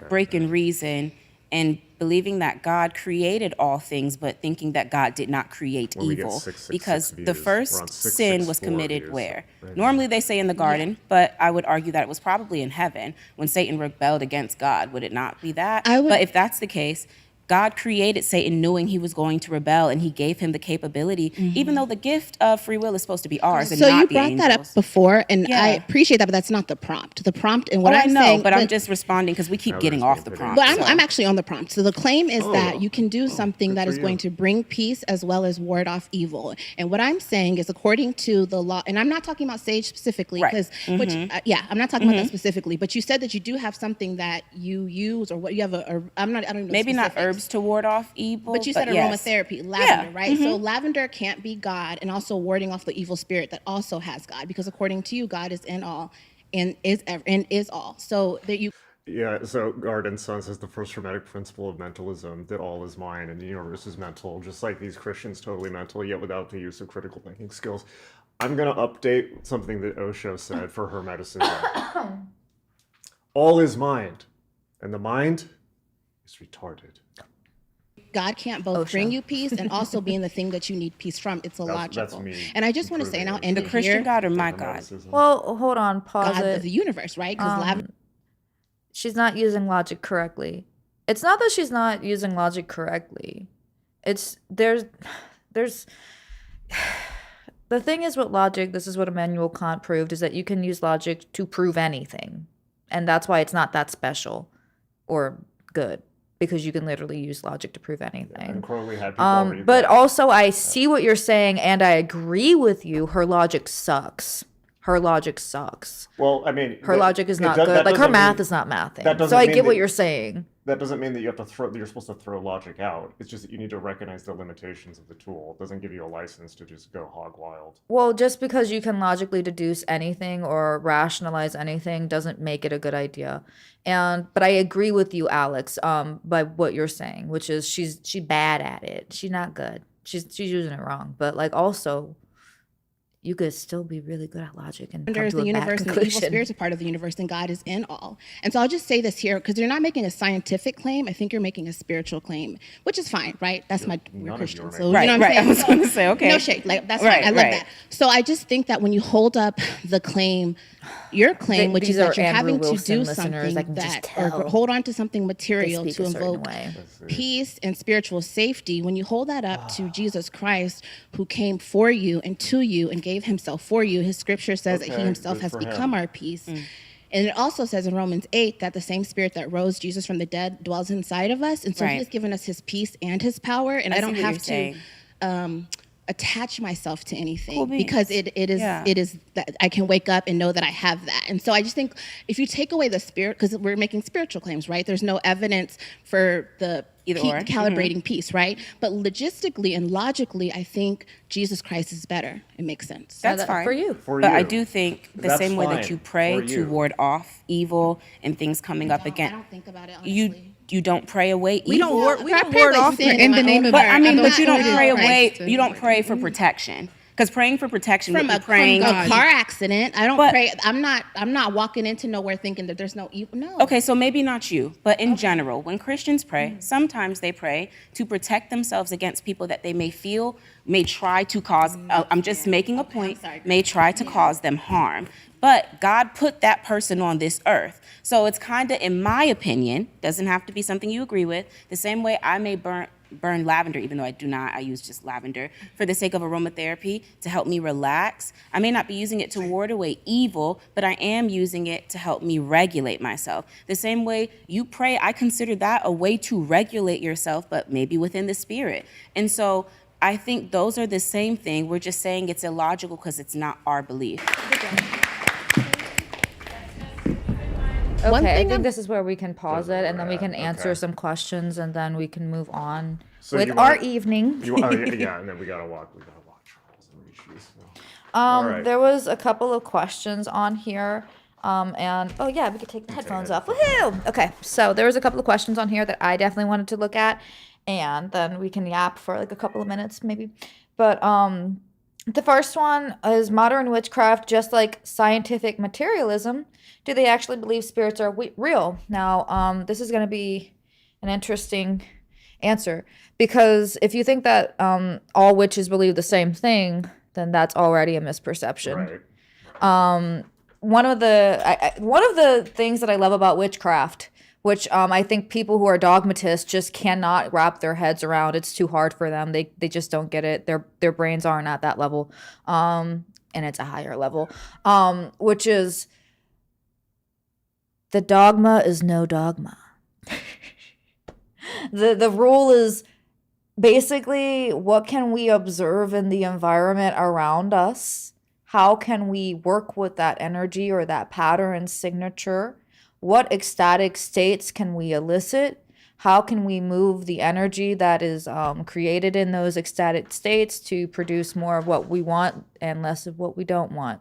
break in reason and believing that God created all things, but thinking that God did not create Well, we get evil. 666 Because the views. We're on first 664 sin was committed views. where? Right. Normally they say in the garden, but I would argue that it was probably in heaven when Satan rebelled against God. Would it not be that? But if that's the case, God created Satan knowing he was going to rebel, and he gave him the capability, even though the gift of free will is supposed to be ours and So not you the brought that up angels. before, and Yeah. I appreciate that, but that's not the prompt. The prompt and what Oh, I'm I know, saying, but I'm just responding because we keep getting off the prompt. But so. I'm actually on the prompt. So the claim is that you can do something that for is going you. to bring peace as well as ward off evil. And what I'm saying is, according to the law, and I'm not talking about sage specifically, Right. because I'm not talking about that specifically. But you said that you do have something that you use, or what you have I don't know. Maybe not specifics. herbs to ward off evil, But you said yes. aromatherapy, lavender, Yeah. right? So lavender can't be God, and also warding off the evil spirit that also has God, because according to you, God is in all and is all. So that you. Yeah, so Garden Sun says the first hermetic principle of mentalism, that all is mind and the universe is mental, just like these Christians, totally mental, yet without the use of critical thinking skills. I'm going to update something that Osho said for Hermeticism. All is mind, and the mind is retarded. God can't both bring you peace and also being the thing that you need peace from. It's illogical. me And I just want to say, and I'll end The it Christian here. God or my God? Well, hold on, pause God it. of the universe, right? Because She's not using logic correctly. It's not that she's not using logic correctly. It's there's the thing is with logic, this is what Immanuel Kant proved, is that you can use logic to prove anything. And that's why it's not that special or good, because you can literally use logic to prove anything. And Crowley had people already But back. also I see what you're saying and I agree with you. Her logic sucks. Her logic sucks. Well, I mean, Her logic is not good. Like her math is not mathing. So I get what you're saying. That doesn't mean that you have to throw. You're supposed to throw logic out. It's just that you need to recognize the limitations of the tool. It doesn't give you a license to just go hog wild. Well, just because you can logically deduce anything or rationalize anything doesn't make it a good idea. But I agree with you, Alex, by what you're saying, which is she's bad at it. She's not good. She's using it wrong. But like also, you could still be really good at logic and come There's to the a bad universe and the evil conclusion. spirits are part of the universe, and God is in all. And so I'll just say this here, because you're not making a scientific claim. I think you're making a spiritual claim, which is fine, right? That's we're Christians, so Right, you know what right. I'm saying. I was gonna say, okay. No shade, like that's Right, fine. I love right. that. So I just think that when you hold up the claim, your claim, which is These that are you're Andrew having to Wilson do listeners, something I can just that, or tell. hold on to something material They speak to a certain invoke way. peace and spiritual safety, when you hold that up to Jesus Christ, who came for you and to you and gave himself for you, his scripture says that he Okay, himself good has for become him. our peace. And it also says in Romans 8 that the same spirit that rose Jesus from the dead dwells inside of us. And so Right. he has given us his peace and his power. And I I see don't what have you're to saying. attach myself to anything Cool beans. because it is Yeah. that I can wake up and know that I have that. And so I just think if you take away the spirit, because we're making spiritual claims, right? There's no evidence for the Either or. calibrating piece, right? But logistically and logically, I think Jesus Christ is better. It makes sense. That's fine. For you. For But I you. do think the That's same way that fine. you pray For to you. ward off evil and things coming up I again. don't think about it honestly. You don't pray away evil. We don't ward I pray off away sin in the my name own of But heart. I mean, I'm but not you don't doing pray it away. right. You don't pray for protection. Because praying for protection, From you're a praying car accident. I don't pray. I'm not walking into nowhere thinking that there's no evil. No. Okay, so maybe not you, but in general, when Christians pray, sometimes they pray to protect themselves against people that they may try to cause, I'm just making a point, may try to cause them harm. But God put that person on this earth. So it's kind of, in my opinion, doesn't have to be something you agree with, the same way I may burn lavender, even though I do not, I use just lavender for the sake of aromatherapy to help me relax. I may not be using it to ward away evil, but I am using it to help me regulate myself. The same way you pray, I consider that a way to regulate yourself, but maybe within the spirit. And so I think those are the same thing. We're just saying it's illogical because it's not our belief. Okay, I think this is where we can pause it, and then we can answer some questions, and then we can move on with our evening. Yeah, and then we gotta walk Charles and Rishi's. All right. There was a couple of questions on here, and we could take the headphones off. Woohoo! Okay, so there was a couple of questions on here that I definitely wanted to look at, and then we can yap for like a couple of minutes maybe. But the first one is modern witchcraft, just like scientific materialism. Do they actually believe spirits are real? Now, this is going to be an interesting answer, because if you think that all witches believe the same thing, then that's already a misperception. Right. One of the things that I love about witchcraft, which I think people who are dogmatists just cannot wrap their heads around. It's too hard for them. They just don't get it. Their brains aren't at that level, and it's a higher level, which is the dogma is no dogma. The rule is basically, what can we observe in the environment around us? How can we work with that energy or that pattern signature? What ecstatic states can we elicit? How can we move the energy that is created in those ecstatic states to produce more of what we want and less of what we don't want?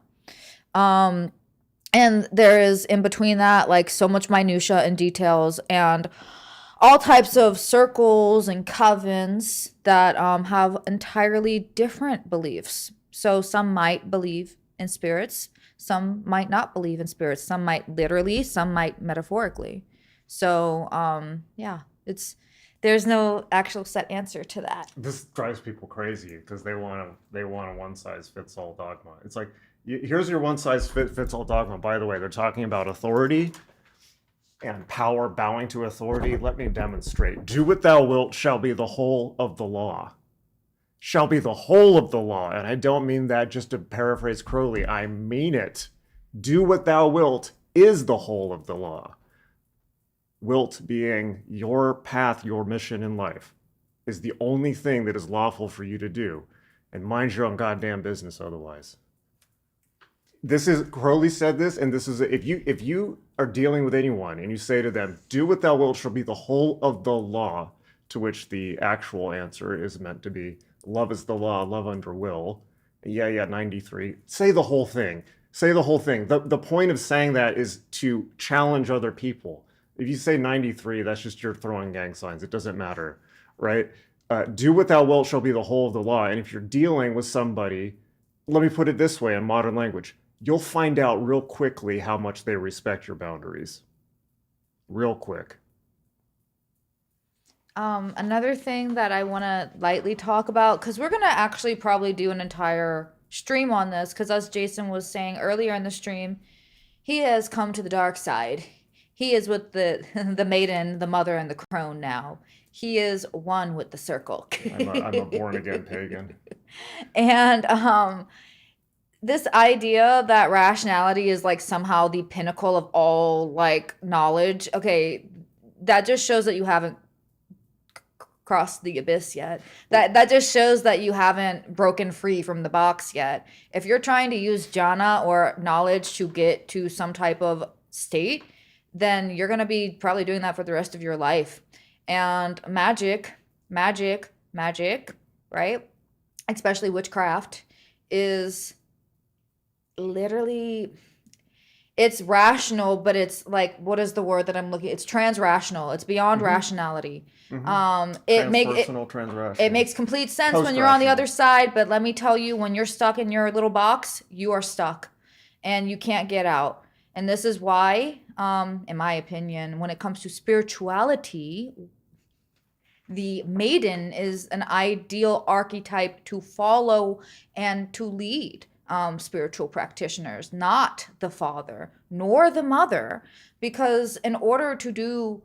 And there is in between that, like, so much minutia and details and all types of circles and covens that have entirely different beliefs. So some might believe in spirits, some might not believe in spirits, some might literally, some might metaphorically. So there's no actual set answer to that. This drives people crazy because they want a one-size-fits-all dogma. It's like, here's your one-size-fits-all dogma. By the way, they're talking about authority and power, bowing to authority. Let me demonstrate. Do what thou wilt shall be the whole of the law. Shall be the whole of the law. And I don't mean that just to paraphrase Crowley. I mean it. Do what thou wilt is the whole of the law. Wilt being your path, your mission in life, is the only thing that is lawful for you to do. And mind your own goddamn business otherwise. This is, Crowley said this, and this is, if you are dealing with anyone and you say to them, do what thou wilt shall be the whole of the law, to which the actual answer is meant to be, love is the law, love under will. 93. Say the whole thing. Say the whole thing. The point of saying that is to challenge other people. If you say 93, that's just you're throwing gang signs. It doesn't matter, right? Do what thou wilt shall be the whole of the law. And if you're dealing with somebody, let me put it this way in modern language, you'll find out real quickly how much they respect your boundaries. Real quick. Another thing that I want to lightly talk about, because we're going to actually probably do an entire stream on this, because as Jason was saying earlier in the stream, he has come to the dark side. He is with the maiden, the mother, and the crone now. He is one with the circle. I'm a born-again pagan. And this idea that rationality is like somehow the pinnacle of all like knowledge, okay, that just shows that you haven't crossed the abyss yet. That just shows that you haven't broken free from the box yet. If you're trying to use jhana or knowledge to get to some type of state, then you're going to be probably doing that for the rest of your life. And magic, right? Especially witchcraft is literally, it's rational, but it's like, what is the word that I'm looking? It's transrational. It's beyond rationality. It makes complete sense when you're on the other side, but let me tell you, when you're stuck in your little box, you are stuck and you can't get out. And this is why, in my opinion, when it comes to spirituality, the maiden is an ideal archetype to follow and to lead spiritual practitioners, not the father nor the mother, because in order to do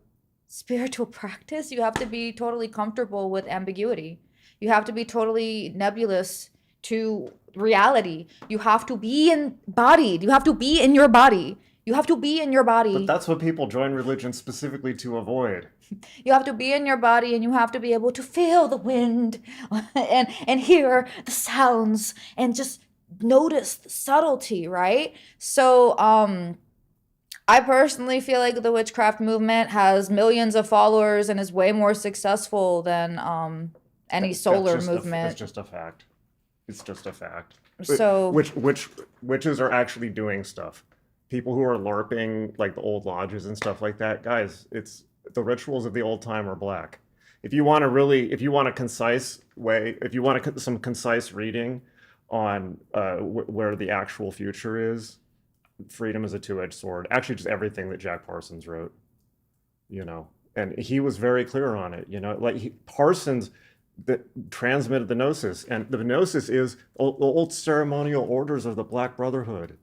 spiritual practice, you have to be totally comfortable with ambiguity. You have to be totally nebulous to reality. You have to be embodied. You have to be in your body. You have to be in your body. But that's what people join religion specifically to avoid. You have to be in your body, and you have to be able to feel the wind and hear the sounds and just notice the subtlety, right? So I personally feel like the witchcraft movement has millions of followers and is way more successful than any solar movement. It's just a fact. It's just a fact. So witches are actually doing stuff. People who are LARPing, like the old lodges and stuff like that, guys, it's the rituals of the old time are black. If you want a concise way, if you want some concise reading on where the actual future is, freedom is a two-edged sword. Actually, just everything that Jack Parsons wrote, and he was very clear on it. Parsons that transmitted the gnosis, and the gnosis is the old ceremonial orders of the Black Brotherhood,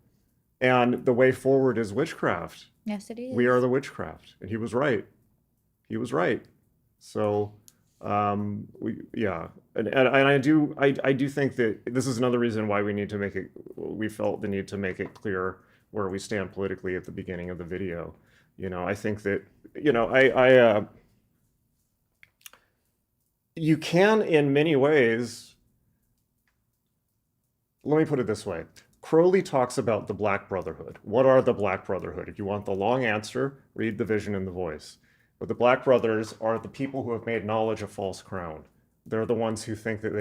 and the way forward is witchcraft. Yes, it is. We are the witchcraft, and he was right. He was right. So, and I do think that this is another reason why we felt the need to make it clear where we stand politically at the beginning of the video. I think that, you can, in many ways, let me put it this way. Crowley talks about the Black Brotherhood. What are the Black Brotherhood? If you want the long answer, read The Vision and the Voice. But the Black Brothers are the people who have made knowledge a false crown. They're the ones who think that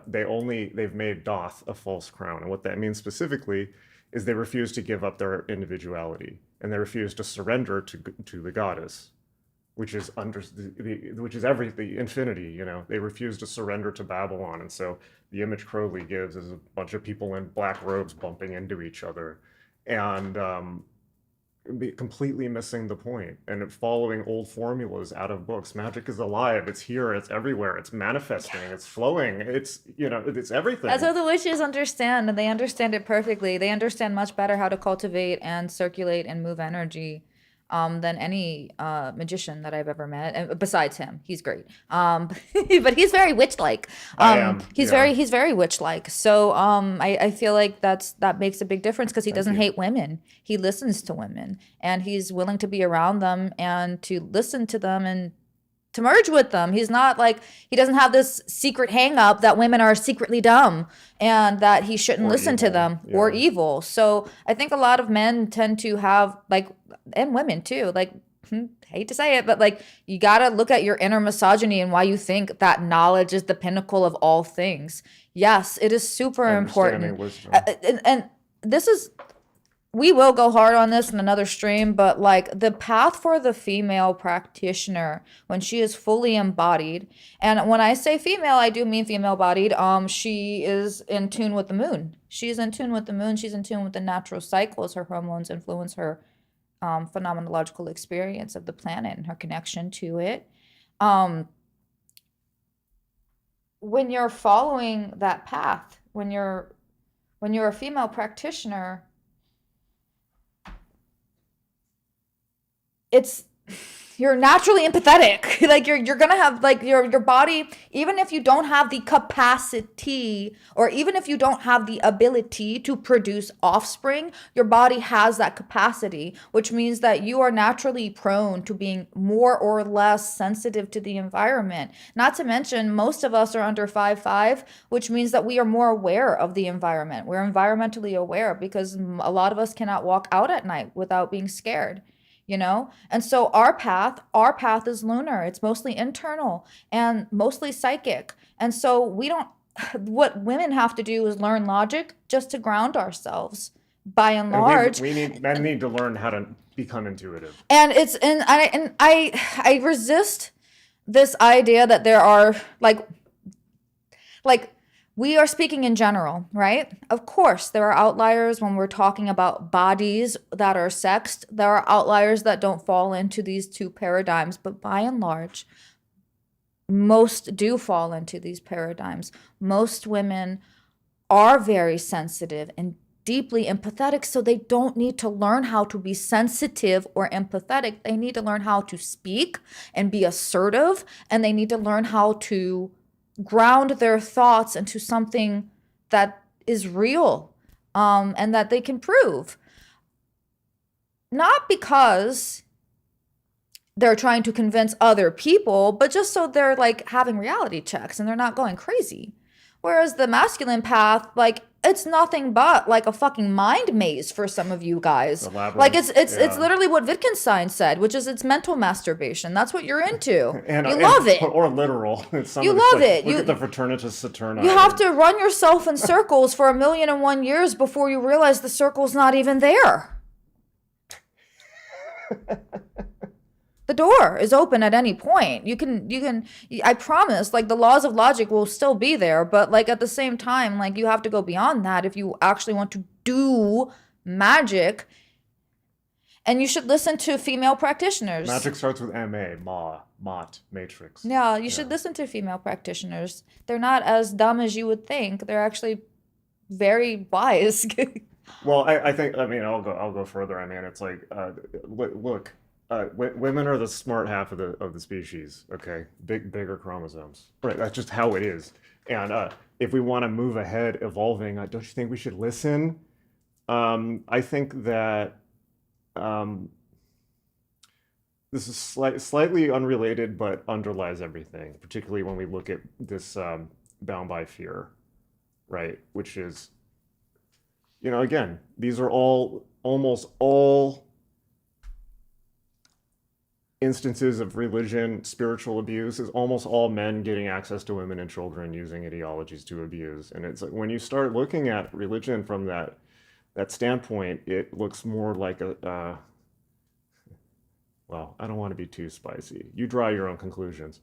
they've made Doth a false crown. And what that means specifically is they refuse to give up their individuality, and they refuse to surrender to the goddess, which is the infinity. They refuse to surrender to Babylon, and so the image Crowley gives is a bunch of people in black robes bumping into each other, and completely missing the point and following old formulas out of books. Magic is alive. It's here. It's everywhere. It's manifesting. It's flowing. It's it's everything. That's what the witches understand, and they understand it perfectly. They understand much better how to cultivate and circulate and move energy than any magician that I've ever met. Besides him, he's great. But he's very witch-like. He's very witch-like. So I feel like that makes a big difference, because he doesn't hate women. He listens to women, and he's willing to be around them and to listen to them and to merge with them. He's not like, he doesn't have this secret hang up that women are secretly dumb and that he shouldn't listen to them or evil. So I think a lot of men tend to have, and women too, hate to say it, but you gotta look at your inner misogyny and why you think that knowledge is the pinnacle of all things. Yes, it is super important. And this is, we will go hard on this in another stream, but the path for the female practitioner when she is fully embodied, and when I say female, I do mean female bodied, she is in tune with the moon. She's in tune with the moon. She's in tune with the natural cycles. Her hormones influence her phenomenological experience of the planet and her connection to it. When you're following that path, when you're a female practitioner, you're naturally empathetic. You're gonna have your body, even if you don't have the capacity or even if you don't have the ability to produce offspring, your body has that capacity, which means that you are naturally prone to being more or less sensitive to the environment. Not to mention, most of us are under 5'5", which means that we are more aware of the environment. We're environmentally aware because a lot of us cannot walk out at night without being scared. And so our path is lunar. It's mostly internal and mostly psychic. And so what women have to do is learn logic just to ground ourselves, by and large. Men need to learn how to become intuitive. And I resist this idea that there are like we are speaking in general, right? Of course, there are outliers when we're talking about bodies that are sexed. There are outliers that don't fall into these two paradigms, but by and large, most do fall into these paradigms. Most women are very sensitive and deeply empathetic, so they don't need to learn how to be sensitive or empathetic. They need to learn how to speak and be assertive, and they need to learn how to ground their thoughts into something that is real, and that they can prove. Not because they're trying to convince other people, but just so they're like having reality checks and they're not going crazy. Whereas the masculine path, like, it's nothing but like a fucking mind maze for some of you guys. Like it's literally what Wittgenstein said, which is it's mental masturbation. That's what you're into. You love it. Or literal. You love it. Look at the Fraternitas Saturni. You have to run yourself in circles for 1,000,001 years before you realize the circle's not even there. The door is open at any point. You can, I promise, like the laws of logic will still be there, but like at the same time, like you have to go beyond that if you actually want to do magic. And you should listen to female practitioners. Magic starts with M-A, Mott, Matrix. Yeah, you should listen to female practitioners. They're not as dumb as you would think. They're actually very wise. Well, I think, I'll go further. I mean, it's like, look. Women are the smart half of the species. Okay, bigger chromosomes. Right, that's just how it is. And if we want to move ahead, evolving, don't you think we should listen? I think that this is slightly unrelated, but underlies everything. Particularly when we look at this bound by fear, right? Which is, again, these are almost all instances of religion, spiritual abuse, is almost all men getting access to women and children using ideologies to abuse. And it's like when you start looking at religion from that standpoint, it looks more like well, I don't want to be too spicy. You draw your own conclusions.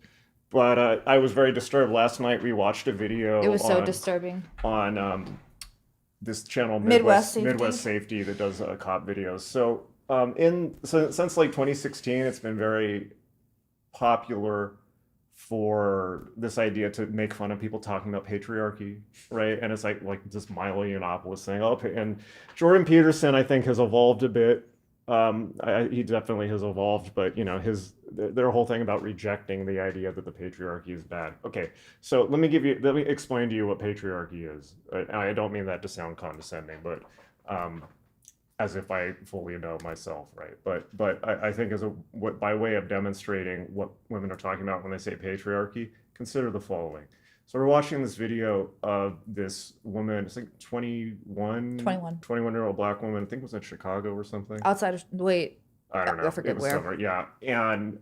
But I was very disturbed. Last night we watched a video. It was so disturbing. On this channel, Midwest Safety, that does cop videos. So since like 2016, it's been very popular for this idea to make fun of people talking about patriarchy, right? And it's like this Milo Yiannopoulos thing. And Jordan Peterson, I think, has evolved a bit. He definitely has evolved, but their whole thing about rejecting the idea that the patriarchy is bad. Okay, so let me explain to you what patriarchy is. I don't mean that to sound condescending, but as if I fully know myself, right? But I think by way of demonstrating what women are talking about when they say patriarchy, consider the following. So we're watching this video of this woman, it's like 21-year-old black woman, I think it was in Chicago or something. Outside of, wait. I don't know. I forget where. Somewhere, yeah. And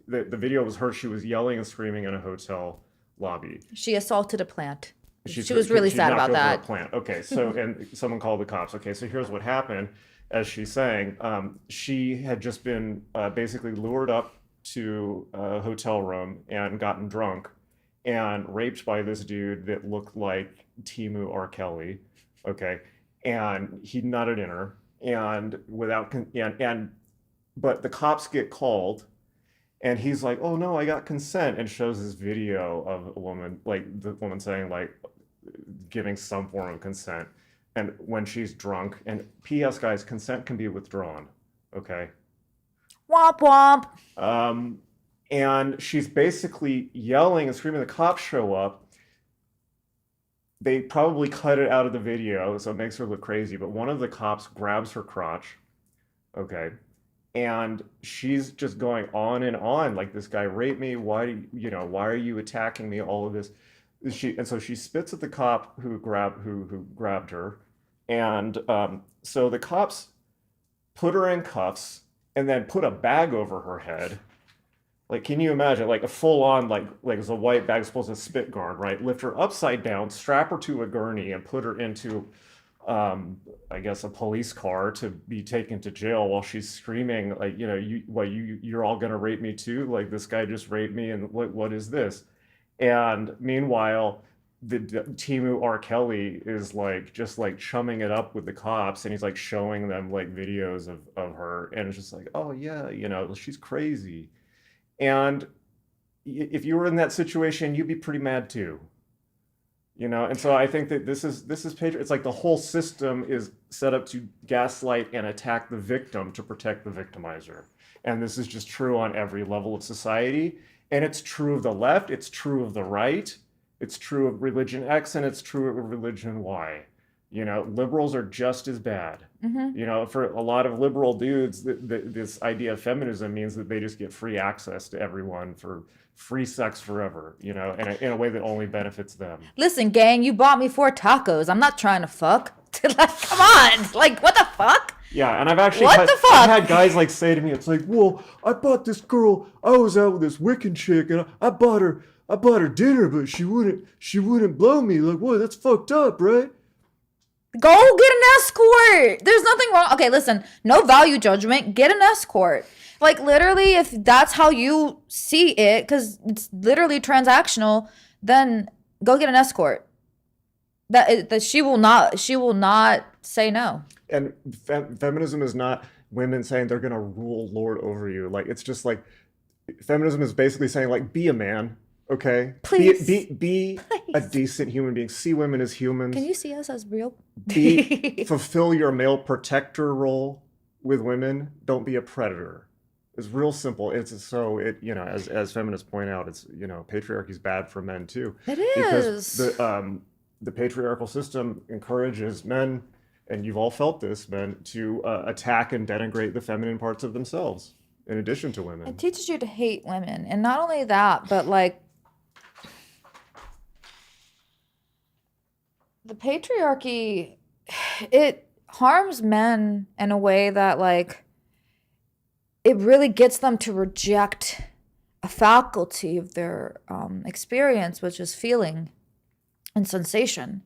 the video was her, she was yelling and screaming in a hotel lobby. She assaulted a plant. She was really sad about that. Plant. Okay, so and someone called the cops. Okay, so here's what happened. As she's saying, she had just been basically lured up to a hotel room and gotten drunk and raped by this dude that looked like Timu R. Kelly. Okay, and he nutted in her, and but the cops get called. And he's like, "Oh no, I got consent," and shows this video of a woman, like the woman saying, like, giving some form of consent, and when she's drunk. And P.S. guys, consent can be withdrawn. Okay. Womp womp. And she's basically yelling and screaming. The cops show up. They probably cut it out of the video, so it makes her look crazy. But one of the cops grabs her crotch. Okay. And she's just going on and on, like, this guy raped me. Why are you attacking me? All of this. And so she spits at the cop who grabbed her. And so the cops put her in cuffs and then put a bag over her head. Like, can you imagine, like a full on, like it's a white bag supposed to spit guard, right? Lift her upside down, strap her to a gurney, and put her into I guess a police car to be taken to jail while she's screaming like, you're all gonna rape me too? Like this guy just raped me, and what is this? And meanwhile, the Timu R. Kelly is like just like chumming it up with the cops, and he's like showing them like videos of her, and it's just like, oh yeah, she's crazy. And if you were in that situation, you'd be pretty mad too. And so I think that this is it's like the whole system is set up to gaslight and attack the victim to protect the victimizer. And this is just true on every level of society. And it's true of the left, it's true of the right, it's true of religion X, and it's true of religion Y. Liberals are just as bad. For a lot of liberal dudes, this idea of feminism means that they just get free access to everyone for free sex forever, in a way that only benefits them. Listen, gang, you bought me 4 tacos. I'm not trying to fuck. Like, come on. Like, what the fuck? Yeah, and I've actually I've had guys like say to me, it's like, well, I bought this girl, I was out with this Wiccan chick, and I bought her dinner, but she wouldn't blow me. Like, what? That's fucked up, right? Go get an escort. There's nothing wrong. Okay, listen, no value judgment. Get an escort. Like, literally, if that's how you see it, because it's literally transactional, then go get an escort. That she will not say no. And feminism is not women saying they're gonna rule lord over you. Like, it's just like feminism is basically saying, like, be a man, okay? Please. Be a decent human being. See women as humans. Can you see us as real? Fulfill your male protector role with women. Don't be a predator. It's real simple. As feminists point out, it's patriarchy is bad for men too. It is. Because the patriarchal system encourages men, and you've all felt this, men, to attack and denigrate the feminine parts of themselves in addition to women. It teaches you to hate women, and not only that, but like the patriarchy, it harms men in a way that like it really gets them to reject a faculty of their experience, which is feeling and sensation,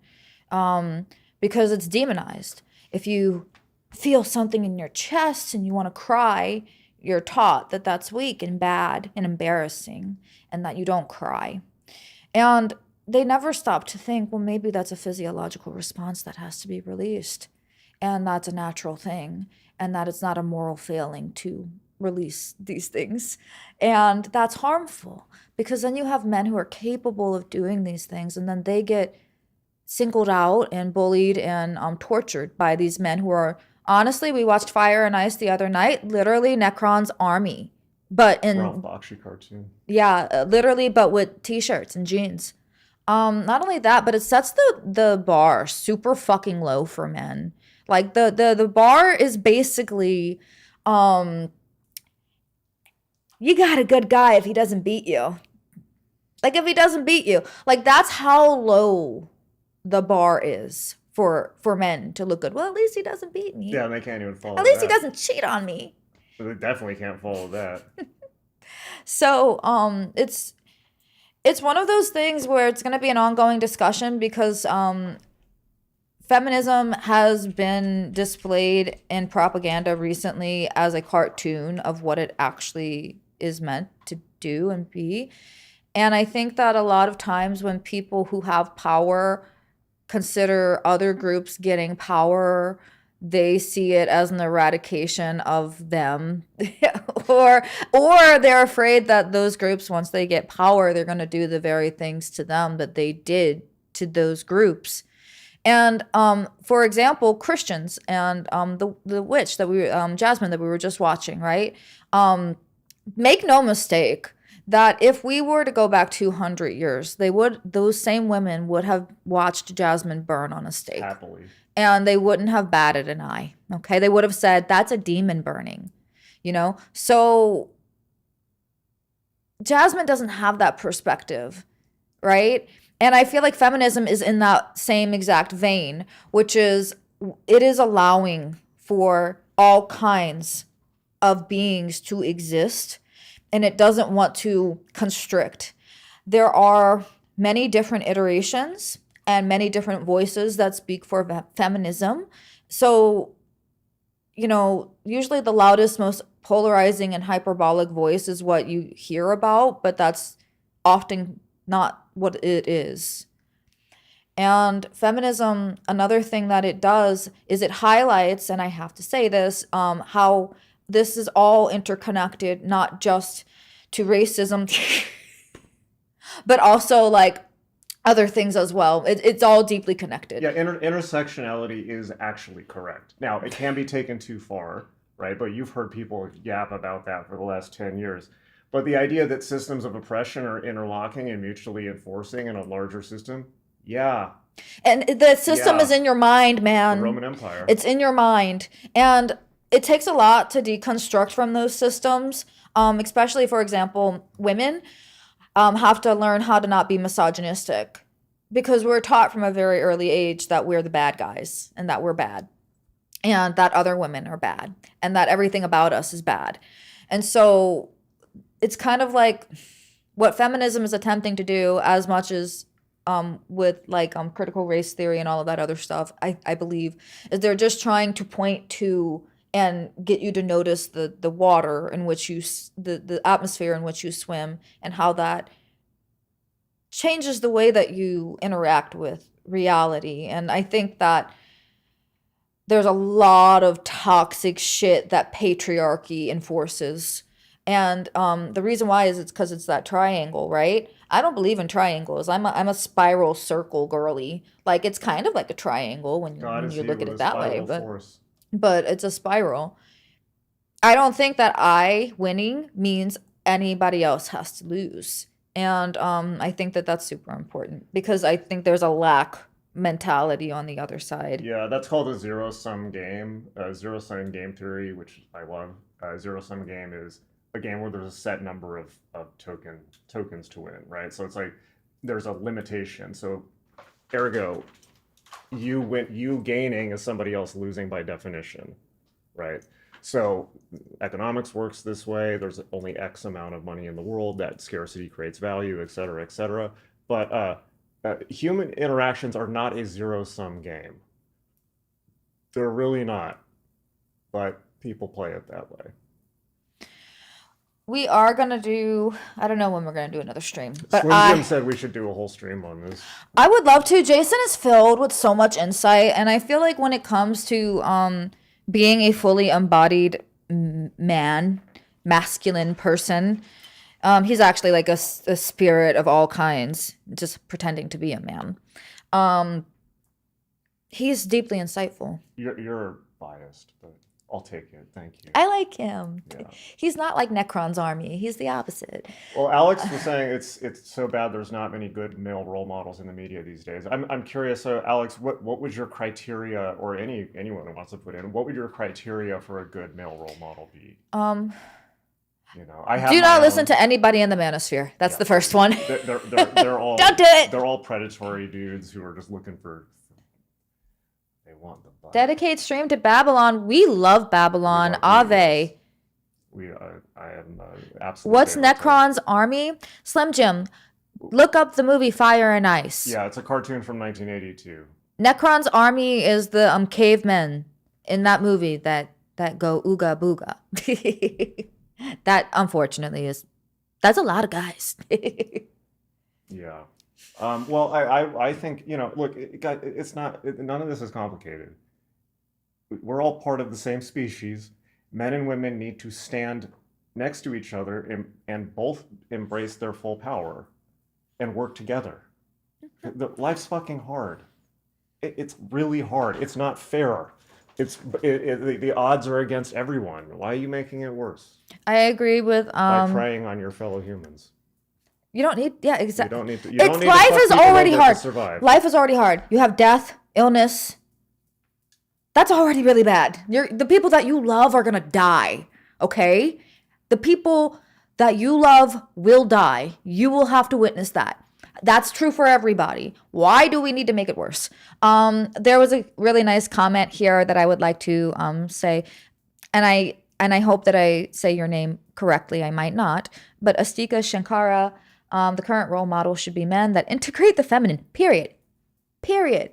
because it's demonized. If you feel something in your chest and you want to cry, you're taught that that's weak and bad and embarrassing, and that you don't cry. And they never stop to think, well, maybe that's a physiological response that has to be released, and that's a natural thing, and that it's not a moral failing to release these things. And that's harmful, because then you have men who are capable of doing these things, and then they get singled out and bullied and tortured by these men who are, honestly, we watched Fire and Ice the other night, literally Necron's army, but in Ralph Bakshi cartoon. Yeah, literally, but with t-shirts and jeans. Not only that, but it sets the bar super fucking low for men. Like the bar is basically you got a good guy if he doesn't beat you. Like, if he doesn't beat you. Like, that's how low the bar is for men to look good. Well, at least he doesn't beat me. Yeah, and they can't even follow At least that. he doesn't cheat on me. They definitely can't follow that. So, it's one of those things where it's going to be an ongoing discussion, because feminism has been displayed in propaganda recently as a cartoon of what it actually is meant to do and be. And I think that a lot of times when people who have power consider other groups getting power, they see it as an eradication of them, or they're afraid that those groups, once they get power, they're going to do the very things to them that they did to those groups. And for example, Christians and the witch that Jasmine that we were just watching, right? Make no mistake that if we were to go back 200 years, those same women would have watched Jasmine burn on a stake. Happily. And they wouldn't have batted an eye, okay? They would have said, that's a demon burning, So Jasmine doesn't have that perspective, right? And I feel like feminism is in that same exact vein, which is it is allowing for all kinds of beings to exist, and it doesn't want to constrict. There are many different iterations and many different voices that speak for feminism. So, usually the loudest, most polarizing and hyperbolic voice is what you hear about, but that's often not what it is. And feminism, another thing that it does is it highlights, and I have to say this, how this is all interconnected, not just to racism, but also like other things as well. It's all deeply connected. Yeah, intersectionality is actually correct. Now, it can be taken too far, right? But you've heard people yap about that for the last 10 years. But the idea that systems of oppression are interlocking and mutually enforcing in a larger system, yeah. And the system is in your mind, man. The Roman Empire. It's in your mind. And it takes a lot to deconstruct from those systems, especially, for example, women have to learn how to not be misogynistic, because we're taught from a very early age that we're the bad guys and that we're bad and that other women are bad and that everything about us is bad. And so it's kind of like what feminism is attempting to do, as much as with like critical race theory and all of that other stuff, I believe, is they're just trying to point to and get you to notice the water in which the atmosphere in which you swim, and how that changes the way that you interact with reality. And I think that there's a lot of toxic shit that patriarchy enforces. And the reason why is it's because it's that triangle, right? I don't believe in triangles. I'm a spiral circle girly. Like, it's kind of like a triangle when you look at it that way, but it's a spiral. I don't think that I winning means anybody else has to lose. And I think that that's super important, because I think there's a lack mentality on the other side. Yeah, that's called a zero-sum game, zero-sum game theory, which I love. Zero-sum game is a game where there's a set number of tokens to win, right? So it's like there's a limitation. So ergo, you gaining is somebody else losing by definition, right? So economics works this way. There's only X amount of money in the world. That scarcity creates value, et cetera, et cetera. But human interactions are not a zero-sum game. They're really not. But people play it that way. We are going to do, I don't know when we're going to do another stream, but Slim Jim said we should do a whole stream on this. I would love to. Jason is filled with so much insight, and I feel like when it comes to being a fully embodied masculine person, he's actually like a spirit of all kinds, just pretending to be a man. He's deeply insightful. You're biased, but I'll take it. Thank you. I like him. Yeah. He's not like Necron's army. He's the opposite. Well, Alex was saying it's so bad there's not many good male role models in the media these days. I'm curious. So, Alex, what would your criteria, or anyone who wants to put in, what would your criteria for a good male role model be? I have do not listen to anybody in the manosphere. That's the first one. They're all don't do it. They're all predatory dudes who are just looking for. They want the butt. Dedicate stream to Babylon. We love Babylon. Ave. I am absolutely. What's Necron's army? Slim Jim, look up the movie Fire and Ice. Yeah, it's a cartoon from 1982. Necron's army is the cavemen in that movie that go ooga booga. That unfortunately that's a lot of guys. Yeah. Well, I think, look, it's not, none of this is complicated. We're all part of the same species. Men and women need to stand next to each other and both embrace their full power and work together. Life's fucking hard. It's really hard. It's not fair. The odds are against everyone. Why are you making it worse? I agree with by preying on your fellow humans. You don't need, yeah, exactly. You don't need life is already hard. To survive. Life is already hard. You have death, illness. That's already really bad. The people that you love are gonna die. Okay, the people that you love will die. You will have to witness that. That's true for everybody. Why do we need to make it worse? There was a really nice comment here that I would like to say, and I hope that I say your name correctly. I might not, but Astika Shankara. The current role model should be men that integrate the feminine, period. Period.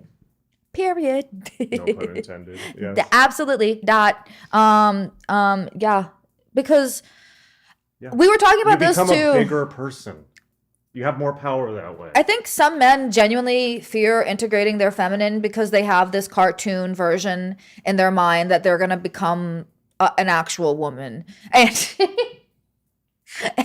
No pun intended. Yes. Absolutely. Yeah. Because Yeah. we were talking about this too. You become a bigger person. You have more power that way. I think some men genuinely fear integrating their feminine because they have this cartoon version in their mind that they're going to become an actual woman. And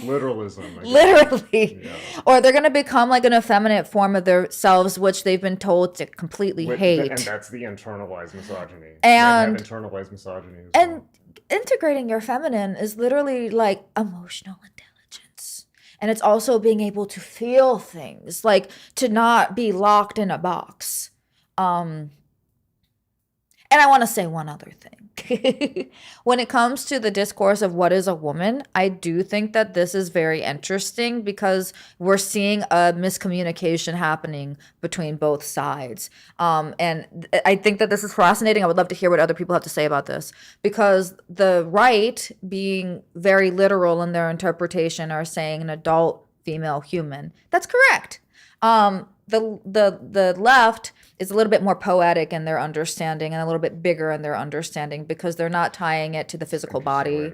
Literalism. Literally. Yeah. Or they're going to become like an effeminate form of themselves, which they've been told to completely hate. And that's the internalized misogyny. And Men have internalized misogyny as And well. integrating your feminine is literally like emotional intelligence. And it's also being able to feel things, like to not be locked in a box. And I want to say one other thing. When it comes to the discourse of what is a woman, I do think that this is very interesting because we're seeing a miscommunication happening between both sides. And I think that this is fascinating. I would love to hear what other people have to say about this, because the right, being very literal in their interpretation, are saying an adult female human. That's correct. The left is a little bit more poetic in their understanding and a little bit bigger in their understanding because they're not tying it to the physical body.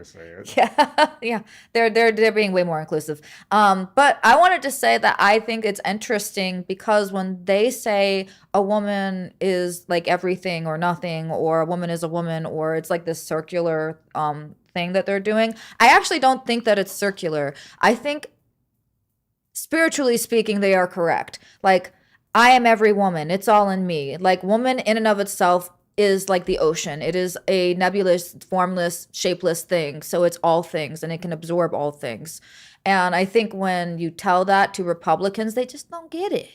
Yeah, they're being way more inclusive. But I wanted to say that I think it's interesting because when they say a woman is like everything or nothing, or a woman is a woman, or it's like this circular thing that they're doing, I actually don't think that it's circular. I think, spiritually speaking, they are correct. Like, I am every woman. It's all in me. Like, woman in and of itself is like the ocean. It is a nebulous, formless, shapeless thing. So it's all things, and it can absorb all things. And I think when you tell that to Republicans, they just don't get it.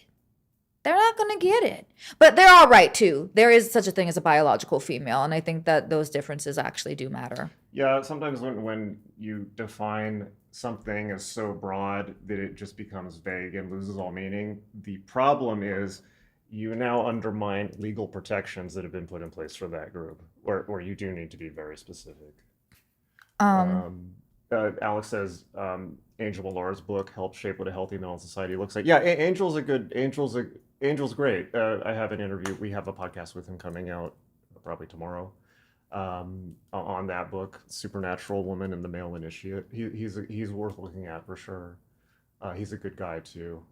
They're not going to get it. But they're all right, too. There is such a thing as a biological female, and I think that those differences actually do matter. Yeah, sometimes when you define something as so broad that it just becomes vague and loses all meaning, the problem is you now undermine legal protections that have been put in place for that group, where you do need to be very specific. Alex says Angel Millar's book helped shape what a healthy male society looks like. Yeah, Angel's great. I have an interview. We have a podcast with him coming out probably tomorrow on that book, Supernatural Woman and the Male Initiate. He's worth looking at for sure. He's a good guy too.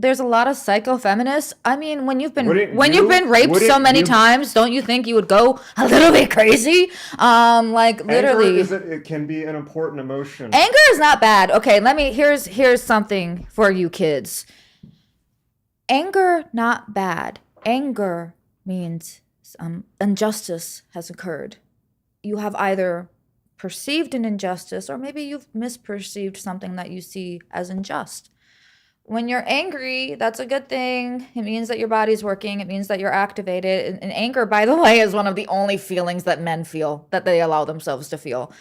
There's a lot of psycho-feminists. I mean, when you've been raped so many times, don't you think you would go a little bit crazy? Like, literally. It can be an important emotion. Anger is not bad. Okay, here's something for you kids. Anger, not bad. Anger means injustice has occurred. You have either perceived an injustice, or maybe you've misperceived something that you see as unjust. When you're angry, that's a good thing. It means that your body's working. It means that you're activated. And anger, by the way, is one of the only feelings that men feel, that they allow themselves to feel.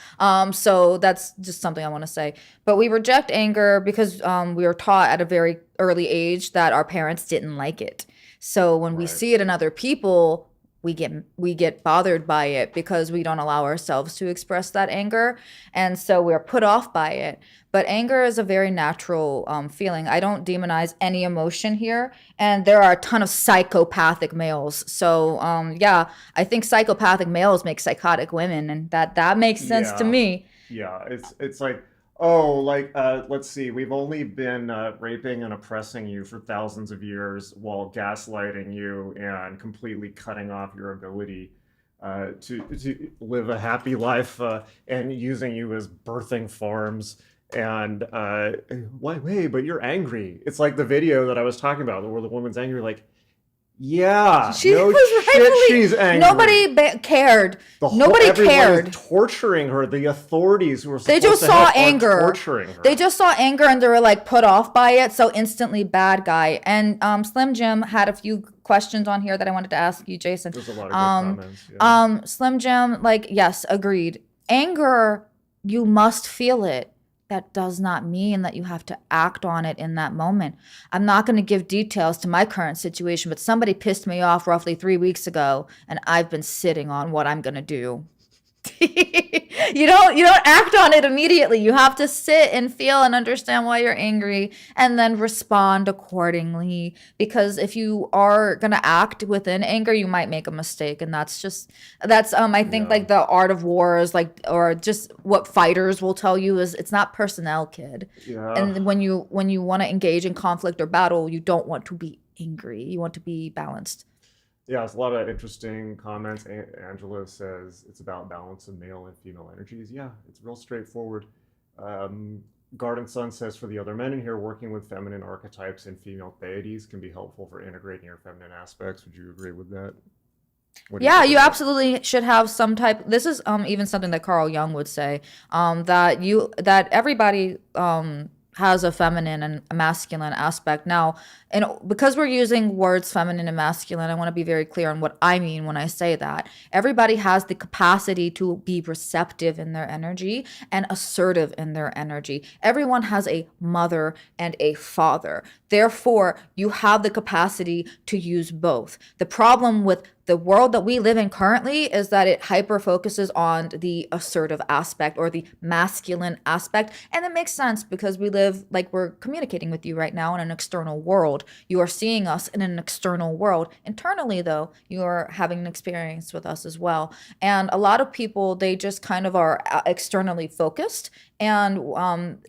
So that's just something I want to say. But we reject anger because we were taught at a very early age that our parents didn't like it. So when we see it in other people, we get bothered by it because we don't allow ourselves to express that anger. And so we're put off by it. But anger is a very natural feeling. I don't demonize any emotion here. And there are a ton of psychopathic males. So yeah, I think psychopathic males make psychotic women, and that makes sense to me. Yeah, it's like, let's see, we've only been raping and oppressing you for thousands of years while gaslighting you and completely cutting off your ability to live a happy life and using you as birthing farms. And wait, but you're angry. It's like the video that I was talking about where the woman's angry, like, yeah, she's angry. Nobody cared. Nobody cared. Is torturing her. The authorities who were they just saw anger. Torturing her. They just saw anger and they were like put off by it. So instantly bad guy. And Slim Jim had a few questions on here that I wanted to ask you, Jason. There's a lot of good comments. Yeah. Slim Jim, like, yes, agreed. Anger, you must feel it. That does not mean that you have to act on it in that moment. I'm not going to give details to my current situation, but somebody pissed me off roughly 3 weeks ago, and I've been sitting on what I'm going to do. You don't act on it immediately. You have to sit and feel and understand why you're angry and then respond accordingly. Because if you are gonna act within anger, you might make a mistake. And that's I think like the art of war is like, or just what fighters will tell you is it's not personnel, kid. Yeah. And when you want to engage in conflict or battle, you don't want to be angry. You want to be balanced. Yeah, it's a lot of interesting comments. Angela says it's about balance of male and female energies. Yeah, it's real straightforward. Garden Sun says, for the other men in here, working with feminine archetypes and female deities can be helpful for integrating your feminine aspects. Would you agree with that? Yeah, you absolutely should have some type. This is even something that Carl Jung would say, that everybody has a feminine and a masculine aspect. Now, and because we're using words feminine and masculine, I want to be very clear on what I mean when I say that. Everybody has the capacity to be receptive in their energy and assertive in their energy. Everyone has a mother and a father. Therefore, you have the capacity to use both. The problem with the world that we live in currently is that it hyper focuses on the assertive aspect or the masculine aspect. And it makes sense because we live like we're communicating with you right now in an external world. You are seeing us in an external world. Internally, though, you are having an experience with us as well. And a lot of people, they just kind of are externally focused. And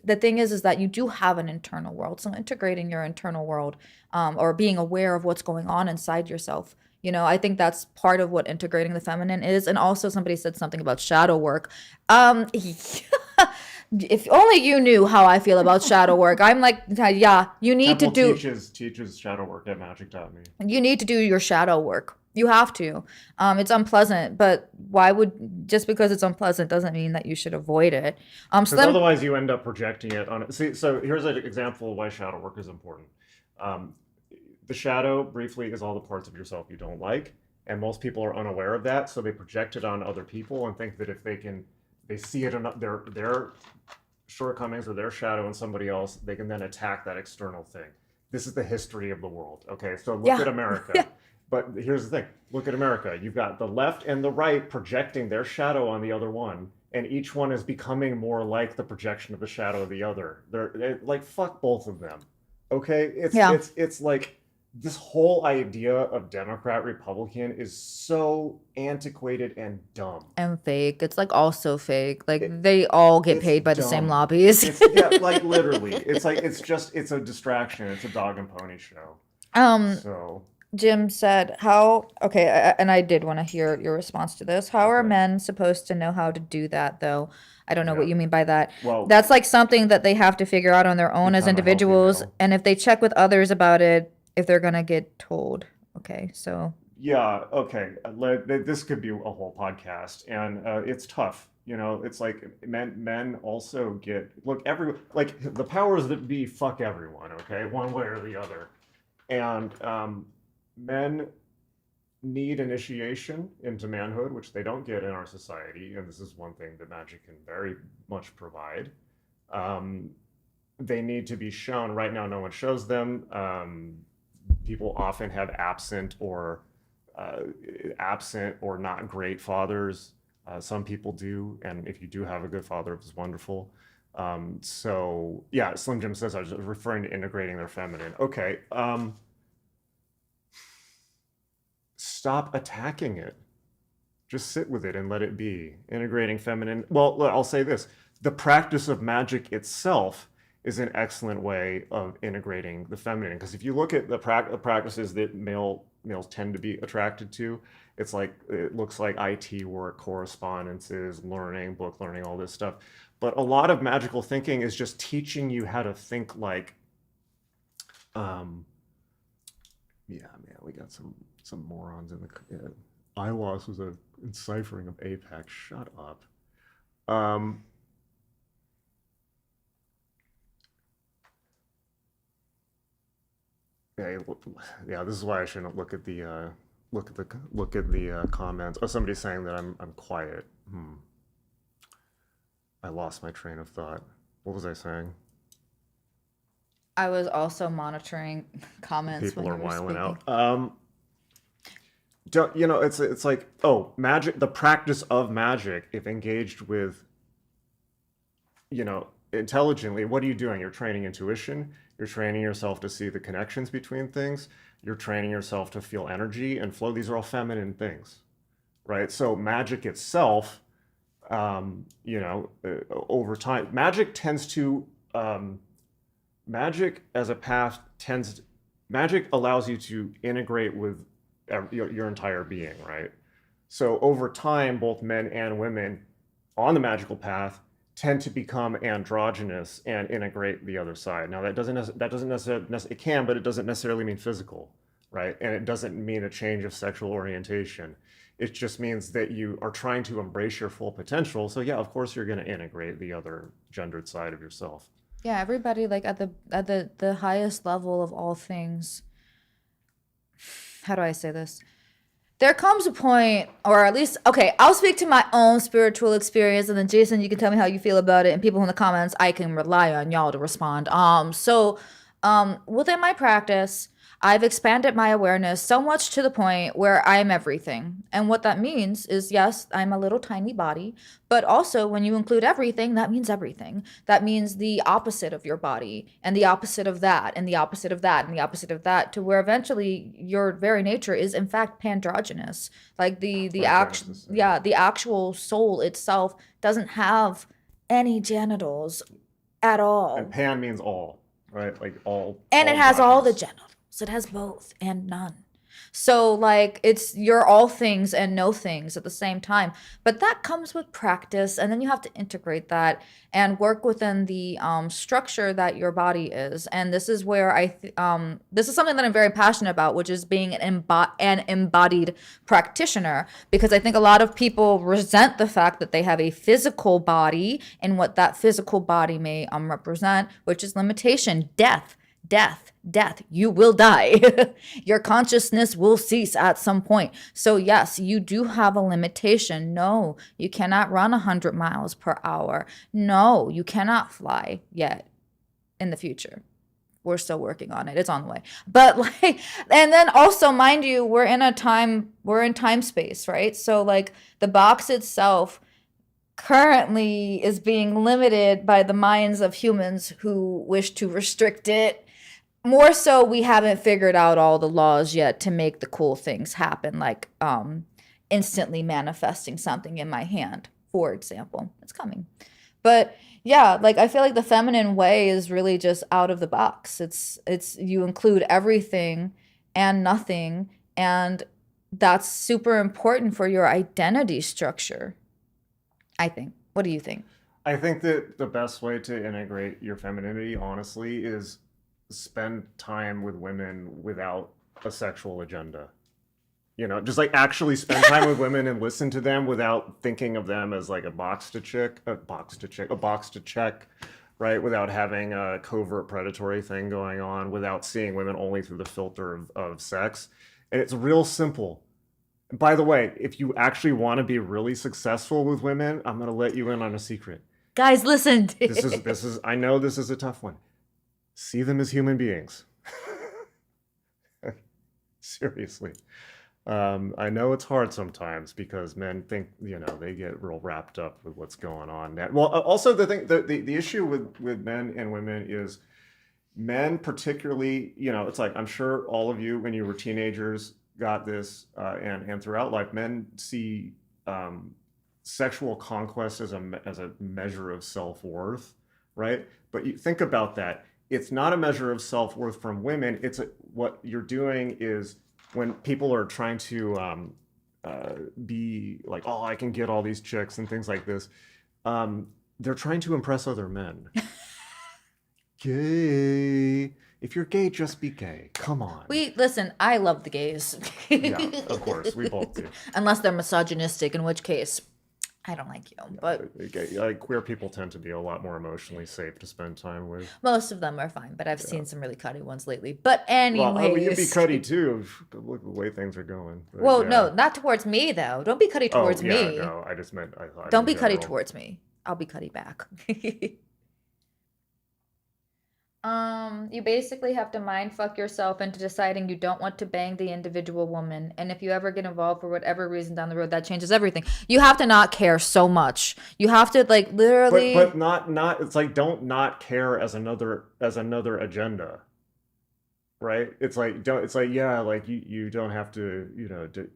the thing is that you do have an internal world. So integrating your internal world or being aware of what's going on inside yourself. I think that's part of what integrating the feminine is. And also somebody said something about shadow work. If only you knew how I feel about shadow work. I'm like, yeah, you need Temple to do. teaches shadow work at magick.me. You need to do your shadow work. You have to. It's unpleasant, but just because it's unpleasant doesn't mean that you should avoid it. Because otherwise you end up projecting it on it. See, so here's an example of why shadow work is important. The shadow, briefly, is all the parts of yourself you don't like. And most people are unaware of that. So they project it on other people and think that if they see it in their shortcomings or their shadow in somebody else, they can then attack that external thing. This is the history of the world. Okay, so look at America. Yeah. But here's the thing. Look at America. You've got the left and the right projecting their shadow on the other one. And each one is becoming more like the projection of the shadow of the other. They're like, fuck both of them. Okay? It's like, this whole idea of Democrat Republican is so antiquated and dumb and fake. It's like also fake. Like they all get paid by the same lobbies. Like literally, it's like it's a distraction. It's a dog and pony show. So Jim said, and I did want to hear your response to this. How are men supposed to know how to do that, though? I don't know what you mean by that. Well, that's like something that they have to figure out on their own as individuals. And if they check with others about it, if they're going to get told. Okay, so. Yeah, okay. This could be a whole podcast. And it's tough. It's like men also get, the powers that be fuck everyone, okay? One way or the other. And men need initiation into manhood, which they don't get in our society. And this is one thing that magic can very much provide. They need to be shown. Right now, no one shows them. People often have absent or not great fathers. Some people do, and if you do have a good father, it's wonderful. So yeah, Slim Jim says I was referring to integrating their feminine. Okay, stop attacking it. Just sit with it and let it be. Integrating feminine. Well, I'll say this: the practice of magic itself is an excellent way of integrating the feminine. Because if you look at the practices that males tend to be attracted to, it looks like IT work, correspondences, book learning, all this stuff. But a lot of magical thinking is just teaching you how to think like, we got some morons in the, ILOS was a enciphering of Apex, shut up. Yeah, this is why I shouldn't look at the comments. Oh, somebody's saying that I'm quiet. I lost my train of thought. What was I saying? I was also monitoring comments. People when are you were wiling speaking. out. it's like, oh, magic, the practice of magic, if engaged with, intelligently, what are you doing? You're training intuition. You're training yourself to see the connections between things. You're training yourself to feel energy and flow. These are all feminine things, right? So magic itself, over time, magic as a path magic allows you to integrate with your entire being, right? So over time, both men and women on the magical path tend to become androgynous and integrate the other side. Now that doesn't necessarily, it can, but it doesn't necessarily mean physical, right? And it doesn't mean a change of sexual orientation. It just means that you are trying to embrace your full potential. So yeah, of course you're going to integrate the other gendered side of yourself. Yeah, everybody like at the highest level of all things. How do I say this? There comes a point, or at least, okay, I'll speak to my own spiritual experience, and then Jason, you can tell me how you feel about it, and people in the comments, I can rely on y'all to respond. Within my practice, I've expanded my awareness so much to the point where I'm everything. And what that means is, yes, I'm a little tiny body, but also when you include everything, that means everything. That means the opposite of your body, and the opposite of that, and the opposite of that, and the opposite of that, to where eventually your very nature is in fact pandrogynous. Like the actual soul itself doesn't have any genitals at all. And pan means all, right? Like all. And it has all the genitals. So it has both and none. So like you're all things and no things at the same time. But that comes with practice, and then you have to integrate that and work within the structure that your body is. And this is where this is something that I'm very passionate about, which is being an embodied practitioner, because I think a lot of people resent the fact that they have a physical body and what that physical body may represent, which is limitation, death. You will die. Your consciousness will cease at some point. So yes, you do have a limitation. No, you cannot run 100 miles per hour. No, you cannot fly yet in the future. We're still working on it. It's on the way. But and then also, mind you, we're in time space, right? So like the box itself currently is being limited by the minds of humans who wish to restrict it. More so, we haven't figured out all the laws yet to make the cool things happen, like instantly manifesting something in my hand, for example. It's coming. But yeah, like I feel like the feminine way is really just out of the box. It's you include everything and nothing, and that's super important for your identity structure, I think. What do you think? I think that the best way to integrate your femininity, honestly, is spend time with women without a sexual agenda. Just like actually spend time with women and listen to them without thinking of them as like a box to check, right? Without having a covert predatory thing going on, without seeing women only through the filter of sex. And it's real simple. By the way, if you actually want to be really successful with women, I'm going to let you in on a secret. Guys, listen. This is I know this is a tough one. See them as human beings. Seriously. I know it's hard sometimes because men think, they get real wrapped up with what's going on. Well, also the issue with men and women is men particularly, it's like, I'm sure all of you when you were teenagers got this and throughout life, men see sexual conquest as a measure of self-worth, right? But you think about that. It's not a measure of self-worth from women. What you're doing is when people are trying to be like, oh, I can get all these chicks and things like this, they're trying to impress other men. Gay. If you're gay, just be gay. Come on. Listen, I love the gays. Yeah, of course. We both do. Unless they're misogynistic, in which case I don't like you. But queer people tend to be a lot more emotionally safe to spend time with. Most of them are fine, but I've seen some really cutty ones lately. But anyways. Well, you'd be cutty too. Look at the way things are going. But, well, no, not towards me though. Don't be cutty towards me. No, I just meant. Don't be cutty towards me. I'll be cutty back. You basically have to mind fuck yourself into deciding you don't want to bang the individual woman. And if you ever get involved for whatever reason down the road, that changes everything. You have to not care so much. You have to like literally. But not. It's like don't not care as another agenda, right? It's like don't. It's like yeah, like you don't have to.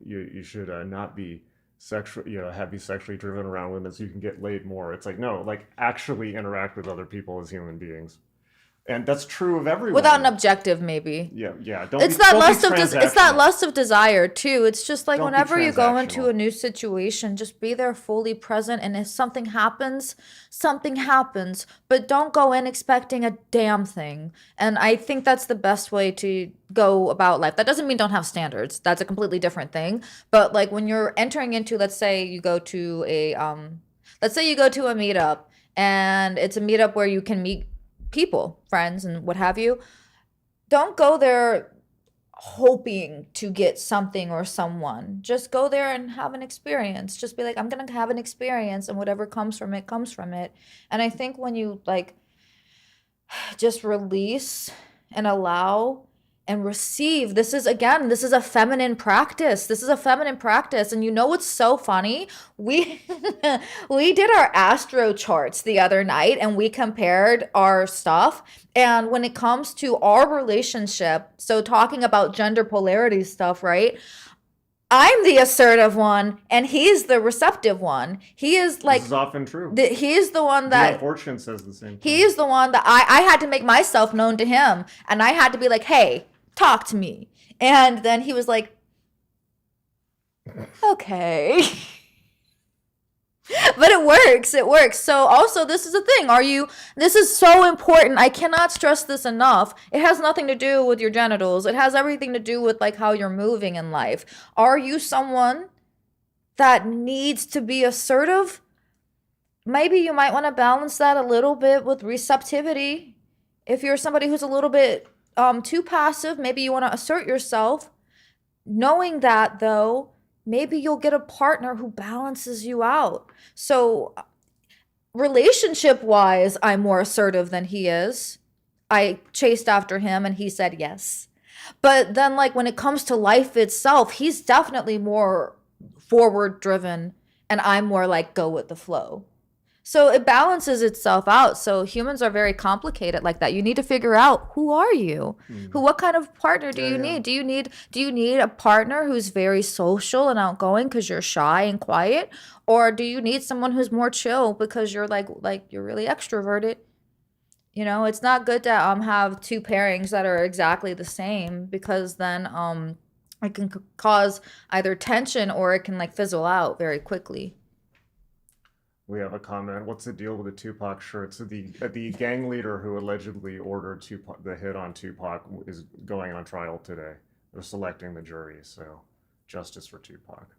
You should not be sexual. Be sexually driven around women so you can get laid more. It's like no, like actually interact with other people as human beings. And that's true of everyone. Without an objective, maybe. Yeah. It's that lust of desire too. It's just like whenever you go into a new situation, just be there fully present. And if something happens, something happens. But don't go in expecting a damn thing. And I think that's the best way to go about life. That doesn't mean don't have standards. That's a completely different thing. But like when you're entering into, let's say you go to a meetup, and it's a meetup where you can meet people, friends, and what have you. Don't go there hoping to get something or someone. Just go there and have an experience. Just be like, I'm gonna have an experience, and whatever comes from it comes from it. And I think when you like just release and allow and receive, this is a feminine practice. And you know what's so funny? We did our astro charts the other night, and we compared our stuff. And when it comes to our relationship, so talking about gender polarity stuff, right? I'm the assertive one, and he's the receptive one. He is like, this is often true. He is the one that Fortune says the same thing. He is the one that I had to make myself known to him, and I had to be like, hey, talk to me. And then he was like, okay. But it works. So also, this is a thing. This is so important. I cannot stress this enough. It has nothing to do with your genitals. It has everything to do with like how you're moving in life. Are you someone that needs to be assertive? Maybe you might want to balance that a little bit with receptivity. If you're somebody who's a little bit too passive, maybe you want to assert yourself. Knowing that, though, maybe you'll get a partner who balances you out. So relationship-wise, I'm more assertive than he is. I chased after him, and he said yes. But then, like, when it comes to life itself, he's definitely more forward-driven, and I'm more like go with the flow. So it balances itself out. So humans are very complicated like that. You need to figure out, who are you? What kind of partner do you need? Do you need a partner who's very social and outgoing because you're shy and quiet? Or do you need someone who's more chill because you're like you're really extroverted? It's not good to have two pairings that are exactly the same, because then it can cause either tension or it can like fizzle out very quickly. We have a comment. What's the deal with the Tupac shirts? The gang leader who allegedly ordered the hit on Tupac is going on trial today. They're selecting the jury, so justice for Tupac.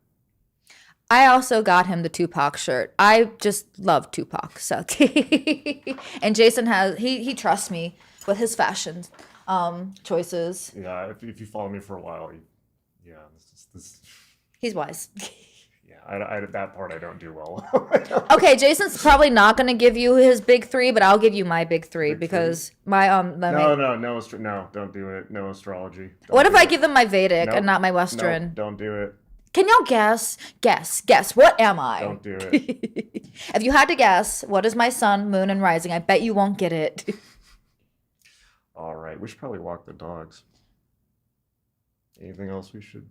I also got him the Tupac shirt. I just love Tupac, so and Jason he trusts me with his fashion choices. Yeah, if you follow me for a while, this. He's wise. I that part I don't do well. Okay, Jason's probably not going to give you his big three, but I'll give you my big three because my No, don't do it. No astrology. What if I give them my Vedic and not my Western? Don't do it. Can y'all guess? Guess. What am I? Don't do it. If you had to guess, what is my sun, moon, and rising? I bet you won't get it. All right, we should probably walk the dogs. Anything else we should?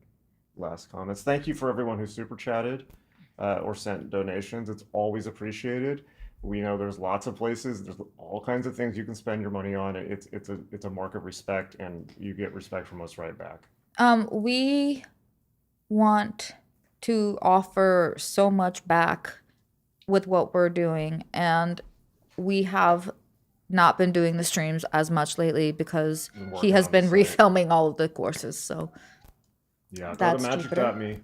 Last comments. Thank you for everyone who super chatted or sent donations. It's always appreciated. We know there's lots of places. There's all kinds of things you can spend your money on. It's a mark of respect, and you get respect from us right back. We want to offer so much back with what we're doing, and we have not been doing the streams as much lately because he has been refilming all of the courses. So. Yeah, go to magick.me,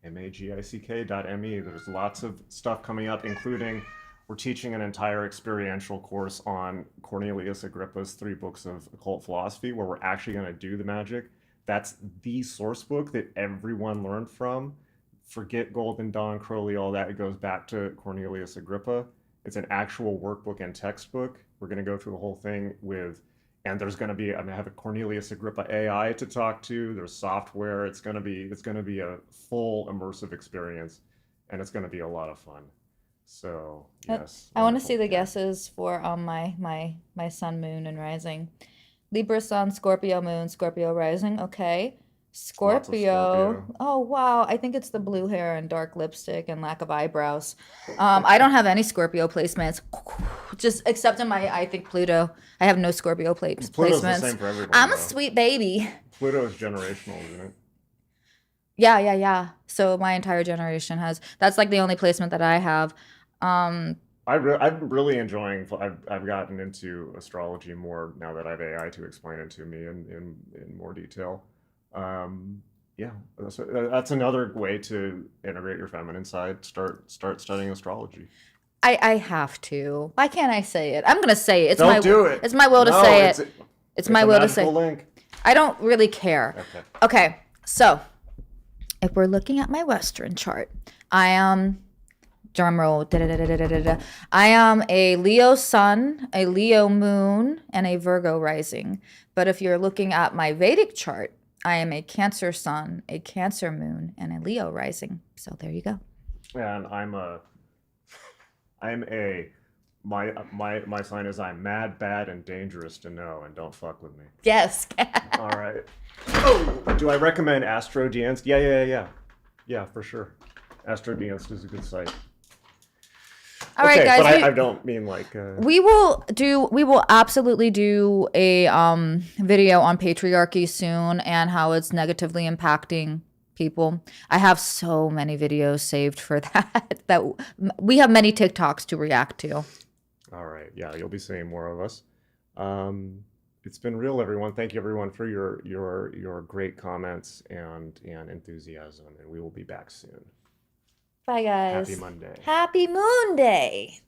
magick.me. There's lots of stuff coming up, including we're teaching an entire experiential course on Cornelius Agrippa's 3 books of occult philosophy, where we're actually going to do the magic. That's the source book that everyone learned from. Forget Golden Dawn, Crowley, all that. It goes back to Cornelius Agrippa. It's an actual workbook and textbook. We're going to go through the whole thing with And there's going to be, I have a Cornelius Agrippa AI to talk to. There's software. It's going to be a full immersive experience, and it's going to be a lot of fun. So yes, I want to see the guesses for my sun, moon, and rising. Libra sun, Scorpio moon, Scorpio rising. Okay. Scorpio. Oh wow, I think it's the blue hair and dark lipstick and lack of eyebrows. I don't have any Scorpio placements, just except in I think Pluto. I have no Scorpio placements. Pluto's the same for everyone, I'm a sweet baby. Pluto is generational, isn't it? Yeah. So my entire generation has. That's like the only placement that I have. I'm really enjoying. I've gotten into astrology more now that I have AI to explain it to me in more detail. Yeah, that's another way to integrate your feminine side. Start studying astrology. I have to. Why can't I say it? I'm gonna say it. Do it. It's my will to say it. It's my will to say. Link. I don't really care. Okay. So if we're looking at my Western chart, I am. Drum roll. I am a Leo sun, a Leo moon, and a Virgo rising. But if you're looking at my Vedic chart, I am a Cancer sun, a Cancer moon, and a Leo rising. So there you go. And my sign is I'm mad, bad, and dangerous to know, and don't fuck with me. Yes. All right. Oh, do I recommend Astro Dienst? Yeah, for sure. Astro Dienst is a good site. All right, guys. But I don't mean like. We will absolutely do a video on patriarchy soon and how it's negatively impacting people. I have so many videos saved for that we have many TikToks to react to. All right, yeah, you'll be seeing more of us. It's been real, everyone. Thank you, everyone, for your great comments and enthusiasm, and we will be back soon. Bye, guys. Happy Monday. Happy Moon Day.